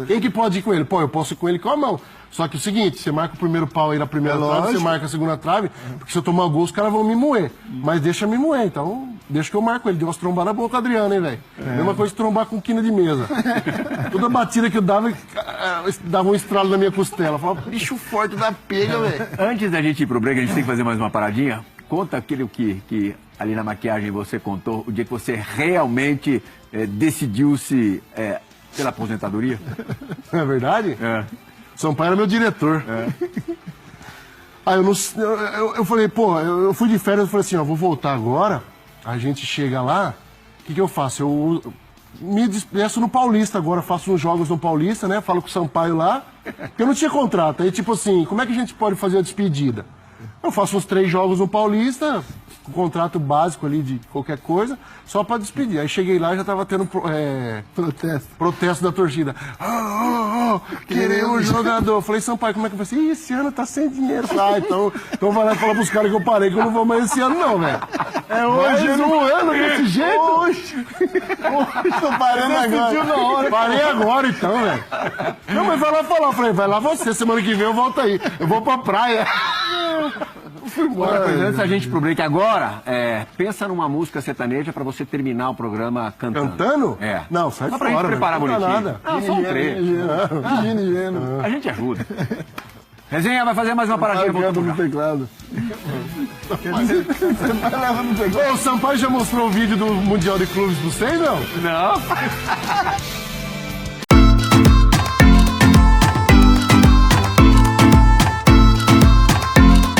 Quem que pode ir com ele? Pô, eu posso ir com ele com a mão. Só que é o seguinte, você marca o primeiro pau aí na primeira trave, você marca a segunda trave, porque se eu tomar gol, os caras vão me moer. Mas deixa me moer, então deixa que eu marco ele. Deu umas trombadas boas com o Adriano, hein, velho? Mesma coisa que trombar com quina de mesa. Toda batida que eu dava um estralo na minha costela. Eu falava, bicho forte da pega, velho. Antes da gente ir pro break, a gente tem que fazer mais uma paradinha. Conta aquilo que ali na maquiagem você contou, o dia que você realmente decidiu-se pela aposentadoria. É verdade? Sampaio era meu diretor. Aí eu falei, pô, eu fui de férias, eu falei assim, ó, vou voltar agora, a gente chega lá, o que eu faço? Eu me despeço no Paulista agora, faço uns jogos no Paulista, né? Falo com o Sampaio lá, porque eu não tinha contrato. Aí, tipo assim, como é que a gente pode fazer a despedida? Eu faço uns 3 jogos no Paulista, com contrato básico ali de qualquer coisa, só pra despedir. Aí cheguei lá e já tava tendo protesto da torcida. Queremos jogador. Eu falei, Sampaio, como é que vai ser? Ih, esse ano tá sem dinheiro. Ah, então vai lá falar pros caras que eu parei que eu não vou mais esse ano não, velho. É hoje, um ano desse jeito? Hoje tô parando agora. Parei agora então, velho. Não, mas vai lá falar. Eu falei, vai lá você, semana que vem eu volto aí. Eu vou pra praia. Fui embora. Mas antes da gente ir pro break agora, pensa numa música sertaneja pra você terminar o programa cantando. Cantando? É. Não, sai só fora. Pra gente preparar não bonitinho. nada. Não, só um trecho. A gente ajuda. Resenha vai fazer mais uma paradinha no teclado. O Sampaio já mostrou o vídeo do Mundial de Clubes pra vocês, não? Não.